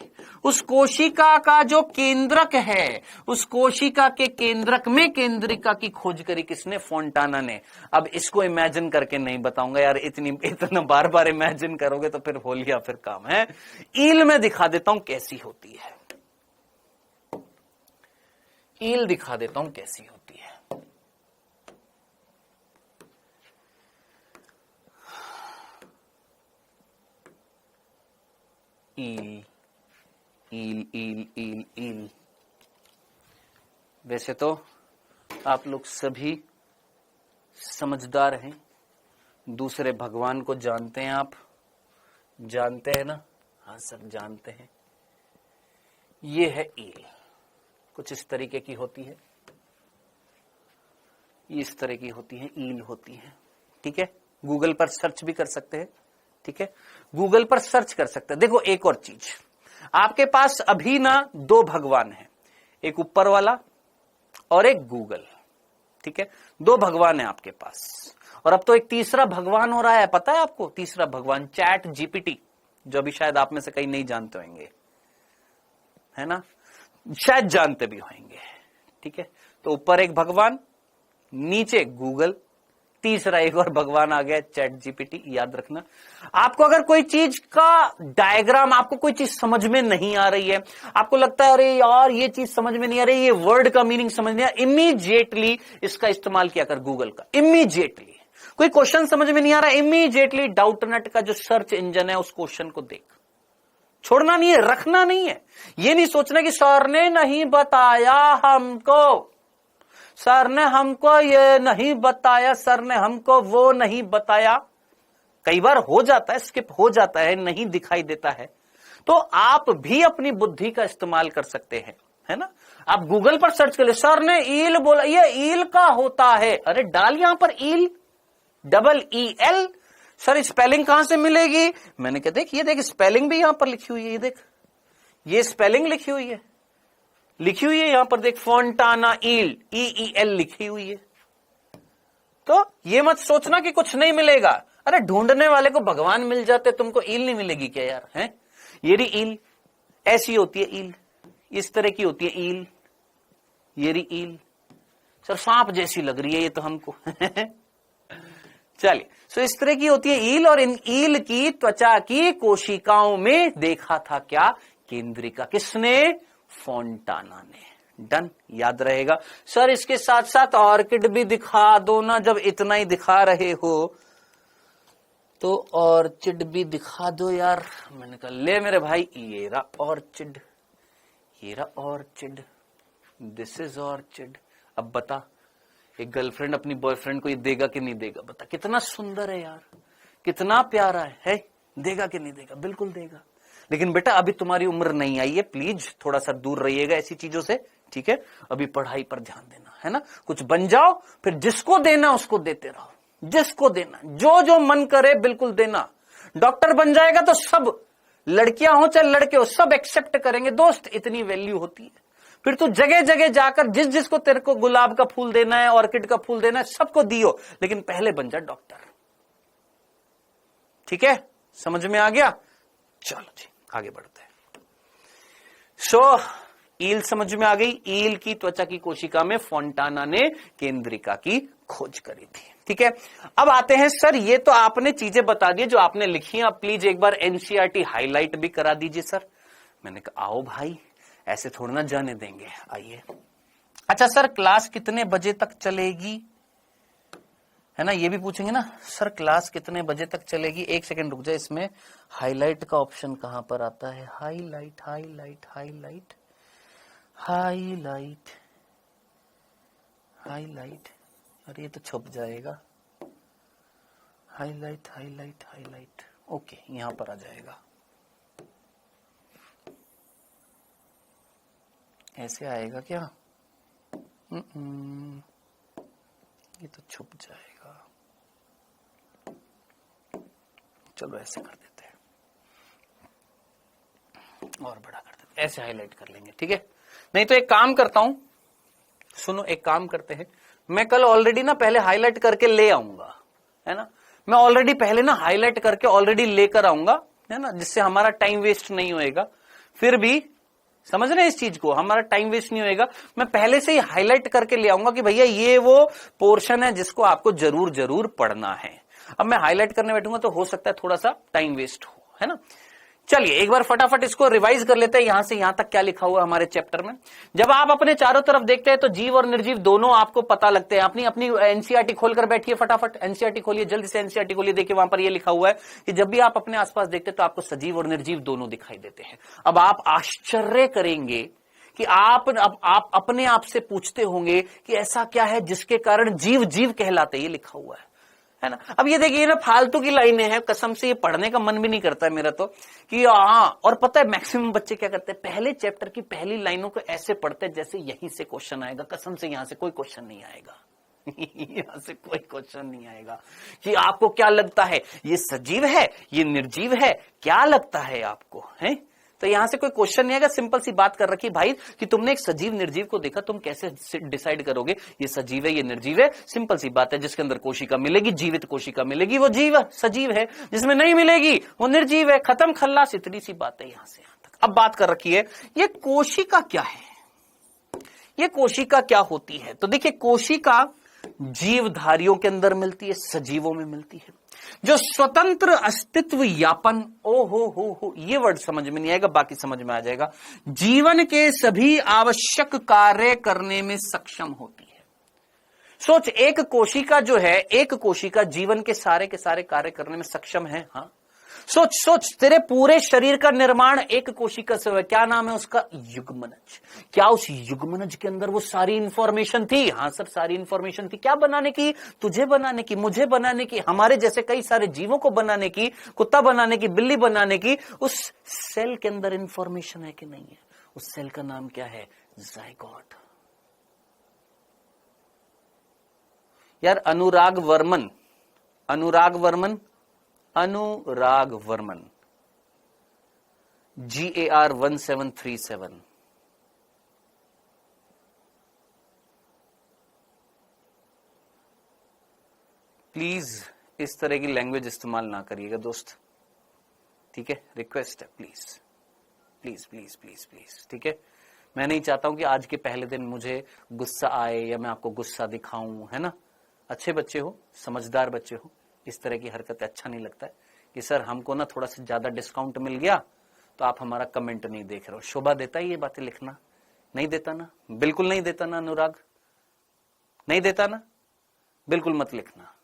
उस कोशिका का जो केंद्रक है, उस कोशिका के केंद्रक में केंद्रिका की खोज करी किसने? फोंटाना ने। अब इसको इमेजिन करके नहीं बताऊंगा यार, इतना बार बार इमेजिन करोगे तो फिर हो लिया, फिर काम है। ईल में दिखा देता हूं कैसी होती है, ईल दिखा देता हूं कैसी होती है। ईल ईल ईल ईल ईल। वैसे तो आप लोग सभी समझदार हैं, दूसरे भगवान को जानते हैं। आप जानते हैं ना? हाँ सब जानते हैं। ये है ईल, कुछ इस तरीके की होती है, इस तरह की होती है, ईल होती है। ठीक है, गूगल पर सर्च भी कर सकते हैं। ठीक है, गूगल पर सर्च कर सकते हैं। देखो एक और चीज, आपके पास अभी ना 2 भगवान हैं, एक ऊपर वाला और एक गूगल। ठीक है, 2 भगवान है आपके पास। और अब तो एक तीसरा भगवान हो रहा है, पता है आपको? तीसरा भगवान चैट जीपीटी, जो अभी शायद आप में से कई नहीं जानते होंगे, है ना? शायद जानते भी होंगे। ठीक है, तो ऊपर एक भगवान, नीचे गूगल, तीसरा एक और भगवान आ गया चैट जीपीटी। याद रखना, आपको अगर कोई चीज का डायग्राम, आपको कोई चीज समझ में नहीं आ रही है, आपको लगता है अरे यार ये चीज समझ में नहीं आ रही, ये वर्ड का मीनिंग समझ नहीं आ रहा, इमीडिएटली इसका इस्तेमाल किया कर गूगल का। इमीडिएटली कोई क्वेश्चन समझ में नहीं आ रहा, इमीडिएटली डाउटनेट का जो सर्च इंजन है उस क्वेश्चन को देख। छोड़ना नहीं है, रखना नहीं है। ये नहीं सोचना कि सर ने नहीं बताया हमको, सर ने हमको ये नहीं बताया, सर ने हमको वो नहीं बताया। कई बार हो जाता है, स्किप हो जाता है, नहीं दिखाई देता है, तो आप भी अपनी बुद्धि का इस्तेमाल कर सकते हैं, है ना। आप गूगल पर सर्च कर ले, सर ने ईल बोला, ये ईल का होता है, अरे डाल यहां पर ईल, EEL। सर स्पेलिंग कहां से मिलेगी? मैंने कहा देख, ये देख स्पेलिंग भी यहां पर लिखी हुई है, ये देख, ये स्पेलिंग लिखी हुई है, यहां पर देख, फोंटाना ईल, EEL लिखी हुई है। तो ये मत सोचना कि कुछ नहीं मिलेगा, अरे ढूंढने वाले को भगवान मिल जाते, तुमको ईल नहीं मिलेगी क्या यार, है। ये रही ईल, ऐसी होती है ईल, इस तरह की होती है ईल, ये रही ईल। सर सांप जैसी लग रही है ये तो हमको चलिए, सो इस तरह की होती है ईल, और इन ईल की त्वचा की कोशिकाओं में देखा था क्या? केंद्रिका। किसने? फोंटाना ने। डन, याद रहेगा। सर इसके साथ साथ ऑर्किड भी दिखा दो ना, जब इतना ही दिखा रहे हो तो ऑर्चिड भी दिखा दो यार। मैंने कहा ले मेरे भाई, ये रहा ऑर्चिड, ये रहा ऑर्चिड, दिस इज ऑर्चिड। अब बता, एक गर्लफ्रेंड अपनी बॉयफ्रेंड को ये देगा कि नहीं देगा? बता, कितना सुंदर है यार, कितना प्यारा है? देगा कि नहीं देगा? बिल्कुल देगा। लेकिन बेटा अभी तुम्हारी उम्र नहीं आई है, प्लीज थोड़ा सा दूर रहिएगा ऐसी चीजों से, ठीक है। अभी पढ़ाई पर ध्यान देना है ना, कुछ बन जाओ, फिर जिसको देना उसको देते रहो, जिसको देना, जो जो मन करे बिल्कुल देना। डॉक्टर बन जाएगा तो सब, लड़कियां हो चाहे लड़के हो, सब एक्सेप्ट करेंगे दोस्त, इतनी वैल्यू होती है। फिर तू जगह जगह जाकर जिस जिसको तेरे को गुलाब का फूल देना है, ऑर्किड का फूल देना है, सबको दियो, लेकिन पहले बन जा डॉक्टर, ठीक है। समझ में आ गया? चलो जी आगे बढ़ते हैं। सो ईल समझ में आ गई। ईल की त्वचा की कोशिका में फोंटाना ने केंद्रिका की खोज करी थी, ठीक है। अब आते हैं, सर ये तो आपने चीजें बता दी जो आपने लिखी हैं, आप प्लीज एक बार एनसीईआरटी हाईलाइट भी करा दीजिए सर। मैंने कहा आओ भाई, ऐसे थोड़ा ना जाने देंगे, आइए। अच्छा सर क्लास कितने बजे तक चलेगी, है ना, ये भी पूछेंगे ना, सर क्लास कितने बजे तक चलेगी। एक सेकंड रुक जाए, इसमें हाईलाइट का ऑप्शन कहां पर आता है? Highlight, highlight, highlight, highlight, highlight, अरे ये तो छुप जाएगा। हाईलाइट, हाईलाइट, हाईलाइट, ओके यहां पर आ जाएगा, ऐसे आएगा क्या? ये तो छुप जाएगा, चलो ऐसे कर देते हैं, और बड़ा कर देते हैं, ऐसे हाईलाइट कर लेंगे, ठीक है। नहीं तो एक काम करता हूं, सुनो एक काम करते हैं, मैं कल ऑलरेडी ना पहले हाईलाइट करके ले आऊंगा, है ना, मैं ऑलरेडी पहले ना हाईलाइट करके ऑलरेडी लेकर आऊंगा, है ना, जिससे हमारा टाइम वेस्ट नहीं होएगा। फिर भी समझ रहे हैं इस चीज को, हमारा टाइम वेस्ट नहीं होएगा। मैं पहले से ही हाईलाइट करके ले आऊंगा कि भैया ये वो पोर्शन है जिसको आपको जरूर जरूर पढ़ना है। अब मैं हाईलाइट करने बैठूंगा तो हो सकता है थोड़ा सा टाइम वेस्ट हो, है ना। चलिए एक बार फटाफट इसको रिवाइज कर लेते हैं, यहां से यहां तक क्या लिखा हुआ है हमारे चैप्टर में। जब आप अपने चारों तरफ देखते हैं तो जीव और निर्जीव दोनों आपको पता लगते हैं। अपनी अपनी एनसीईआरटी खोलकर बैठिए, फटाफट एनसीईआरटी खोलिए, जल्दी से एनसीईआरटी खोलिए, देखिए वहां पर ये लिखा हुआ है कि जब भी आप अपने आसपास देखते हैं तो आपको सजीव और निर्जीव दोनों दिखाई देते हैं। अब आप आश्चर्य करेंगे कि आप अपने आप से पूछते होंगे कि ऐसा क्या है जिसके कारण जीव जीव कहलाते, ये लिखा हुआ है ना। अब ये देखिए ना फालतू की लाइनें हैं, कसम से ये पढ़ने का मन भी नहीं करता है मेरा तो कि हाँ। और पता है मैक्सिमम बच्चे क्या करते हैं, पहले चैप्टर की पहली लाइनों को ऐसे पढ़ते हैं जैसे यहीं से क्वेश्चन आएगा। कसम से यहां से कोई क्वेश्चन नहीं आएगा यहां से कोई क्वेश्चन नहीं आएगा कि आपको क्या लगता है ये सजीव है ये निर्जीव है, क्या लगता है आपको, है तो यहां से कोई क्वेश्चन नहीं आएगा। सिंपल सी बात कर रखी भाई कि तुमने एक सजीव निर्जीव को देखा, तुम कैसे डिसाइड करोगे ये सजीव है ये निर्जीव है? सिंपल सी बात है, जिसके अंदर कोशिका मिलेगी, जीवित कोशिका मिलेगी, वो जीव सजीव है, जिसमें नहीं मिलेगी वो निर्जीव है। खत्म खल्लास, इतनी सी बात है यहां से यहां तक। अब बात कर रखी है ये कोशिका क्या है, ये कोशिका क्या होती है। तो देखिए कोशिका जीवधारियों के अंदर मिलती है, सजीवों में मिलती है, जो स्वतंत्र अस्तित्व यापन, ओ हो ये वर्ड समझ में नहीं आएगा, बाकी समझ में आ जाएगा, जीवन के सभी आवश्यक कार्य करने में सक्षम होती है। सोच, एक कोशिका जो है, एक कोशिका जीवन के सारे कार्य करने में सक्षम है। हाँ, सोच सोच, तेरे पूरे शरीर का निर्माण एक कोशिका से हुआ। क्या नाम है उसका? युग्मनज। क्या उस युग्मनज के अंदर वो सारी इंफॉर्मेशन थी? हाँ सर, सारी इंफॉर्मेशन थी। क्या बनाने की? तुझे बनाने की, मुझे बनाने की, हमारे जैसे कई सारे जीवों को बनाने की, कुत्ता बनाने की, बिल्ली बनाने की। उस सेल के अंदर इंफॉर्मेशन है कि नहीं है? उस सेल का नाम क्या है? जाइगोट। यार अनुराग वर्मन GAR 1737। प्लीज इस तरह की लैंग्वेज इस्तेमाल ना करिएगा दोस्त, ठीक है? रिक्वेस्ट है, please please please please please, ठीक है? मैं नहीं चाहता हूं कि आज के पहले दिन मुझे गुस्सा आए या मैं आपको गुस्सा दिखाऊं, है ना? अच्छे बच्चे हो, समझदार बच्चे हो, इस तरह की हरकत अच्छा नहीं लगता है कि सर हमको ना थोड़ा सा ज्यादा डिस्काउंट मिल गया तो आप हमारा कमेंट नहीं देख रहे हो। शोभा देता है ये बातें लिखना? नहीं देता ना? बिल्कुल नहीं देता ना अनुराग? नहीं देता ना? बिल्कुल मत लिखना,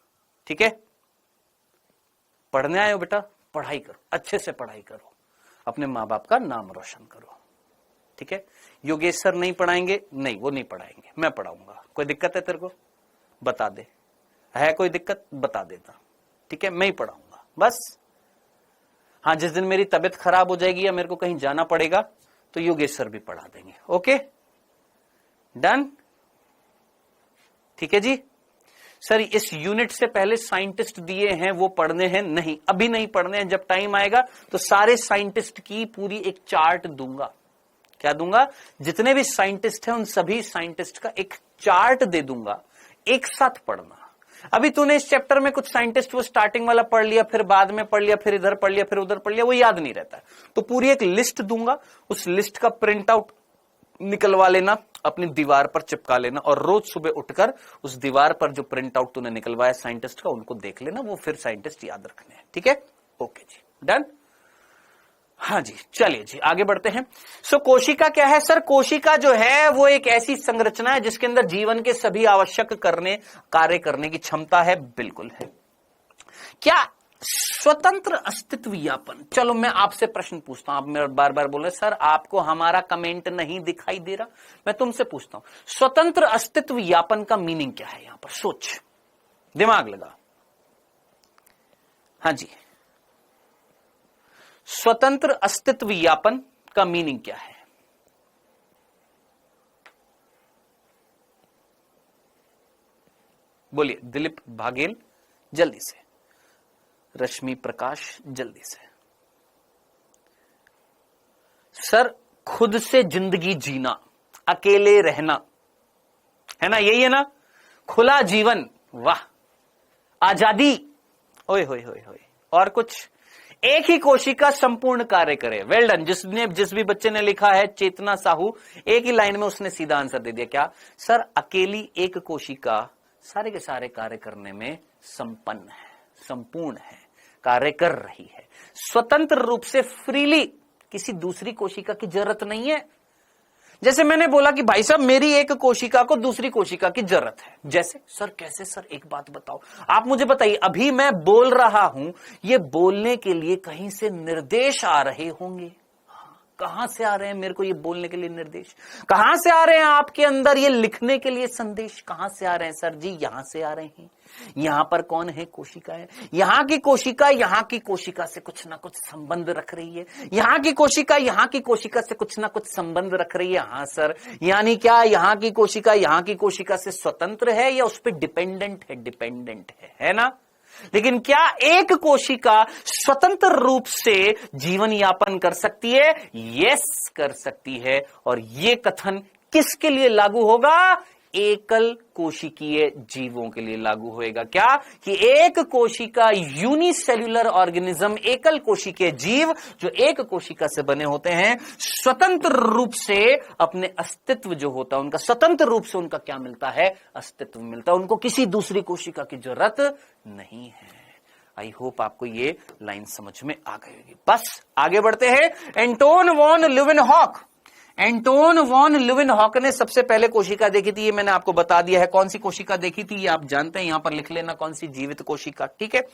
ठीक है? पढ़ने आए हो बेटा, पढ़ाई करो, अच्छे से पढ़ाई करो, अपने माँ बाप का नाम रोशन करो, ठीक है? योगेश सर नहीं पढ़ाएंगे? नहीं, वो नहीं पढ़ाएंगे, मैं पढ़ाऊंगा। कोई दिक्कत है तेरे को? बता दे, है कोई दिक्कत? बता देता, ठीक है? मैं ही पढ़ाऊंगा बस। हाँ, जिस दिन मेरी तबीयत खराब हो जाएगी या मेरे को कहीं जाना पड़ेगा तो योगेश सर भी पढ़ा देंगे। ओके, डन, ठीक है जी। सर इस यूनिट से पहले साइंटिस्ट दिए हैं, वो पढ़ने हैं? नहीं, अभी नहीं पढ़ने हैं, जब टाइम आएगा तो सारे साइंटिस्ट की पूरी एक चार्ट दूंगा। क्या दूंगा? जितने भी साइंटिस्ट हैं उन सभी साइंटिस्ट का एक चार्ट दे दूंगा, एक साथ पढ़ना। अभी तूने इस चैप्टर में कुछ साइंटिस्ट वो स्टार्टिंग वाला पढ़ लिया, फिर बाद में पढ़ लिया, फिर इधर पढ़ लिया, फिर उधर पढ़ लिया, वो याद नहीं रहता। तो पूरी एक लिस्ट दूंगा, उस लिस्ट का प्रिंट आउट निकलवा लेना, अपनी दीवार पर चिपका लेना, और रोज सुबह उठकर उस दीवार पर जो प्रिंट आउट तूने निकलवाया साइंटिस्ट का, उनको देख लेना, वो फिर साइंटिस्ट याद रखने हैं, ठीक है? ओके जी, डन। हाँ जी, चलिए जी आगे बढ़ते हैं। सो कोशिका क्या है? सर कोशिका जो है वो एक ऐसी संरचना है जिसके अंदर जीवन के सभी आवश्यक कार्य करने की क्षमता है। बिल्कुल है। क्या स्वतंत्र अस्तित्व यापन? चलो मैं आपसे प्रश्न पूछता हूं। आप मेरे बार बार बोल रहे सर आपको हमारा कमेंट नहीं दिखाई दे रहा। मैं तुमसे पूछता हूं स्वतंत्र अस्तित्व यापन का मीनिंग क्या है? यहां पर सोच, दिमाग लगा। हाँ जी, स्वतंत्र अस्तित्व यापन का मीनिंग क्या है? बोलिए दिलीप भागेल, जल्दी से। रश्मि प्रकाश, जल्दी से। सर खुद से जिंदगी जीना, अकेले रहना, है ना? यही है ना? खुला जीवन, वाह, आजादी, ओए होए होए होए। और कुछ? एक ही कोशिका संपूर्ण कार्य करे। Well done. जिस भी बच्चे ने लिखा है चेतना साहू, एक ही लाइन में उसने सीधा आंसर दे दिया। क्या? सर अकेली एक कोशिका सारे के सारे कार्य करने में संपन्न है, संपूर्ण है, कार्य कर रही है, स्वतंत्र रूप से, फ्रीली, किसी दूसरी कोशिका की जरूरत नहीं है। जैसे मैंने बोला कि भाई साहब मेरी एक कोशिका को दूसरी कोशिका की जरूरत है। जैसे? सर कैसे? सर एक बात बताओ, आप मुझे बताइए। अभी मैं बोल रहा हूं, ये बोलने के लिए कहीं से निर्देश आ रहे होंगे। कहां से आ रहे हैं मेरे को ये बोलने के लिए निर्देश? कहां से आ रहे हैं आपके अंदर ये लिखने के लिए संदेश? कहां से आ रहे हैं सर जी? यहां से आ रहे हैं। यहां पर कौन है? कोशिकाएं। यहां की कोशिका यहां की कोशिका से कुछ ना कुछ संबंध रख रही है। यहां की कोशिका यहां की कोशिका से कुछ ना कुछ संबंध रख रही है। हाँ सर, यानी क्या यहां की कोशिका यहां की कोशिका से स्वतंत्र है या उस पर डिपेंडेंट है? डिपेंडेंट है ना? लेकिन क्या एक कोशिका स्वतंत्र रूप से जीवन यापन कर सकती है? यस, कर सकती है। और यह कथन किसके लिए लागू होगा? एकल कोशिकीय जीवों के लिए लागू होएगा। क्या? कि एक कोशिका यूनिसेल्युलर ऑर्गेनिज्म, एकल कोशिकीय जीव जो एक कोशिका से बने होते हैं, स्वतंत्र रूप से अपने अस्तित्व जो होता है उनका, स्वतंत्र रूप से उनका क्या मिलता है? अस्तित्व मिलता है। उनको किसी दूसरी कोशिका की जरूरत नहीं है। आई होप आपको ये लाइन समझ में आ गई होगी। बस आगे बढ़ते हैं। Anton von Leeuwenhoek, Anton von Leeuwenhoek ने सबसे पहले कोशिका देखी थी, ये मैंने आपको बता दिया है। कौन सी कोशिका देखी थी ये आप जानते हैं, यहां पर लिख लेना कौन सी, जीवित कोशिका, ठीक है।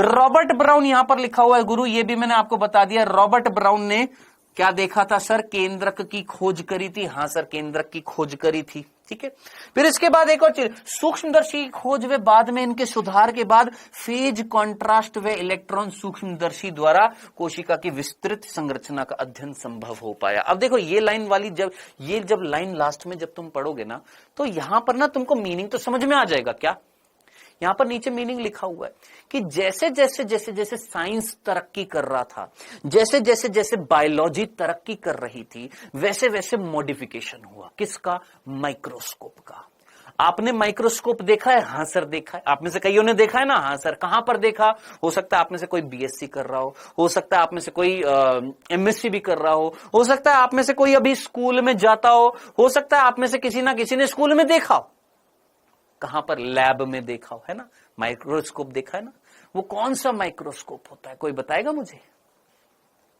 रॉबर्ट ब्राउन यहां पर लिखा हुआ है गुरु, ये भी मैंने आपको बता दिया। रॉबर्ट ब्राउन ने क्या देखा था सर, केंद्रक की खोज करी थी। हाँ सर, केंद्रक की खोज करी थी, ठीक है। फिर इसके बाद एक और चीज, सूक्ष्मदर्शी की खोज व बाद में इनके सुधार के बाद फेज कॉन्ट्रास्ट व इलेक्ट्रॉन सूक्ष्मदर्शी द्वारा कोशिका की विस्तृत संरचना का अध्ययन संभव हो पाया। अब देखो ये लाइन वाली, जब लाइन लास्ट में जब तुम पढ़ोगे ना, तो यहां पर ना तुमको मीनिंग तो समझ में आ जाएगा। क्या यहां पर नीचे मीनिंग लिखा हुआ है कि जैसे जैसे जैसे जैसे साइंस तरक्की कर रहा था, जैसे जैसे जैसे बायोलॉजी तरक्की कर रही थी, वैसे वैसे मॉडिफिकेशन हुआ। किसका? माइक्रोस्कोप का। आपने माइक्रोस्कोप देखा है? हाँ सर देखा है। आप में से कईयों ने देखा है ना? हाँ सर। कहां पर देखा? हो सकता है आप में से कोई बीएससी कर रहा हो सकता है आप में से कोई एमएससी भी कर रहा हो सकता है आप में से कोई अभी स्कूल में जाता हो सकता है आप में से किसी ना किसी ने स्कूल में देखा हो। कहां पर? लैब में देखा हो, है ना। माइक्रोस्कोप देखा है ना। वो कौन सा माइक्रोस्कोप होता है, कोई बताएगा मुझे?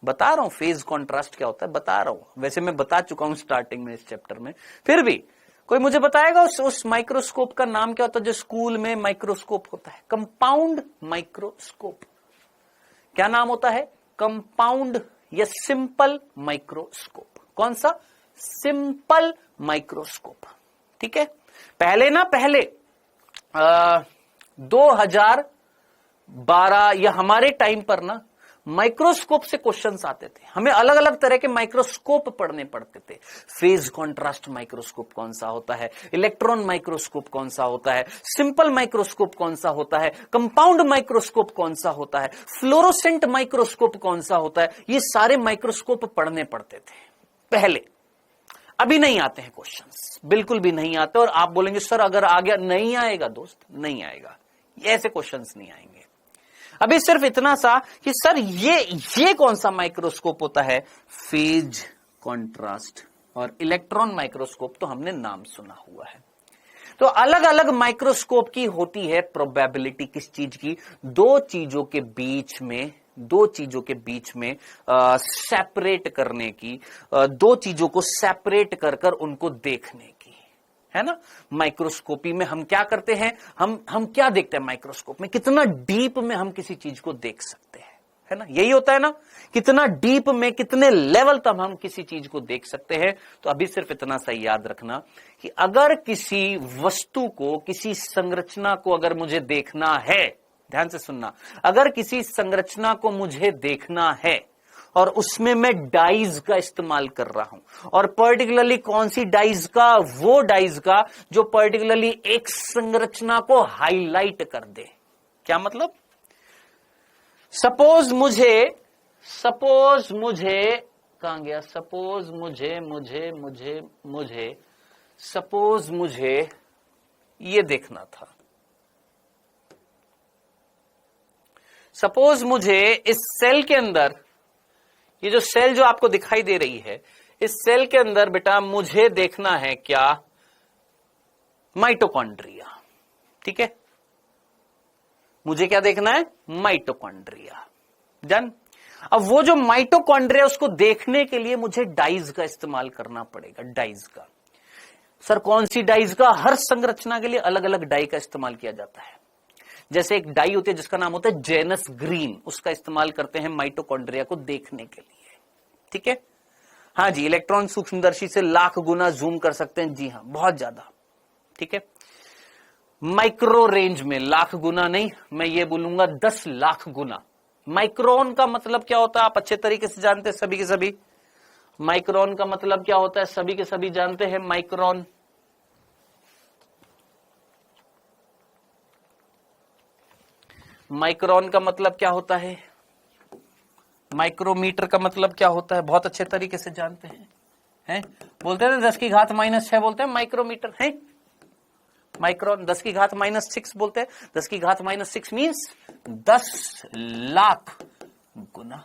बता रहा हूं फेज कॉन्ट्रास्ट क्या होता है, बता रहा हूं। वैसे मैं बता चुका हूं स्टार्टिंग में इस चैप्टर में, फिर भी कोई मुझे बताएगा उस माइक्रोस्कोप का नाम क्या होता है जो स्कूल में माइक्रोस्कोप होता है? Compound microscope. क्या नाम होता है? कंपाउंड या सिंपल माइक्रोस्कोप। कौन सा? सिंपल माइक्रोस्कोप, ठीक है। पहले 2012 या हमारे टाइम पर ना माइक्रोस्कोप से क्वेश्चंस आते थे। हमें अलग अलग तरह के माइक्रोस्कोप पढ़ने पड़ते थे। फेज कॉन्ट्रास्ट माइक्रोस्कोप कौन सा होता है, इलेक्ट्रॉन माइक्रोस्कोप कौन सा होता है, सिंपल माइक्रोस्कोप कौन सा होता है, कंपाउंड माइक्रोस्कोप कौन सा होता है, फ्लोरोसेंट माइक्रोस्कोप कौन सा होता है, ये सारे माइक्रोस्कोप पढ़ने पड़ते थे पहले। अभी नहीं आते हैं क्वेश्चंस, बिल्कुल भी नहीं आते। और आप बोलेंगे सर अगर आ गया, नहीं आएगा दोस्त, नहीं आएगा, ऐसे क्वेश्चंस नहीं आएंगे। अभी सिर्फ इतना सा कि सर ये कौन सा माइक्रोस्कोप होता है? फेज कॉन्ट्रास्ट और इलेक्ट्रॉन माइक्रोस्कोप तो हमने नाम सुना हुआ है। तो अलग अलग माइक्रोस्कोप की होती है प्रोबेबिलिटी किस चीज की? दो चीजों के बीच में सेपरेट करने की, दो चीजों को सेपरेट कर उनको देखने की, है ना। माइक्रोस्कोपी में हम क्या करते हैं? हम क्या देखते हैं माइक्रोस्कोप में? कितना डीप में हम किसी चीज को देख सकते हैं, है ना। यही होता है ना, कितना डीप में, कितने लेवल तक हम किसी चीज को देख सकते हैं। तो अभी सिर्फ इतना सा याद रखना कि अगर किसी वस्तु को, किसी संरचना को अगर मुझे देखना है, ध्यान से सुनना, अगर किसी संरचना को मुझे देखना है और उसमें मैं डाइज का इस्तेमाल कर रहा हूं, और पर्टिकुलरली कौन सी डाइज का? वो डाइज का जो पर्टिकुलरली एक संरचना को हाईलाइट कर दे। क्या मतलब? सपोज मुझे कहां गया? सपोज मुझे ये देखना था। सपोज मुझे इस सेल के अंदर, ये जो सेल जो आपको दिखाई दे रही है, इस सेल के अंदर बेटा मुझे देखना है क्या? माइटोकॉन्ड्रिया, ठीक है। मुझे क्या देखना है? माइटोकॉन्ड्रिया। डन। अब वो जो माइटोकॉन्ड्रिया, उसको देखने के लिए मुझे डाइज का इस्तेमाल करना पड़ेगा। डाइज का सर कौन सी डाइज का? हर संरचना के लिए अलग अलग डाई का इस्तेमाल किया जाता है। जैसे एक डाई होती है जिसका नाम होता है जेनस ग्रीन, उसका इस्तेमाल करते हैं माइटोकॉन्ड्रिया को देखने के लिए, ठीक है। हाँ जी, इलेक्ट्रॉन सूक्ष्मदर्शी से लाख गुना जूम कर सकते हैं, जी हाँ, बहुत ज्यादा, ठीक है। माइक्रो रेंज में, लाख गुना नहीं, मैं ये बोलूंगा 10 लाख गुना। माइक्रोन का मतलब क्या होता है आप अच्छे तरीके से जानते हैं, सभी के सभी। माइक्रोन का मतलब क्या होता है सभी के सभी जानते हैं। माइक्रोन माइक्रोन का मतलब क्या होता है? माइक्रोमीटर का मतलब क्या होता है? बहुत अच्छे तरीके से जानते हैं, बोलते हैं 10 की घात -6 बोलते हैं माइक्रोमीटर, है। माइक्रोन 10 की घात -6 बोलते हैं। 10 की घात -6 मीन्स 10 लाख गुना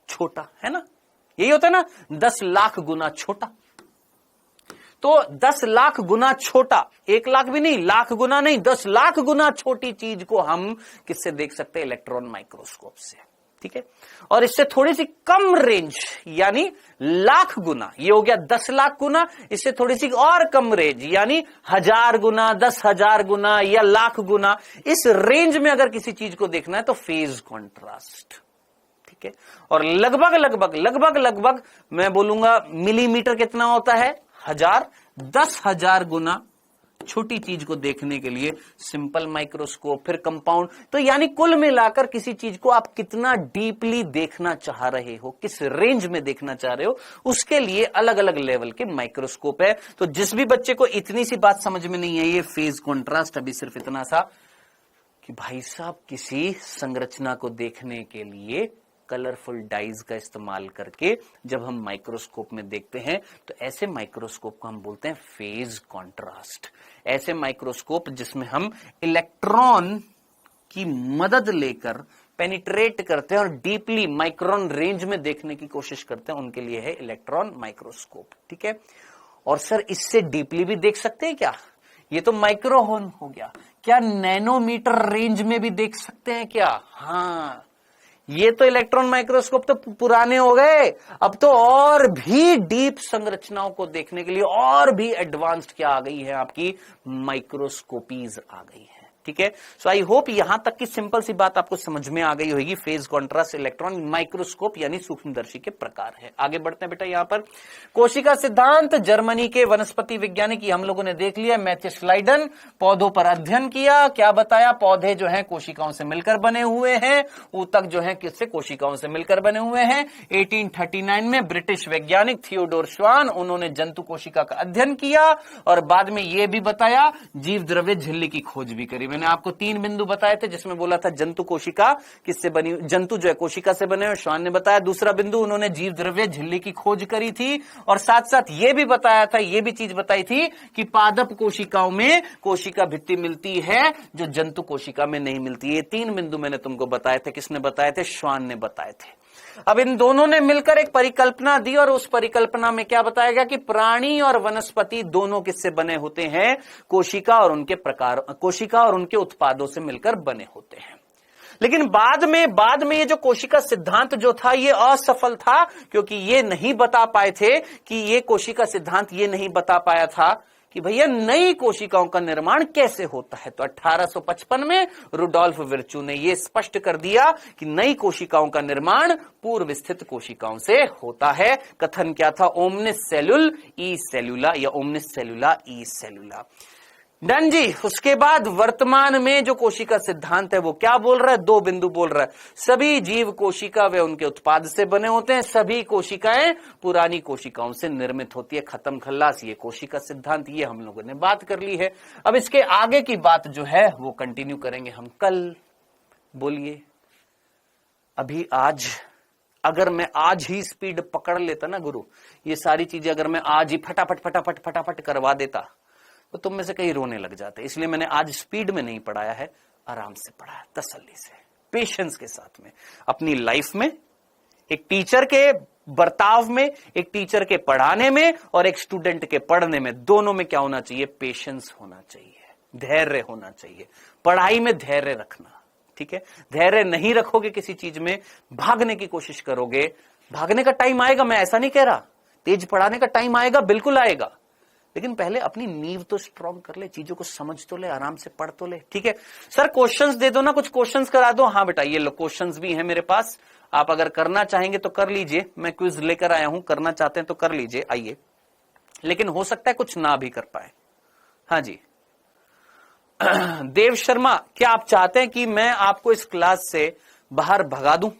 छोटा, है ना। यही होता है ना, 10 लाख गुना छोटा। तो 10 लाख गुना छोटा, 1 लाख भी नहीं, लाख गुना नहीं, 10 लाख गुना छोटी चीज को हम किससे देख सकते हैं? इलेक्ट्रॉन माइक्रोस्कोप से। ठीक है। और इससे थोड़ी सी कम रेंज यानी लाख गुना, ये हो गया 10 लाख गुना, इससे थोड़ी सी और कम रेंज यानी 1000 गुना, 10,000 गुना या लाख गुना, इस रेंज में अगर किसी चीज को देखना है तो फेज कॉन्ट्रास्ट, ठीक है। और लगभग लगभग लगभग लगभग मैं बोलूंगा मिलीमीटर कितना होता है, 1000, 10,000 गुना छोटी चीज को देखने के लिए सिंपल माइक्रोस्कोप, फिर कंपाउंड। तो यानी कुल मिलाकर किसी चीज को आप कितना डीपली देखना चाह रहे हो, किस रेंज में देखना चाह रहे हो, उसके लिए अलग अलग लेवल के माइक्रोस्कोप है। तो जिस भी बच्चे को इतनी सी बात समझ में नहीं है, ये फेज कॉन्ट्रास्ट अभी सिर्फ इतना सा कि भाई साहब किसी संरचना को देखने के लिए कलरफुल डाइज का इस्तेमाल करके जब हम माइक्रोस्कोप में देखते हैं तो ऐसे माइक्रोस्कोप को हम बोलते हैं फेज कॉन्ट्रास्ट। ऐसे माइक्रोस्कोप जिसमें हम इलेक्ट्रॉन की मदद लेकर पेनिट्रेट करते हैं और डीपली माइक्रोन रेंज में देखने की कोशिश करते हैं, उनके लिए है इलेक्ट्रॉन माइक्रोस्कोप, ठीक है। और सर इससे डीपली भी देख सकते हैं क्या? ये तो माइक्रोन हो गया, क्या नैनोमीटर रेंज में भी देख सकते हैं क्या? हाँ, ये तो इलेक्ट्रॉन माइक्रोस्कोप तो पुराने हो गए, अब तो और भी डीप संरचनाओं को देखने के लिए और भी एडवांस्ड क्या आ गई है, आपकी माइक्रोस्कोपीज आ गई है, ठीक है। सो आई होप यहां तक की सिंपल सी बात आपको समझ में आ गई होगी। फेज कॉन्ट्रास्ट इलेक्ट्रॉन माइक्रोस्कोप यानी सूक्ष्मदर्शी के प्रकार है। आगे बढ़ते हैं बेटा, यहां पर कोशिका सिद्धांत जर्मनी के वनस्पति वैज्ञानिक हम लोगों ने देख लिया, मैथ्यूस लाइडन, पौधों पर अध्ययन किया, क्या बताया, पौधे जो है कोशिकाओं से मिलकर बने हुए हैं, ऊतक जो है किससे, कोशिकाओं से मिलकर बने हुए हैं। 1839 में ब्रिटिश वैज्ञानिक थियोडोर श्वान, उन्होंने जंतु कोशिका का अध्ययन किया और बाद में यह भी बताया, जीव द्रव्य झिल्ली की खोज भी करी। मैंने आपको 3 बिंदु बताए थे जिसमें बोला था जंतु कोशिका किससे बनी, जंतु जो है कोशिका से बने हुए, श्वान ने बताया। दूसरा बिंदु, उन्होंने जीव द्रव्य झिल्ली की खोज करी थी और साथ साथ ये भी बताया था, ये भी चीज बताई थी कि पादप कोशिकाओं में कोशिका भित्ति मिलती है जो जंतु कोशिका में नहीं मिलती। ये 3 बिंदु मैंने तुमको बताए थे। किसने बताए थे? श्वान ने बताए थे। अब इन दोनों ने मिलकर एक परिकल्पना दी और उस परिकल्पना में क्या बताया गया कि प्राणी और वनस्पति दोनों किससे बने होते हैं, कोशिका और उनके प्रकार, कोशिका और उनके उत्पादों से मिलकर बने होते हैं। लेकिन बाद में ये जो कोशिका सिद्धांत जो था ये असफल था, क्योंकि ये नहीं बता पाए थे कि ये कोशिका सिद्धांत ये नहीं बता पाया था कि भैया नई कोशिकाओं का निर्माण कैसे होता है। तो 1855 में रुडोल्फ विर्चू ने यह स्पष्ट कर दिया कि नई कोशिकाओं का निर्माण पूर्व स्थित कोशिकाओं से होता है। कथन क्या था? ओमनिस सेल्युल ई सेल्युला या ओमनिस सेल्युला ई सेल्युला। डन जी। उसके बाद वर्तमान में जो कोशिका सिद्धांत है वो क्या बोल रहा है? 2 बिंदु बोल रहा है। सभी जीव कोशिका वे उनके उत्पाद से बने होते हैं, सभी कोशिकाएं पुरानी कोशिकाओं से निर्मित होती है। खत्म खल्लास ये कोशिका सिद्धांत, ये हम लोगों ने बात कर ली है। अब इसके आगे की बात जो है वो कंटिन्यू करेंगे हम कल। बोलिए, अभी आज अगर मैं आज ही स्पीड पकड़ लेता ना गुरु, ये सारी चीजें अगर मैं आज ही फटाफट फटाफट फटाफट करवा देता तो तुम में से कई रोने लग जाते। इसलिए मैंने आज स्पीड में नहीं पढ़ाया है, आराम से पढ़ाया, तसल्ली से, पेशेंस के साथ में। अपनी लाइफ में एक टीचर के बर्ताव में, एक टीचर के पढ़ाने में और एक स्टूडेंट के पढ़ने में, दोनों में क्या होना चाहिए? पेशेंस होना चाहिए, धैर्य होना चाहिए। पढ़ाई में धैर्य रखना, ठीक है। धैर्य नहीं रखोगे किसी चीज में, भागने की कोशिश करोगे, भागने का टाइम आएगा, मैं ऐसा नहीं कह रहा, तेज पढ़ाने का टाइम आएगा, बिल्कुल आएगा, लेकिन पहले अपनी नींव तो स्ट्रॉन्ग कर ले, चीजों को समझ तो ले, आराम से पढ़ तो ले, ठीक है। सर क्वेश्चंस दे दो ना, कुछ क्वेश्चंस करा दो। हाँ बेटा, ये लो क्वेश्चंस भी हैं मेरे पास, आप अगर करना चाहेंगे तो कर लीजिए। मैं क्विज लेकर आया हूं, करना चाहते हैं तो कर लीजिए, आइए। लेकिन हो सकता है कुछ ना भी कर पाए। हाँ जी। देव शर्मा, क्या आप चाहते हैं कि मैं आपको इस क्लास से बाहर भगा दूं?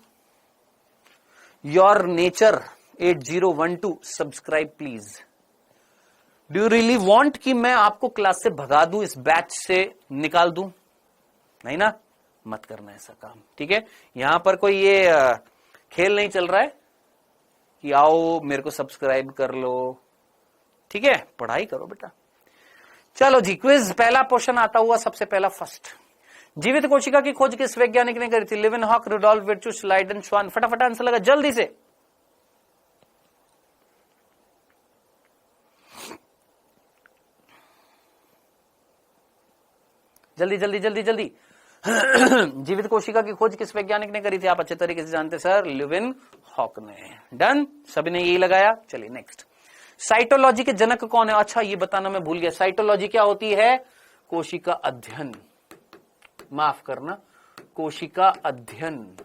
Your nature 8012 subscribe please. Do you really want कि मैं आपको क्लास से भगा दूं, इस बैच से निकाल दूं? नहीं ना, मत करना ऐसा काम, ठीक है। यहां पर कोई ये खेल नहीं चल रहा है कि आओ मेरे को सब्सक्राइब कर लो, ठीक है। पढ़ाई करो बेटा। चलो जी, क्विज पहला क्वेश्चन आता हुआ सबसे पहला फर्स्ट। जीवित कोशिका की खोज किस वैज्ञानिक ने करी थी? लेवेनहॉक, रुडोल्फ विर्चू, लाइडन, श्वान। फटाफट आंसर लगा जल्दी से। जल्दी जल्दी जल्दी जल्दी। जीवित कोशिका की खोज किस वैज्ञानिक ने करी थी? आप अच्छे तरीके से जानते सर, लिविन हॉक ने। डन, सभी ने यही लगाया। चलिए नेक्स्ट, साइटोलॉजी के जनक कौन है? अच्छा ये बताना मैं भूल गया, साइटोलॉजी क्या होती है? कोशिका अध्ययन, माफ करना, कोशिका अध्ययन।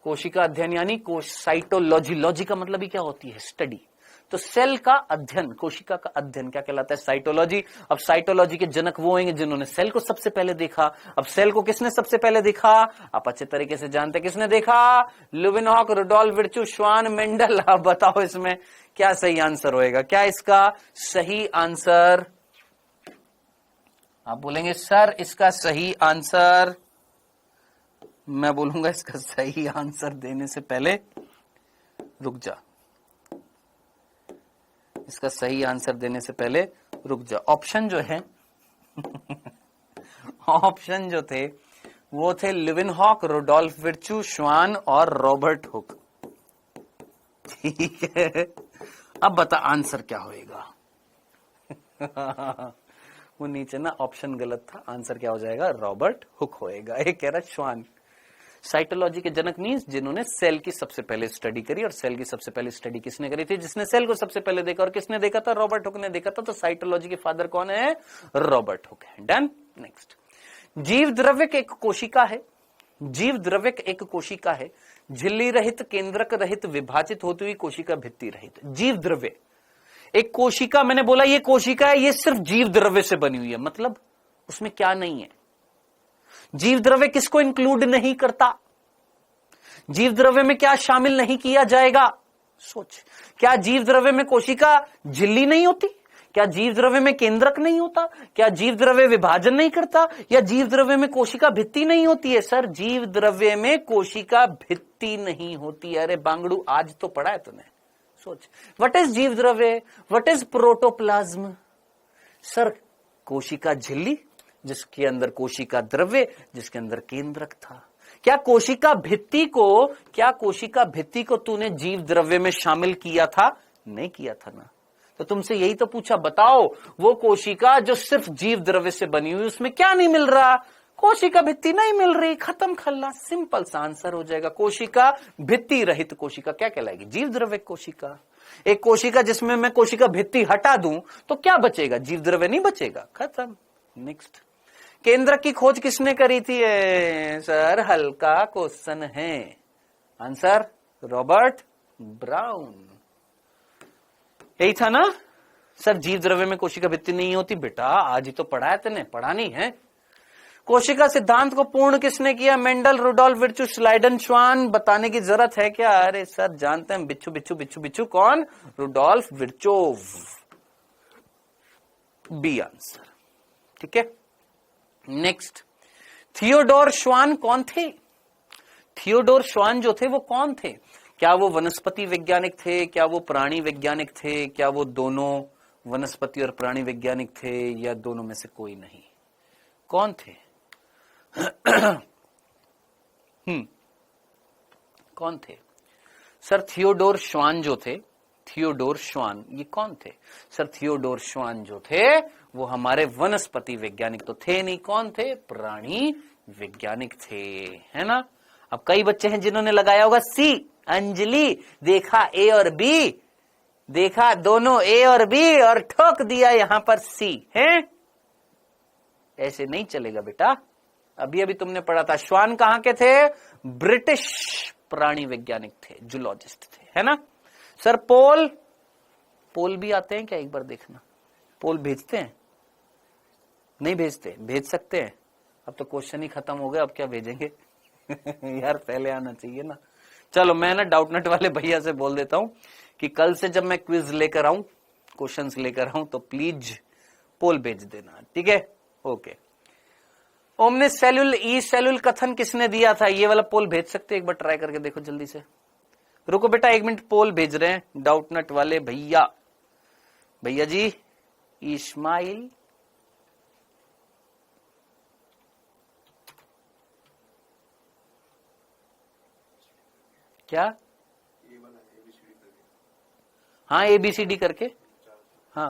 कोशिका अध्ययन यानी साइटोलॉजी, लॉजी का मतलब ही क्या होती है? स्टडी। तो सेल का अध्ययन, कोशिका का अध्ययन क्या कहलाता है? साइटोलॉजी। अब साइटोलॉजी के जनक वो होंगे जिन्होंने सेल को सबसे पहले देखा। अब सेल को किसने सबसे पहले देखा? आप अच्छे तरीके से जानते हैं किसने देखा? लुविनहॉक, रुडोल्फ विर्चू, श्वान, मेंडल। आप बताओ इसमें क्या सही आंसर होएगा? क्या इसका सही आंसर? आप बोलेंगे सर इसका सही आंसर, मैं बोलूंगा इसका सही आंसर देने से पहले रुक जा। इसका सही आंसर देने से पहले रुक जा। ऑप्शन जो है ऑप्शन जो थे वो थे लिविनहॉक, रुडोल्फ विर्चू, श्वान और रॉबर्ट हुक। ठीक है, अब बता आंसर क्या होएगा? वो नीचे ना ऑप्शन गलत था, आंसर क्या हो जाएगा? रॉबर्ट हुक होएगा। एक कह रहा श्वान। साइटोलॉजी के जनक मींस जिन्होंने सेल की सबसे पहले स्टडी करी, और सेल की सबसे पहले स्टडी किसने करी थी? जिसने सेल को सबसे पहले देखा, और किसने देखा था? रॉबर्ट हुक ने देखा था। तो साइटोलॉजी के फादर कौन है? रॉबर्ट हुक है। डन, नेक्स्ट, जीव द्रव्य एक कोशिका है, जीव द्रव्य एक कोशिका है, झिल्ली रहित, केंद्रक रहित, विभाजित होती हुई कोशिका, भित्ति रहित। जीव द्रव्य एक कोशिका, मैंने बोला ये कोशिका है, ये सिर्फ जीव द्रव्य से बनी हुई है। मतलब उसमें क्या नहीं है? जीव द्रव्य किसको इंक्लूड नहीं करता? जीव द्रव्य में क्या शामिल नहीं किया जाएगा? सोच, क्या जीव द्रव्य में कोशिका झिल्ली नहीं होती? क्या जीव द्रव्य में केंद्रक नहीं होता? क्या जीव द्रव्य विभाजन नहीं करता? या जीव द्रव्य में कोशिका भित्ति नहीं होती है? सर जीव द्रव्य में कोशिका भित्ति नहीं होती। अरे बांगड़ू, आज तो पढ़ा है तूने। सोच, व्हाट इज जीव द्रव्य, व्हाट इज प्रोटोप्लाज्म? सर कोशिका झिल्ली, जिसके अंदर कोशिका द्रव्य, जिसके अंदर केंद्रक था। क्या कोशिका भित्ति को तूने जीव द्रव्य में शामिल किया था? नहीं किया था ना। तो तुमसे यही तो पूछा, बताओ वो कोशिका जो सिर्फ जीव द्रव्य से बनी हुई, उसमें क्या नहीं मिल रहा? कोशिका भित्ति नहीं मिल रही। खत्म खल्ला, सिंपल सा आंसर हो जाएगा। कोशिका भित्ति रहित कोशिका क्या कहलाएगी? जीव द्रव्य कोशिका। एक कोशिका जिसमें मैं कोशिका भित्ति हटा दूं तो क्या बचेगा? जीव द्रव्य नहीं बचेगा। खत्म, नेक्स्ट, केंद्रक की खोज किसने करी थी? सर हल्का क्वेश्चन है, आंसर रॉबर्ट ब्राउन। यही था ना सर, जीव द्रव्य में कोशिका भित्ति नहीं होती। बेटा आज ही तो पढ़ा है तूने, पढ़ा नहीं है? कोशिका सिद्धांत को पूर्ण किसने किया? मेंडल, रुडोल्फ विर्चू, स्लाइडन, श्वान। बताने की जरूरत है क्या? अरे सर जानते हैं, बिच्छू बिच्छू बिच्छू बिच्छू। कौन? Rudolf Virchow. B answer. ठीक है, नेक्स्ट, थियोडोर श्वान कौन थे? थियोडोर श्वान जो थे वो कौन थे? क्या वो वनस्पति वैज्ञानिक थे? क्या वो प्राणी वैज्ञानिक थे? क्या वो दोनों वनस्पति और प्राणी वैज्ञानिक थे, या दोनों में से कोई नहीं? कौन थे? कौन थे सर? थियोडोर श्वान जो थे, थियोडोर श्वान ये कौन थे? सर थियोडोर श्वान जो थे वो हमारे वनस्पति वैज्ञानिक तो थे नहीं। कौन थे? प्राणी वैज्ञानिक थे, है ना। अब कई बच्चे हैं जिन्होंने लगाया होगा सी। अंजलि, देखा ए और बी, देखा दोनों ए और बी और ठोक दिया यहां पर सी है। ऐसे नहीं चलेगा बेटा। अभी अभी तुमने पढ़ा था, श्वान कहां के थे? ब्रिटिश प्राणी वैज्ञानिक थे, जूलॉजिस्ट थे, है ना। सर पोल भी आते हैं क्या? एक बार देखना, पोल भेजते हैं? नहीं भेजते? भेज सकते हैं। अब तो क्वेश्चन ही खत्म हो गया, अब क्या भेजेंगे? यार पहले आना चाहिए ना। चलो मैं ना डाउटनेट वाले भैया से बोल देता हूं कि कल से जब मैं क्विज लेकर आऊं, क्वेश्चंस लेकर आऊं, तो प्लीज पोल भेज देना, ठीक है? ओके। ओमनिस सेल्यूल ई सेल्यूल कथन किसने दिया था? ये वाला पोल भेज सकते, एक बार ट्राई करके देखो जल्दी से। रुको बेटा एक मिनट, पोल भेज रहे हैं डाउटनेट वाले भैया। भैया जी, इस्माइल क्या? हाँ ABCD करके, हाँ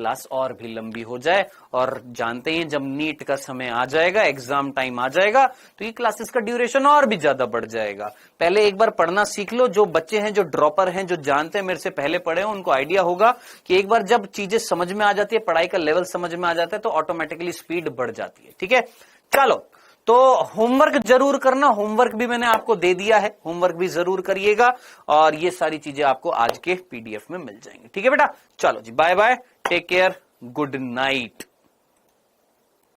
क्लास और भी लंबी हो जाए। और जानते हैं जब नीट का समय आ जाएगा, एग्जाम टाइम आ जाएगा, तो ये क्लासेस का ड्यूरेशन और भी ज्यादा बढ़ जाएगा। पहले एक बार पढ़ना सीख लो। जो बच्चे हैं, जो ड्रॉपर हैं, जो जानते हैं, मेरे से पहले पढ़े हैं, उनको आइडिया होगा कि एक बार जब चीजें समझ में आ जाती है, पढ़ाई का लेवल समझ में आ जाता है, तो ऑटोमेटिकली स्पीड बढ़ जाती है। ठीक है, चलो तो होमवर्क जरूर करना। होमवर्क भी मैंने आपको दे दिया है, होमवर्क भी जरूर करिएगा और ये सारी चीजें आपको आज के पीडीएफ में मिल जाएंगी। ठीक है बेटा, चलो जी, bye bye, take care, good night.